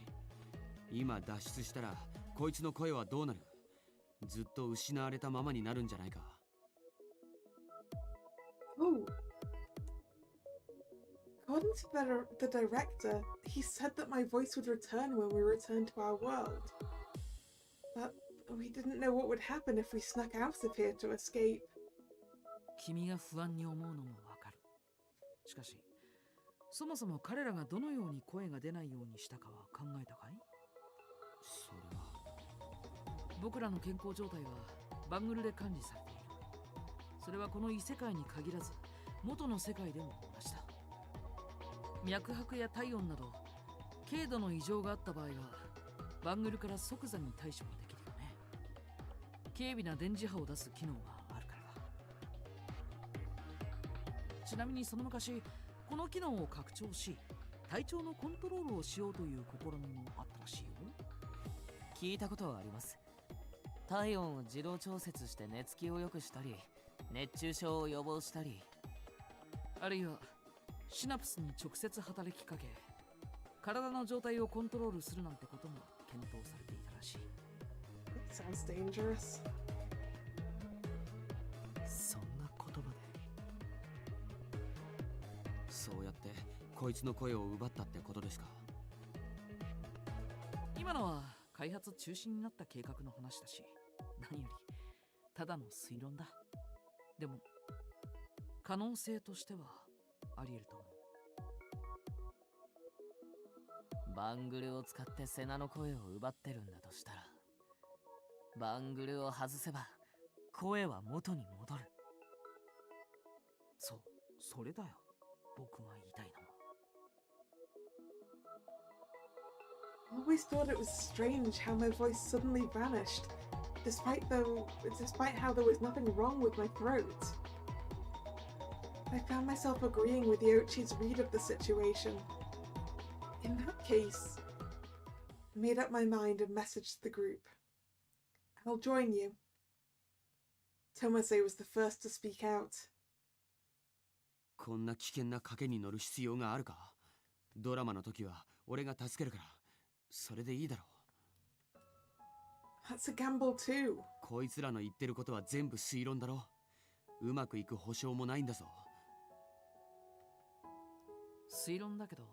今脱出したらこいつの声はどうなる？ずっと失われたままになるんじゃないか。Oh. According to the director, he said that my voice would return when we returned to our world. But we didn't know what would happen if we snuck out of here to escape. 君が不安に思うのもわかる。しかし、そもそも彼らがどのように声が出ないようにしたかは考えたかい？それは。僕らの健康状態はバングルで管理されている。それはこの異世界に限らず元の世界でも同じだ。脈拍や体温など軽度の異常があった場合はバングルから即座に対処ができるよね。軽微な電磁波を出す機能があるからだ。ちなみにその昔この機能を拡張し体調のコントロールをしようという試みもあったらしいよ。聞いたことはあります。体温を自動調節して寝つきを良くしたり、熱中症を予防したり、あるいはシナプスに直接働きかけ体の状態をコントロールするなんてことも検討されていたらしい。Sounds dangerous. そんな言葉で。そうやってこいつの声を奪ったってことですか？今のは開発中止になった計画の話だし、何よりただの推論だ。でも可能性としてはあり得ると思う。バングルを使ってセナの声を奪ってるんだとしたら、バングルを外せば声は元に戻る。そう、それだよ。僕が言いたいのは。I always thought it was strange how my voice suddenly vanished, despite how there was nothing wrong with my throat. I found myself agreeing with Yoichi's read of the situation. In that case, I made up my mind and messaged the group. I'll join you. Tomase was the first to speak out. こんな危険な賭けに乗る必要があるか？ドラマの時は俺が助けるから、それでいいだろう。That's a gamble too. こいつらの言ってることは全部推論だろ。うまくいく保証もないんだぞ。推論だけど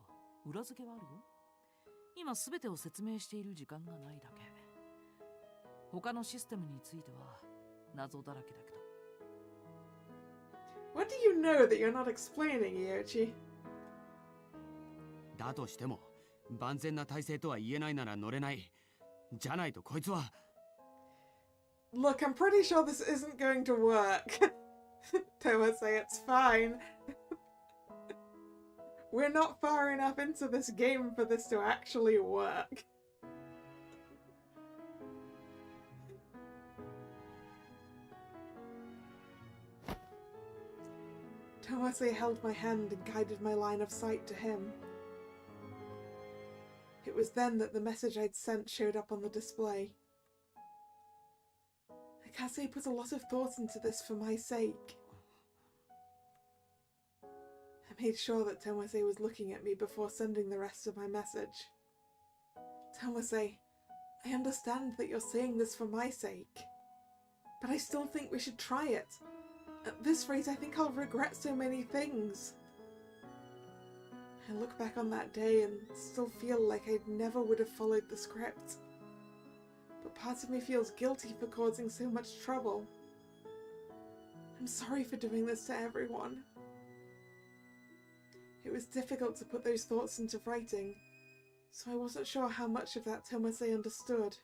裏付けはあるよ。今すべてを説明している時間がないだけ。他のシステムについては謎だらけだけど。What do you know that you're not explaining, Yoichi? だとしても万全な体制とは言えないなら乗れない。じゃないとこいつは。Look, I'm pretty sure this isn't going to work. Tomase, it's fine. We're not far enough into this game for this to actually work. Tomase held my hand and guided my line of sight to him. It was then that the message I'd sent showed up on the display. Akase put a lot of thought into this for my sake. I made sure that Tomase was looking at me before sending the rest of my message. Tomase, I understand that you're saying this for my sake, but I still think we should try it. At this rate, I think I'll regret so many things. I look back on that day and still feel like I never would have followed the script. But part of me feels guilty for causing so much trouble. I'm sorry for doing this to everyone. It was difficult to put those thoughts into writing, so I wasn't sure how much of that Tomase understood.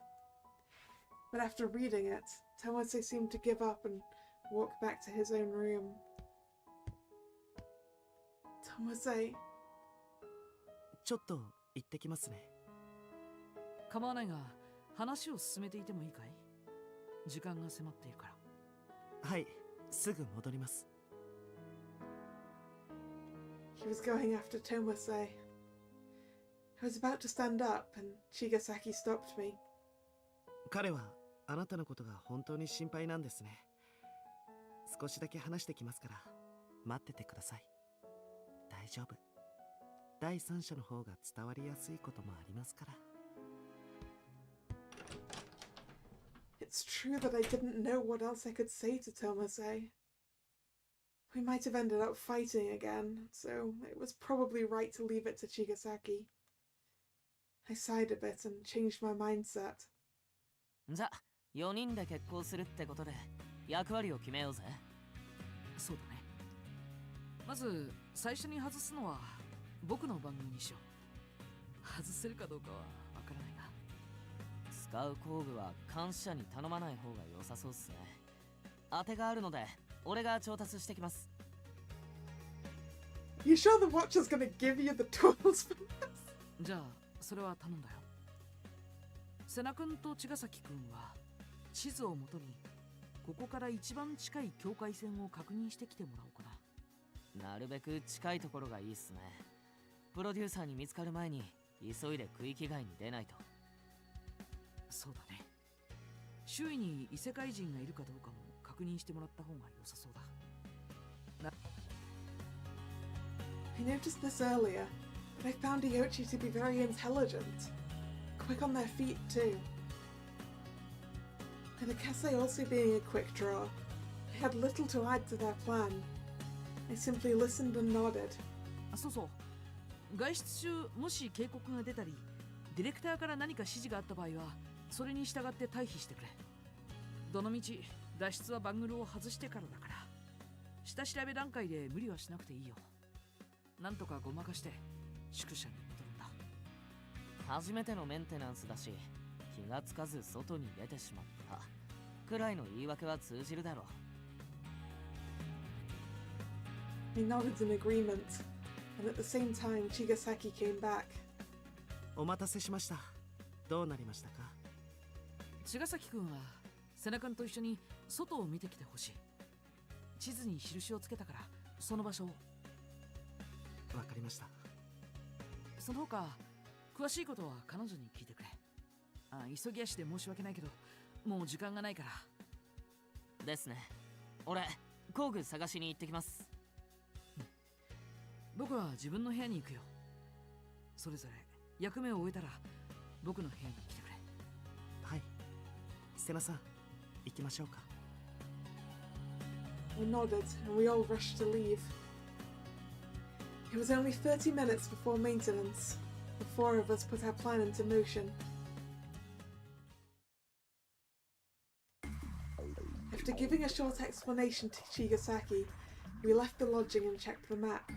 But after reading it, Tomase seemed to give up and walk back to his own room. Tomase. ちょっと行ってきますね。構わないが、話を進めていてもいいかい？時間が迫っているから。はい、すぐ戻ります。He was going after Tomase. I was about to stand up and Chigasaki stopped me. 彼はあなたのことが本当に心配なんですね。少しだけ話してきますから待っててください。大丈夫。第三者の方が伝わりやすいこともありますから。It's true that I didn't know what else I could say to Tomase. We might have ended up fighting again, so it was probably right to leave it to Chigasaki. I sighed a bit and changed my mindset. じゃあ4人で決行するってことで役割を決めようぜ。そうだね。まず最初に外すのは僕の番組にしよう。外せるかどうかはわからないが。使う工具は監視者に頼まない方が良さそうっすね。当てがあるので俺が調達してきます。You sure the watcher's gonna give you the tools for this? じゃあそれは頼んだよ。瀬名君と茅ヶ崎君は地図をもとにここから一番近い境界線を確認してきてもらおうかな。なるべく近いところがいいっすね。プロデューサーに見つかる前に急いで区域外に出ないと。そうだね。周囲に異世界人がいるかどうかも確認してもらった方が良さそうだ。I noticed this earlier, but I found Iochi to be very intelligent. Quick on their feet too. With Akase also being a quick draw, I had little to add to their plan. I simply listened and nodded. そうそう。外出中もし警告が出たり、ディレクターから何か指示があった場合は、それに従って退避してくれ。どのみち脱出はバングルを外してからだから、下調べ段階で無理はしなくていいよ。なんとかごまかして宿舎に戻るんだ。初めてのメンテナンスだし気がつかず外に出てしまったくらいの言い訳は通じるだろう。 I nodded in agreement, and at the same time Chigasaki came back. お待たせしました。どうなりましたか？茅ヶ崎君は瀬名君と一緒に外を見てきてほしい。地図に印をつけたからその場所を。わかりました。その他詳しいことは彼女に聞いてくれ。急ぎ足で申し訳ないけどもう時間がないから。ですね。俺工具探しに行ってきます。僕は自分の部屋に行くよ。それぞれ役目を終えたら僕の部屋に来てくれ。はい。瀬名さん行きましょうか。 I nodded, and we all rushed to leave. It was only 30 minutes before maintenance. The four of us put our plan into motion. After giving a short explanation to Chigasaki, we left the lodging and checked the map.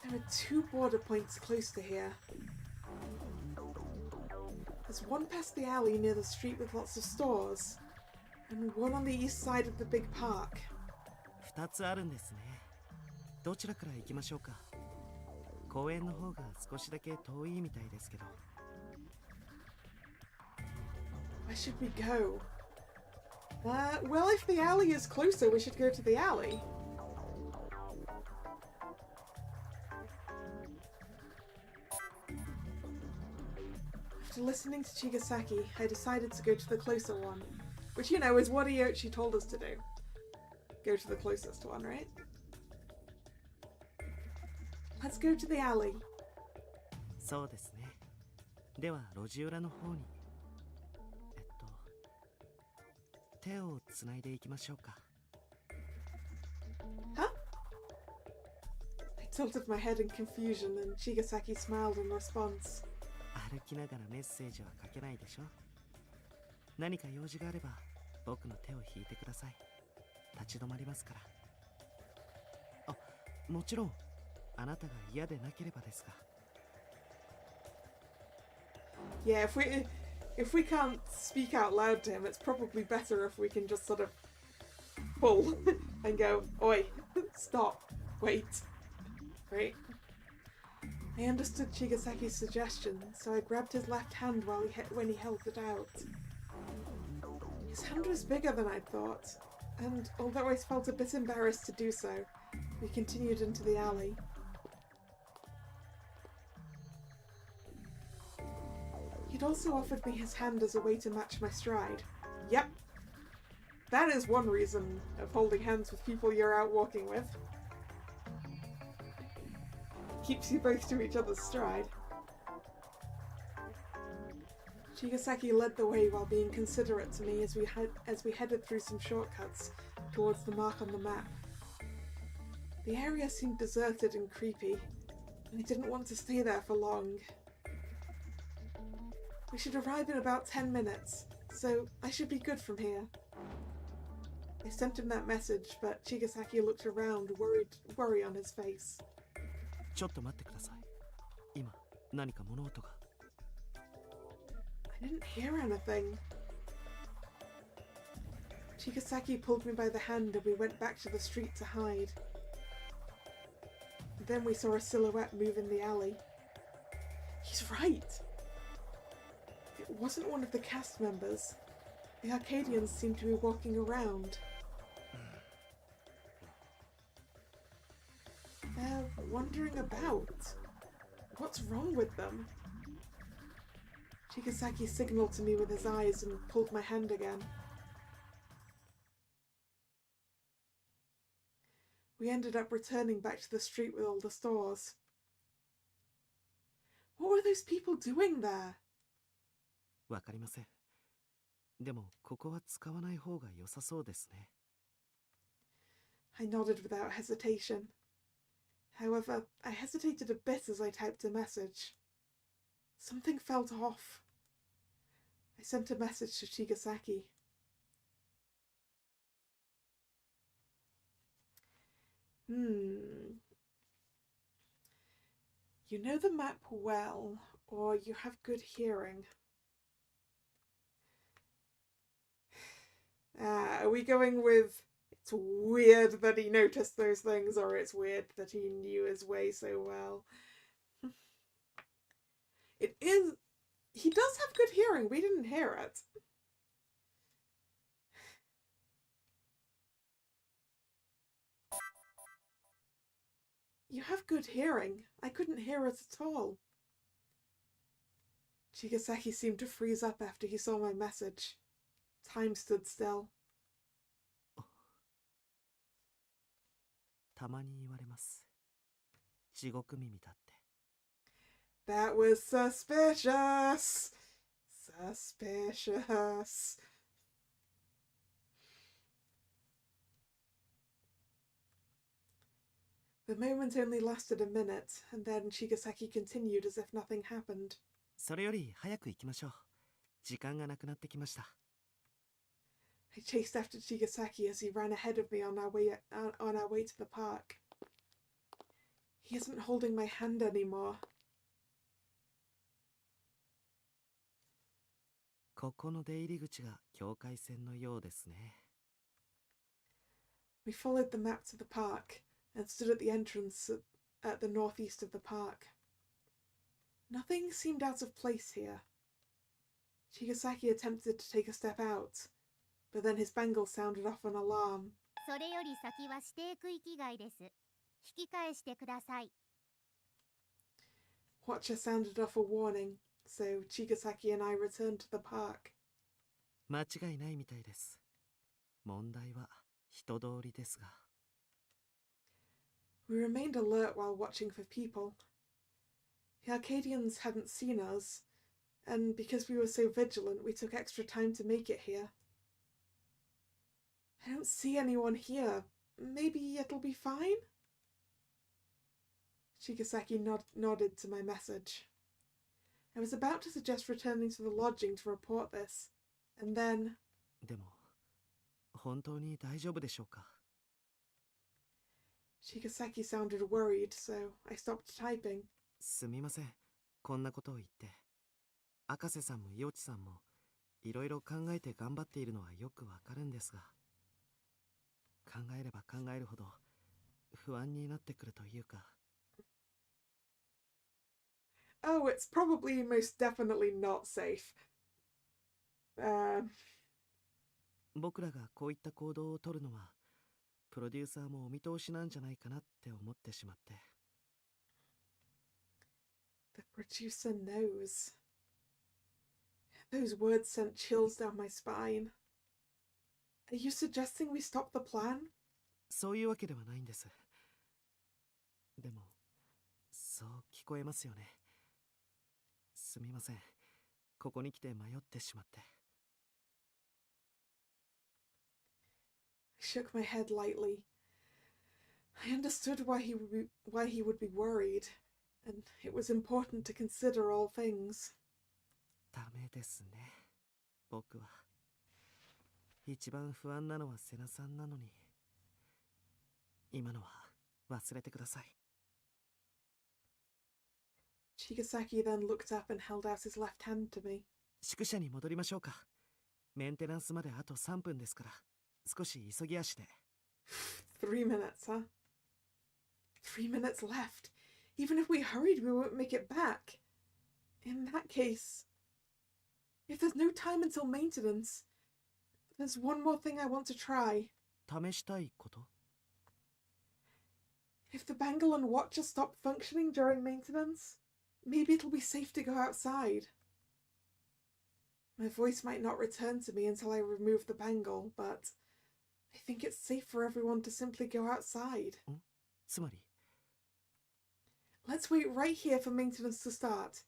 There are 2 border points close to here. There's one past the alley near the street with lots of stores, and one on the east side of the big park. 2つあるんですね。どちらから行きましょうか。公園の方が少しだけ遠いみたいですけど。Where should we go? Well, if the alley is closer, we should go to the alley. After listening to Chigasaki, I decided to go to the closer one, which, you know, is what Iochi told us to do. Go to the closest one, right? Let's go to the alley. そうですね。では路地裏の方に。手をつないでいきましょうか。Huh? I tilted my head in confusion and Chigasaki smiled in response. 歩きながらメッセージは書けないでしょ。何か用事があれば僕の手を引いてください。立ち止まりますから。あ、もちろんあなたが嫌でなければですが。Yeah, if we can't speak out loud to him, it's probably better if we can just sort of pull and go, oi, stop, wait. Right? I understood Chigasaki's suggestion, so I grabbed his left hand when he held it out. His hand was bigger than I'd thought, and although I felt a bit embarrassed to do so, we continued into the alley. He'd also offered me his hand as a way to match my stride. Yep. That is one reason of holding hands with people you're out walking with. Keeps you both to each other's stride. Chigasaki led the way while being considerate to me as we headed through some shortcuts towards the mark on the map. The area seemed deserted and creepy, and I didn't want to stay there for long. We should arrive in about 10 minutes, so I should be good from here. I sent him that message, but Chigasaki looked around, worry on his face. ちょっと待ってください。今、何か物音が。I didn't hear anything. Chigasaki pulled me by the hand and we went back to the street to hide. Then we saw a silhouette move in the alley. He's right! It wasn't one of the cast members. The Arcadians seemed to be walking around. They're wandering about. What's wrong with them? Chigasaki signaled to me with his eyes and pulled my hand again. We ended up returning back to the street with all the stores. What were those people doing there? わかりません。でもここは使わない方が良さそうですね。I nodded without hesitation. However, I hesitated a bit as I typed a message. Something felt off. I sent a message to Chigasaki. You know the map well, or you have good hearing. Are we going with it's weird that he noticed those things, or it's weird that he knew his way so well? It is... He does have good hearing. We didn't hear it. You have good hearing. I couldn't hear it at all. Chigasaki seemed to freeze up after he saw my message. Time stood still. たまに言われます。地獄耳だって。That was suspicious. Suspicious. The moment only lasted a minute, and then Chigasaki continued as if nothing happened. それより早く行きましょう。時間がなくなってきました。I chased after Chigasaki as he ran ahead of me on our way to the park. He isn't holding my hand anymore. ここの出入り口が境界線のようですね。We followed the map to the park and stood at the entrance at the northeast of the park. Nothing seemed out of place here. Chigasaki attempted to take a step out, but then his bangle sounded off an alarm. それより先は指定区域外です。引き返してください。Watcher sounded off a warning, so Chigasaki and I returned to the park. 間違いないみたいです。問題は人通りですが。We remained alert while watching for people. The Arcadians hadn't seen us, and because we were so vigilant, we took extra time to make it here. I don't see anyone here. Maybe it'll be fine? Chigasaki nodded to my message. I was about to suggest returning to the lodging to report this, and then... でも、本当に大丈夫でしょうか？ Shigasaki sounded worried, so I stopped typing. すみません、こんなことを言って。赤瀬さんも陽地さんもいろいろ考えて頑張っているのはよくわかるんですが、考えれば考えるほど不安になってくるというか。Oh, it's probably most definitely not safe. 僕らがこういった行動をとるのはプロデューサーもお見通しなんじゃないかなって思ってしまって。 The producer knows. Those words sent chills down my spine. Are you suggesting we stop the plan? そういうわけではないんです。でもそう聞こえますよね。すみません、ここに来て迷ってしまって。 I shook my head lightly. I understood why he would be worried, and it was important to consider all things. ダメですね。僕は一番不安なのはセナさんなのに、今のは忘れてください。 Chigasaki then looked up and held out his left hand to me. 宿舎に戻りましょうか。メンテナンスまであと3分ですから、少し急ぎ足で。3 minutes, huh? 3 minutes left. Even if we hurried, we won't make it back. In that case, if there's no time until maintenance, there's one more thing I want to try. 試したいこと？ If the bangle and watcher stop functioning during maintenance, maybe it'll be safe to go outside. My voice might not return to me until I remove the bangle, but I think it's safe for everyone to simply go outside. つまり？ Let's wait right here for maintenance to start,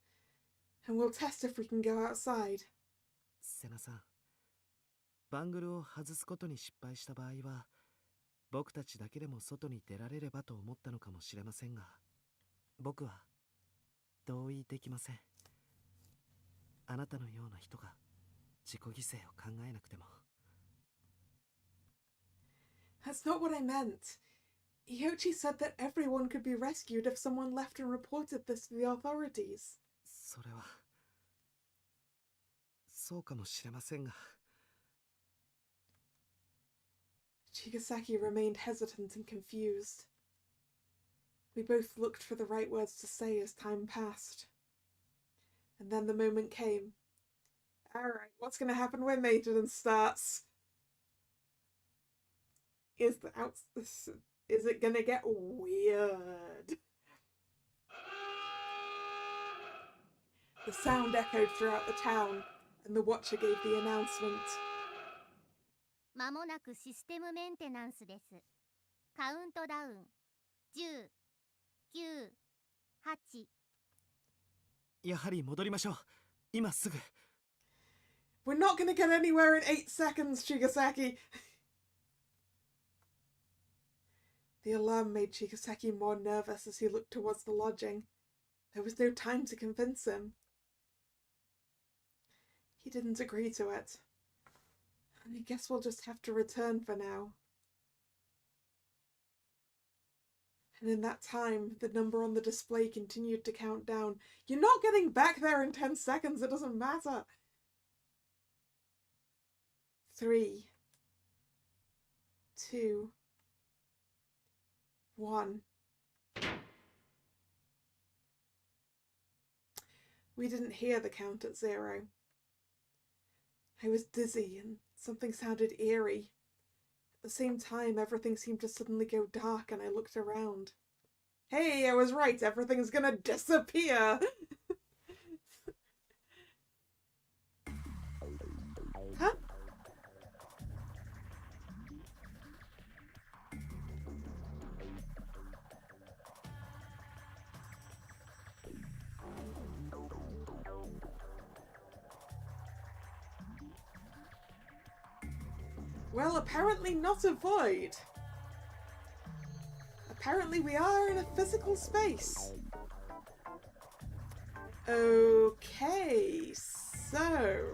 and we'll test if we can go outside. セナさん、バングルを外すことに失敗した場合は、僕たちだけでも外に出られればと思ったのかもしれませんが、僕は同意できません。あなたのような人が自己犠牲を考えなくても。 That's not what I meant. Yoichi said that everyone could be rescued if someone left and reported this to the authorities. それはそうかもしれませんが。 Chigasaki remained hesitant and confused. We both looked for the right words to say as time passed. And then the moment came. Alright, what's going to happen when maintenance starts? Is it going to get weird? The sound echoed throughout the town, and the watcher gave the announcement. まもなくシステムメンテナンスです。カウントダウン10、9、8。やはり戻りましょう。今すぐ。 We're not going to get anywhere in 8 seconds, Chigasaki! The alarm made Chigasaki more nervous as he looked towards the lodging. There was no time to convince him. He didn't agree to it. I guess we'll just have to return for now. And in that time, the number on the display continued to count down. You're not getting back there in 10 seconds, it doesn't matter. 3, 2, 1. We didn't hear the count at 0. I was dizzy and something sounded eerie. At the same time, everything seemed to suddenly go dark and I looked around. Hey, I was right, everything's gonna disappear! Huh? Well, apparently not a void. Apparently we are in a physical space. Okay, so...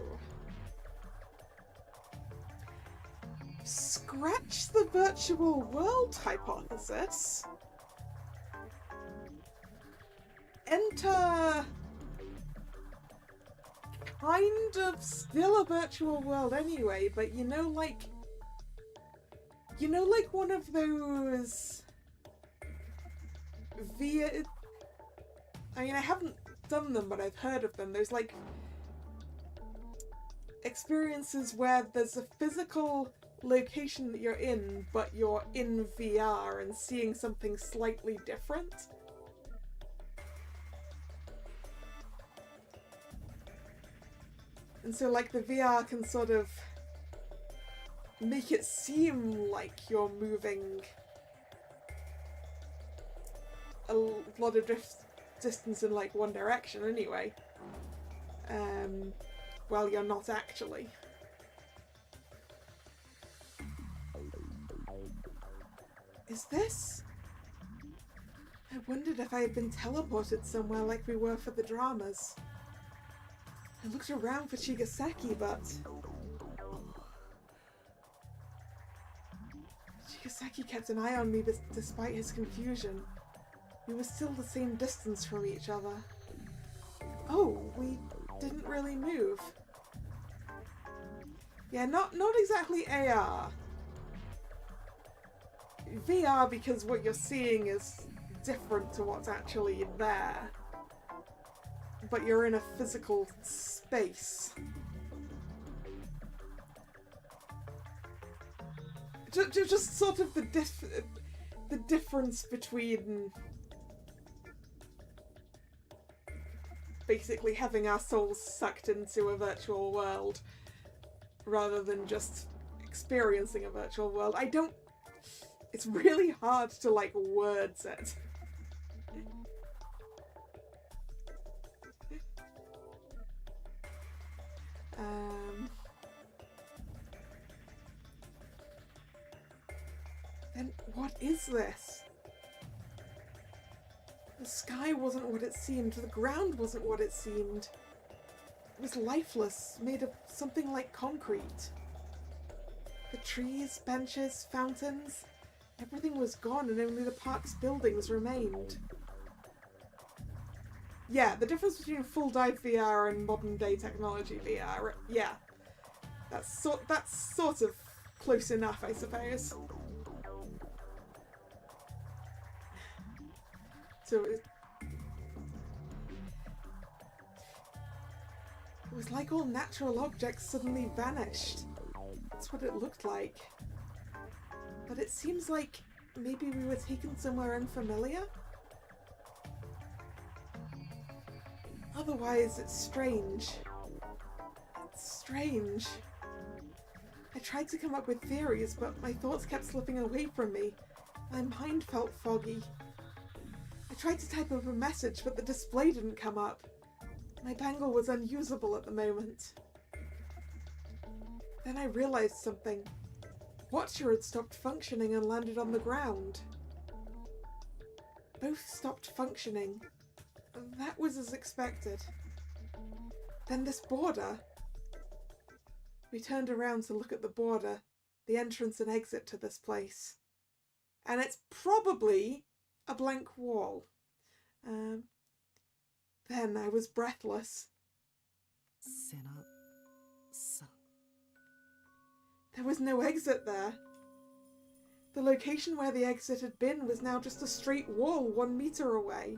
Scratch the virtual world hypothesis. Enter kind of still a virtual world anyway, but you know like one of those I mean, I haven't done them, but I've heard of them. There's like experiences where there's a physical location that you're in, but you're in VR and seeing something slightly different. And so like the VR can sort of make it seem like you're moving a lot of distance in like one direction anyway, well, you're not actually. Is this? I wondered if I had been teleported somewhere like we were for the dramas. I looked around for Chigasaki, but Chigasaki kept an eye on me despite his confusion. We were still the same distance from each other. Oh, we didn't really move. Yeah, not exactly AR. VR, because what you're seeing is different to what's actually there. But you're in a physical space. Just sort of the difference between basically having our souls sucked into a virtual world rather than just experiencing a virtual world. It's really hard to like words it. Then what is this? The sky wasn't what it seemed, the ground wasn't what it seemed. It was lifeless, made of something like concrete. The trees, benches, fountains, everything was gone and only the park's buildings remained. Yeah, the difference between full dive VR and modern day technology VR, yeah. That's sort of close enough, I suppose. So it was like all natural objects suddenly vanished. That's what it looked like. But it seems like maybe we were taken somewhere unfamiliar? Otherwise, it's strange. It's strange. I tried to come up with theories, but my thoughts kept slipping away from me. My mind felt foggy. I tried to type up a message, but the display didn't come up. My bangle was unusable at the moment. Then I realized something. Watcher had stopped functioning and landed on the ground. Both stopped functioning. That was as expected. Then this border. We turned around to look at the border, the entrance and exit to this place. And it's probably a blank wall. Then I was breathless. Sena-san. There was no exit there. The location where the exit had been was now just a straight wall 1 meter away.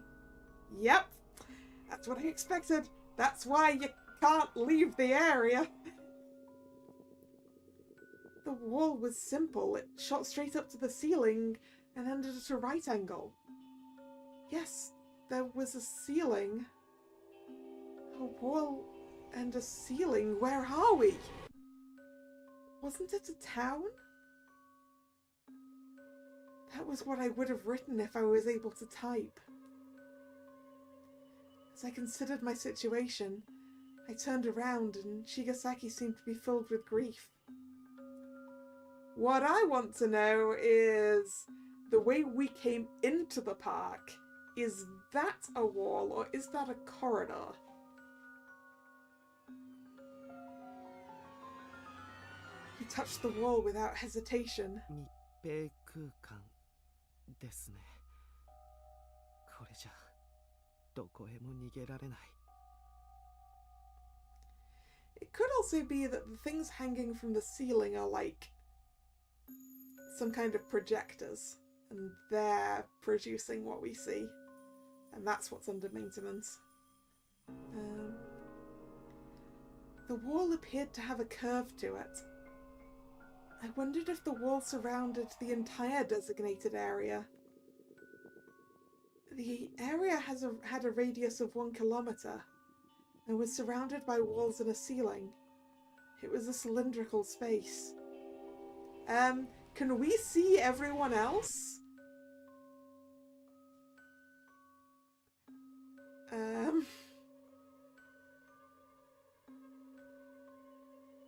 Yep, that's what I expected. That's why you can't leave the area. The wall was simple. It shot straight up to the ceiling and ended at a right angle. Yes, there was a ceiling. A wall and a ceiling. Where are we? Wasn't it a town? That was what I would have written if I was able to type. As I considered my situation, I turned around and Chigasaki seemed to be filled with grief. What I want to know is the way we came into the park. Is that a wall or is that a corridor? He touched the wall without hesitation. 密閉空間ですね。これじゃどこへも逃げられない。 It could also be that the things hanging from the ceiling are like some kind of projectors, and they're producing what we see, and that's what's under maintenance. The wall appeared to have a curve to it. I wondered if the wall surrounded the entire designated area. The area had a radius of 1 kilometer and was surrounded by walls and a ceiling. It was a cylindrical space. Can we see everyone else?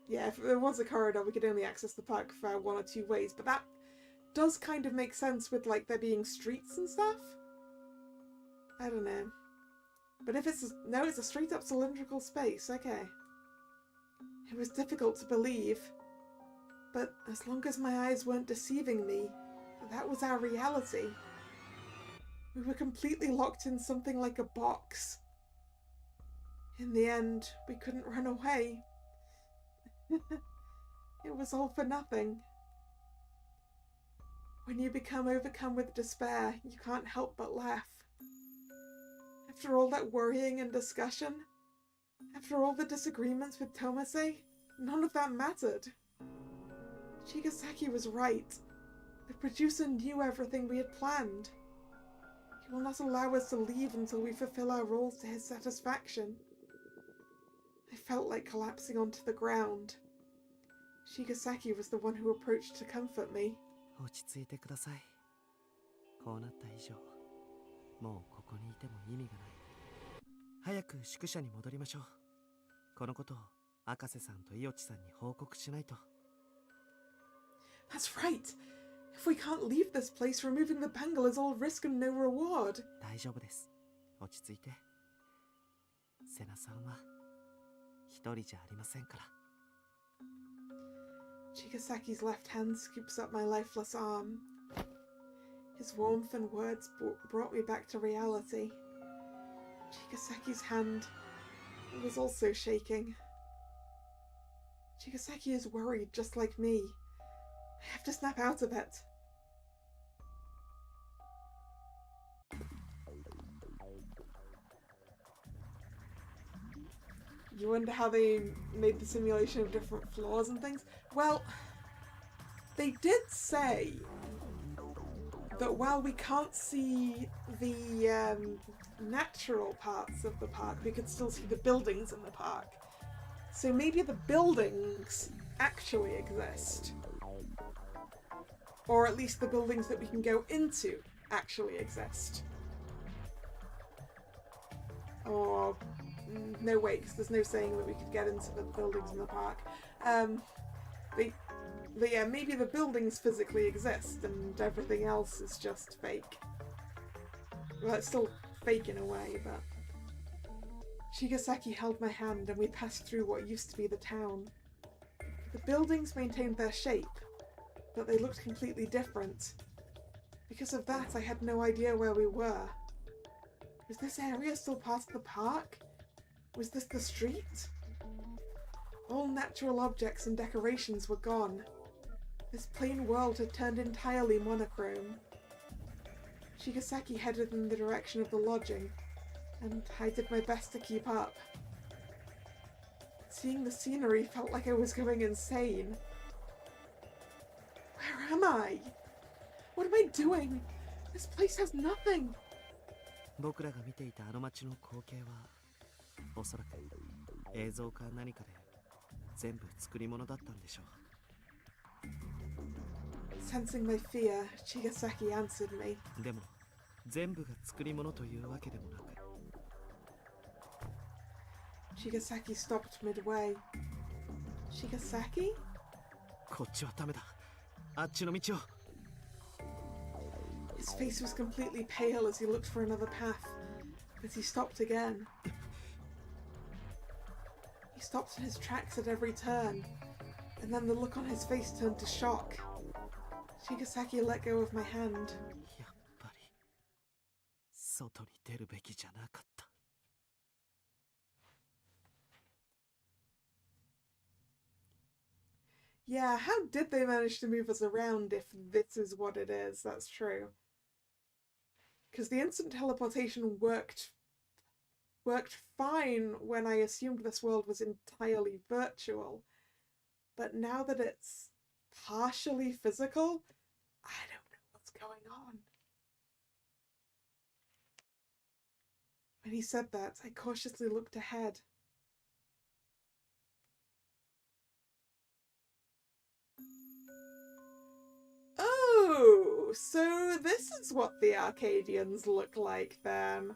Yeah, if there was a corridor, we could only access the park via 1 or 2 ways, but that does kind of make sense with, like, there being streets and stuff. I don't know. But if it's... No, it's a straight-up cylindrical space, okay. It was difficult to believe. But as long as my eyes weren't deceiving me, that was our reality. We were completely locked in something like a box. In the end, we couldn't run away. It was all for nothing. When you become overcome with despair, you can't help but laugh. After all that worrying and discussion, after all the disagreements with Tomase, none of that mattered. Shigesaki was right. The producer knew everything we had planned. He will not allow us to leave until we fulfill our roles to his satisfaction. I felt like collapsing onto the ground. Shigesaki was the one who approached to comfort me. 落ち着いてください。こうなった以上、もうここにいても意味がない。早く宿舎に戻りましょう。このことを赤瀬さんと伊落さんに報告しないと。That's right. If we can't leave this place, removing the bangle is all risk and no reward. 大丈夫です。落ち着いて。セナさんは一人じゃありませんから。Shigesaki's left hand scoops up my lifeless arm. His warmth and words brought me back to reality. Shigesaki's hand was also shaking. Shigesaki is worried just like me. I have to snap out of it. You wonder how they made the simulation of different floors and things? Well, they did say that while we can't see the natural parts of the park, we could still see the buildings in the park. So maybe the buildings actually exist. Or at least the buildings that we can go into actually exist. Or... no, wait, because there's no saying that we could get into the buildings in the park. But yeah, maybe the buildings physically exist and everything else is just fake. Well, it's still fake in a way, but... Shigesaki held my hand and we passed through what used to be the town. The buildings maintained their shape, but they looked completely different. Because of that, I had no idea where we were. Was this area still part of the park? Was this the street? All natural objects and decorations were gone. This plain world had turned entirely monochrome. Shigesaki headed in the direction of the lodging, and I did my best to keep up. Seeing the scenery felt like I was going insane. Where am I? What am I doing? This place has nothing. 僕らが見ていたあの街の光景はおそらく映像か何かで全部作り物だったんでしょう。Sensing my fear, Shigesaki answered me. でも全部が作り物というわけでもなく。Shigesaki stopped midway. Shigesaki? こっちはダメだ。あっちの道を。His face was completely pale as he looked for another path, but he stopped again. He stopped in his tracks at every turn. And then the look on his face turned to shock. Shigasaki let go of my hand. やっぱり外に出るべきじゃなかった。 Yeah, how did they manage to move us around if this is what it is? That's true. Because the instant teleportation worked fine when I assumed this world was entirely virtual. But now that it's partially physical, I don't know what's going on. When he said that, I cautiously looked ahead. Oh, so this is what the Arcadians look like then.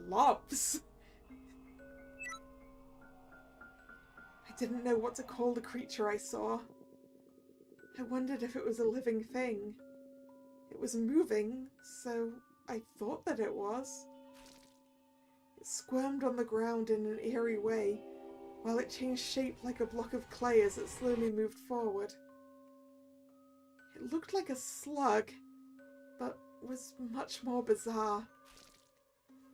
Blobs. I didn't know what to call the creature I saw. I wondered if it was a living thing. It was moving, so I thought that it was. It squirmed on the ground in an eerie way, while it changed shape like a block of clay as it slowly moved forward. It looked like a slug, but was much more bizarre.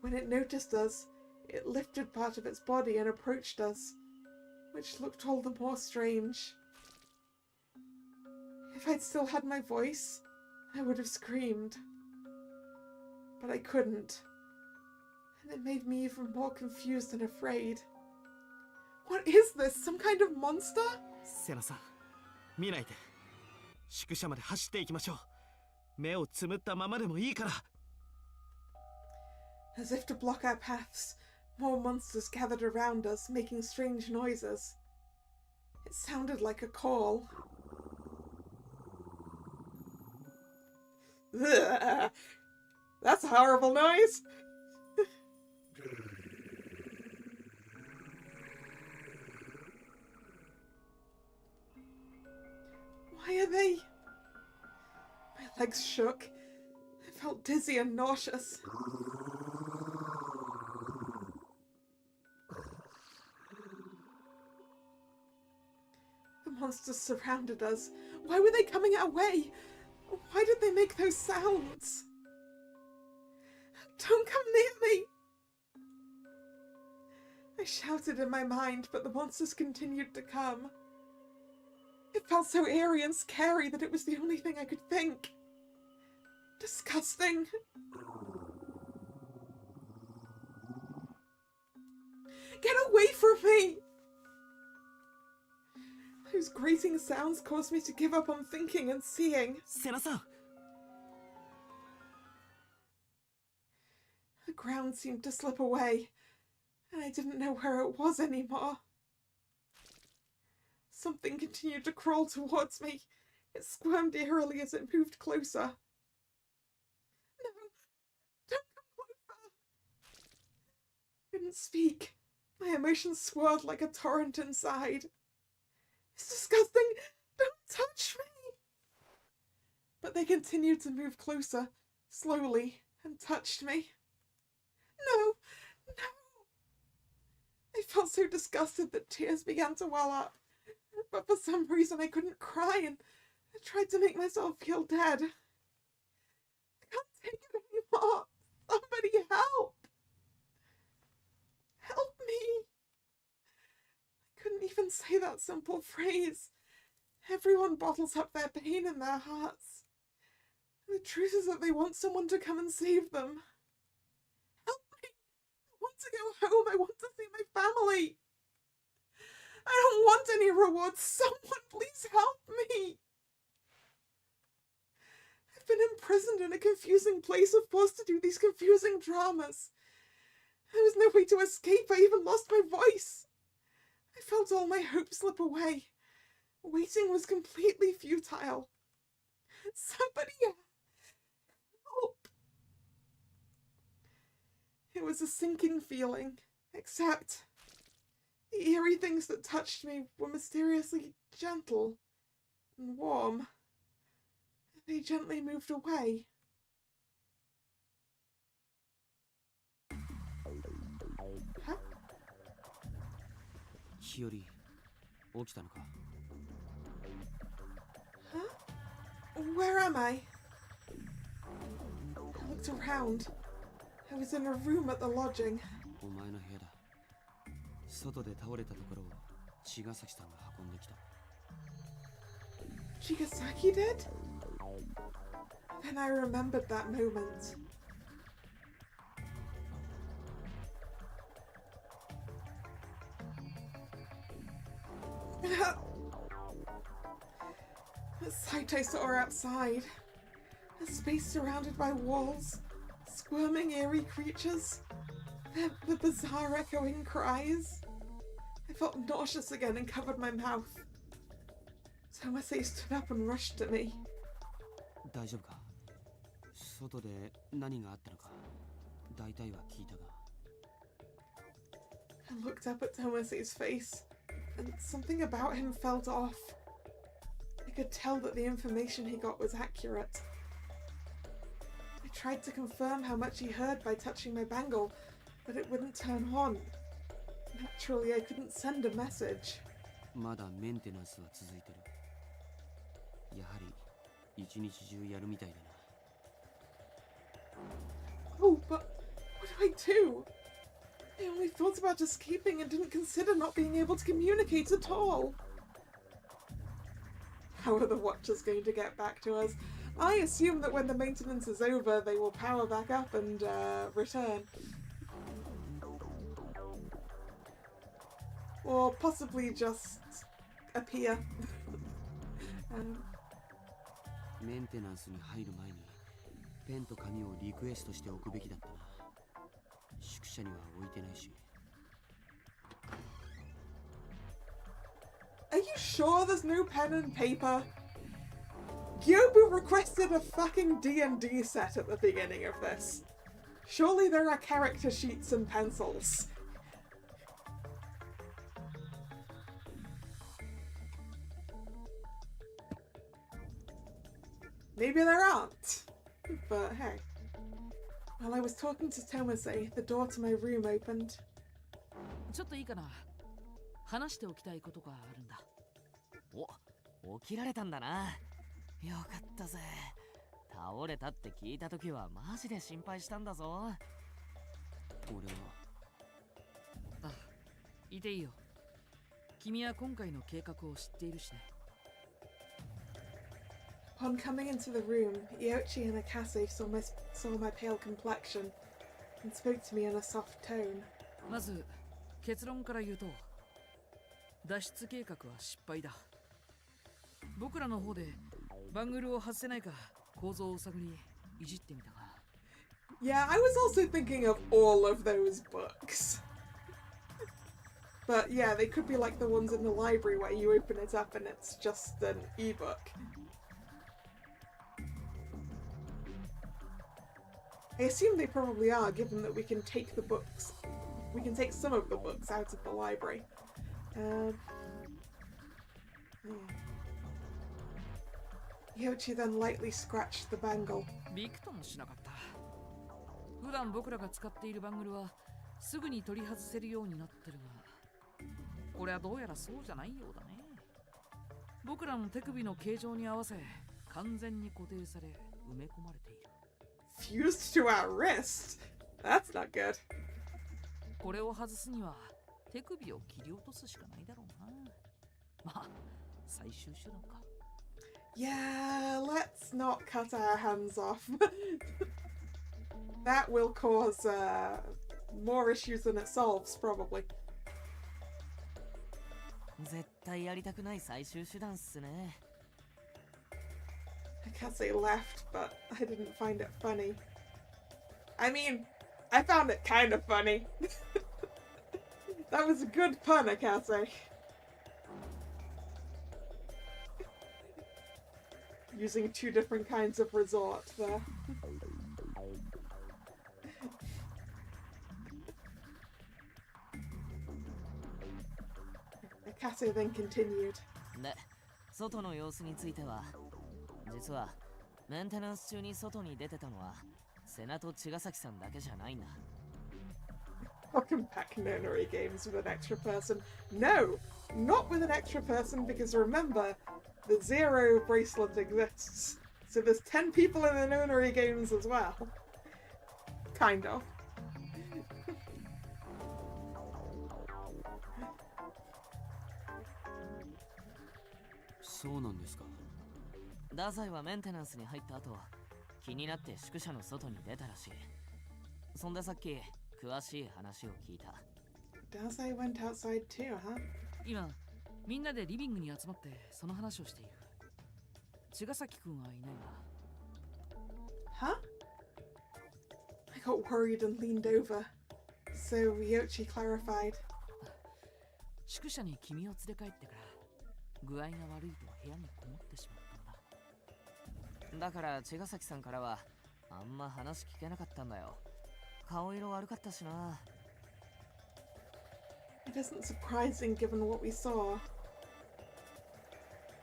When it noticed us, it lifted part of its body and approached us, which looked all the more strange. If I'd still had my voice, I would have screamed. But I couldn't, and it made me even more confused and afraid. What is this? Some kind of monster? セナさん、見ないで。宿舎まで走っていきましょう。目をつむったままでもいいから。 As if to block our paths, more monsters gathered around us, making strange noises. It sounded like a call. Ugh. That's a horrible noise! Why are they? My legs shook. I felt dizzy and nauseous. The monsters surrounded us. Why were they coming our way? Why did they make those sounds? Don't come near me! I shouted in my mind, but the monsters continued to come. It felt so eerie and scary that it was the only thing I could think. Disgusting. Get away from me! Those grating sounds caused me to give up on thinking and seeing. セナさん。 The ground seemed to slip away, and I didn't know where it was anymore. Something continued to crawl towards me. It squirmed eerily as it moved closer. No, don't come closer. I couldn't speak. My emotions swirled like a torrent inside. It's disgusting. Don't touch me. But they continued to move closer, slowly, and touched me. No, no. I felt so disgusted that tears began to well up. But for some reason I couldn't cry, and I tried to make myself feel dead. I can't take it anymore. Somebody help! Help me! I couldn't even say that simple phrase. Everyone bottles up their pain in their hearts. The truth is that they want someone to come and save them. Help me! I want to go home. I want to see my family. I don't want any rewards. Someone please help me. I've been imprisoned in a confusing place and forced to do these confusing dramas. There was no way to escape. I even lost my voice. I felt all my hope slip away. Waiting was completely futile. Somebody help. It was a sinking feeling, except the eerie things that touched me were mysteriously gentle and warm. They gently moved away. Huh? 日和、起きたのか？ Huh? Where am I? I looked around. I was in a room at the lodging. お前の部屋だ。外で倒れたところを茅ヶ崎さんが運んできた。Chigasaki did? Then I remembered that moment. The sight I saw outside. A space surrounded by walls, squirming eerie creatures, the bizarre echoing cries. I felt nauseous again and covered my mouth. Tomasei stood up and rushed to me. 大丈夫か？外で何があったのか大体は聞いたが。I looked up at Tomasei's face, and something about him felt off. I could tell that the information he got was accurate. I tried to confirm how much he heard by touching my bangle, but it wouldn't turn on. Naturally, I couldn't send a message. まだメンテナンスは続いてる。やはり一日中やるみたいだな。Oh, but what do I do? I only thought about escaping and didn't consider not being able to communicate at all. How are the Watchers going to get back to us? I assume that when the maintenance is over, they will power back up and return. Or possibly just appear. メンテナンスに入る前にペンと紙をリクエストしておくべきだったな。宿舎には置いてないし。Are you sure there's no pen and paper? Gyobu requested a fucking D&D set at the beginning of this. Surely there are character sheets and pencils. Maybe there aren't. But hey. While I was talking to Tomasei, the door to my room opened. ちょっといいかな。話しておきたいことがあるんだ。お、起きられたんだな。よかったぜ。倒れたって聞いたときはマジで心配したんだぞ。俺は。あ、いていいよ。君は今回の計画を知っているしね。Upon coming into the room, Iochi and Akase saw my pale complexion and spoke to me in a soft tone. まず結論から言うと、脱出計画は失敗だ。僕らの方でバングルを外せないか構造を探りいじってみたが。Yeah, I was also thinking of all of those books. But yeah, they could be like the ones in the library where you open it up and it's just an ebook. I assume they probably are, given that we can take some of the books out of the library. Yoichi then lightly scratched the bangle. びくともしなかった。普段僕らが使っているバングルはすぐに取り外せるようになってるが、これはどうやらそうじゃないようだね。僕らの手首の形状に合わせ完全に固定され埋め込まれている。Fused to our wrist? That's not good. これを外すには手首を切り落とすしかないだろうな。まあ、最終手段か。Yeah, let's not cut our hands off. That will cause more issues than it solves, probably. 絶対やりたくない最終手段っすね。Akase left, but I didn't find it funny. I mean, I found it kind of funny. That was a good pun, Akase. Using two different kinds of resort there. Akase then continued. で、外の様子については、実はメンテナンス中に外に出てたのはセナと茅ヶ崎さんだけじゃないんだ。Welcome back, Nonary Games with an extra person. No, not with an extra person, because remember, the 0 bracelet exists. So there's 10 people in the Nonary Games as well. Kind of. そうなんですか。太宰はメンテナンスに入った後、気になって宿舎の外に出たらしい。そんでさっき詳しい話を聞いた。Dazai went outside too, huh? 今みんなでリビングに集まってその話をしている。茅ヶ崎くんはいないが。 Huh? I got worried and leaned over. So Ryochi clarified. 宿舎に君を連れ帰ってから具合が悪いと部屋にこもってしまったんだ。だから茅ヶ崎さんからはあんま話聞けなかったんだよ。顔色悪かったしな。 It isn't surprising given what we saw.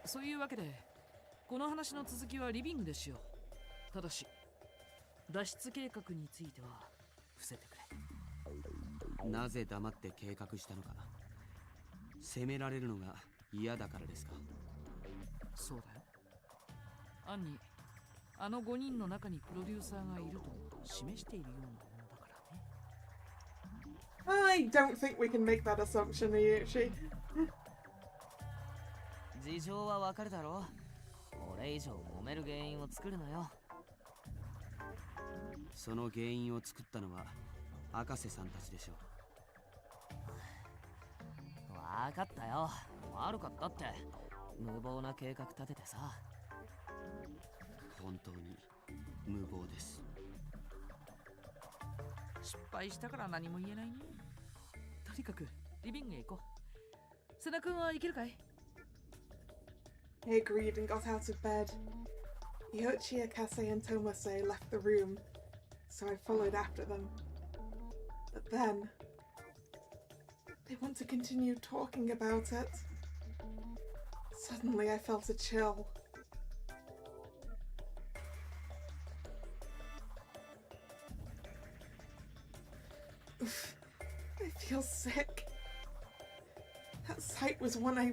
そういうわけでこの話の続きはリビングでしよう。ただし脱出計画については伏せてくれ。なぜ黙って計画したのか。責められるのが嫌だからですか。そうだよ。暗にあの5人の中にプロデューサーがいると示しているようなものだからね。 I don't think we can make that assumption, Ryuchi. 事情はわかるだろう。俺以上揉める原因を作るなよ。その原因を作ったのは赤瀬さんたちでしょう。わかったよ。悪かったって。無謀な計画立ててさ。本当に無謀です。失敗したから何も言えないね。とにかくリビングへ行こう。瀬名君は行けるかい？ I agreed and got out of bed. Ryochi, Akase, and Tomase left the room, so I followed after them. But then, they want to continue talking about it. Suddenly I felt a chill. Oof, I feel sick. That sight was one I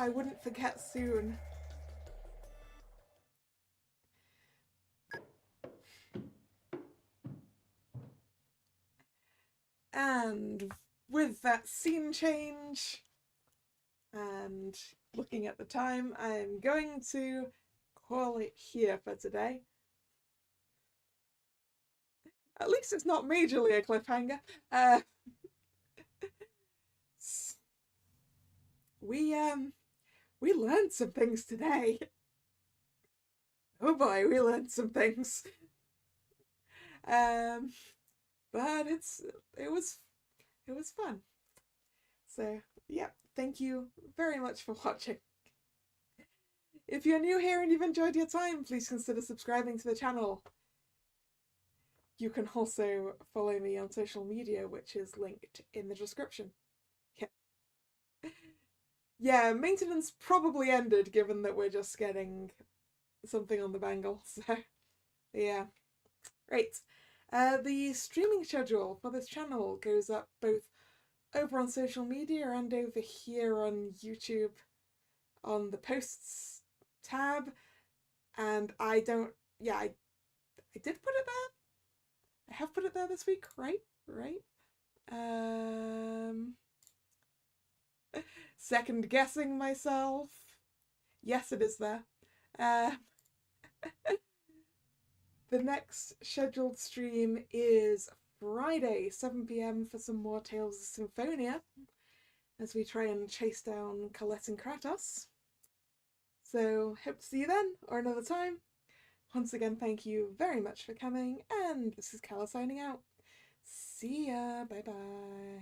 wouldn't forget soon. And with that scene change and looking at the time, I'm going to call it here for today. At least it's not majorly a cliffhanger. We learned some things today. Oh boy, we learned some things. But it was fun. So yeah, thank you very much for watching. If you're new here and you've enjoyed your time, please consider subscribing to the channel. You can also follow me on social media, which is linked in the description. Yeah, maintenance probably ended given that we're just getting something on the bangle, so yeah. Right. The streaming schedule for this channel goes up both over on social media and over here on YouTube on the posts tab, and I did put it there. I have put it there this week, right? Second guessing myself. Yes, it is there. The next scheduled stream is Friday, 7 PM for some more Tales of Symphonia, as we try and chase down Colette and Kratos. So, hope to see you then, or another time. Once again, thank you very much for coming, and this is Kalla signing out. See ya, bye bye.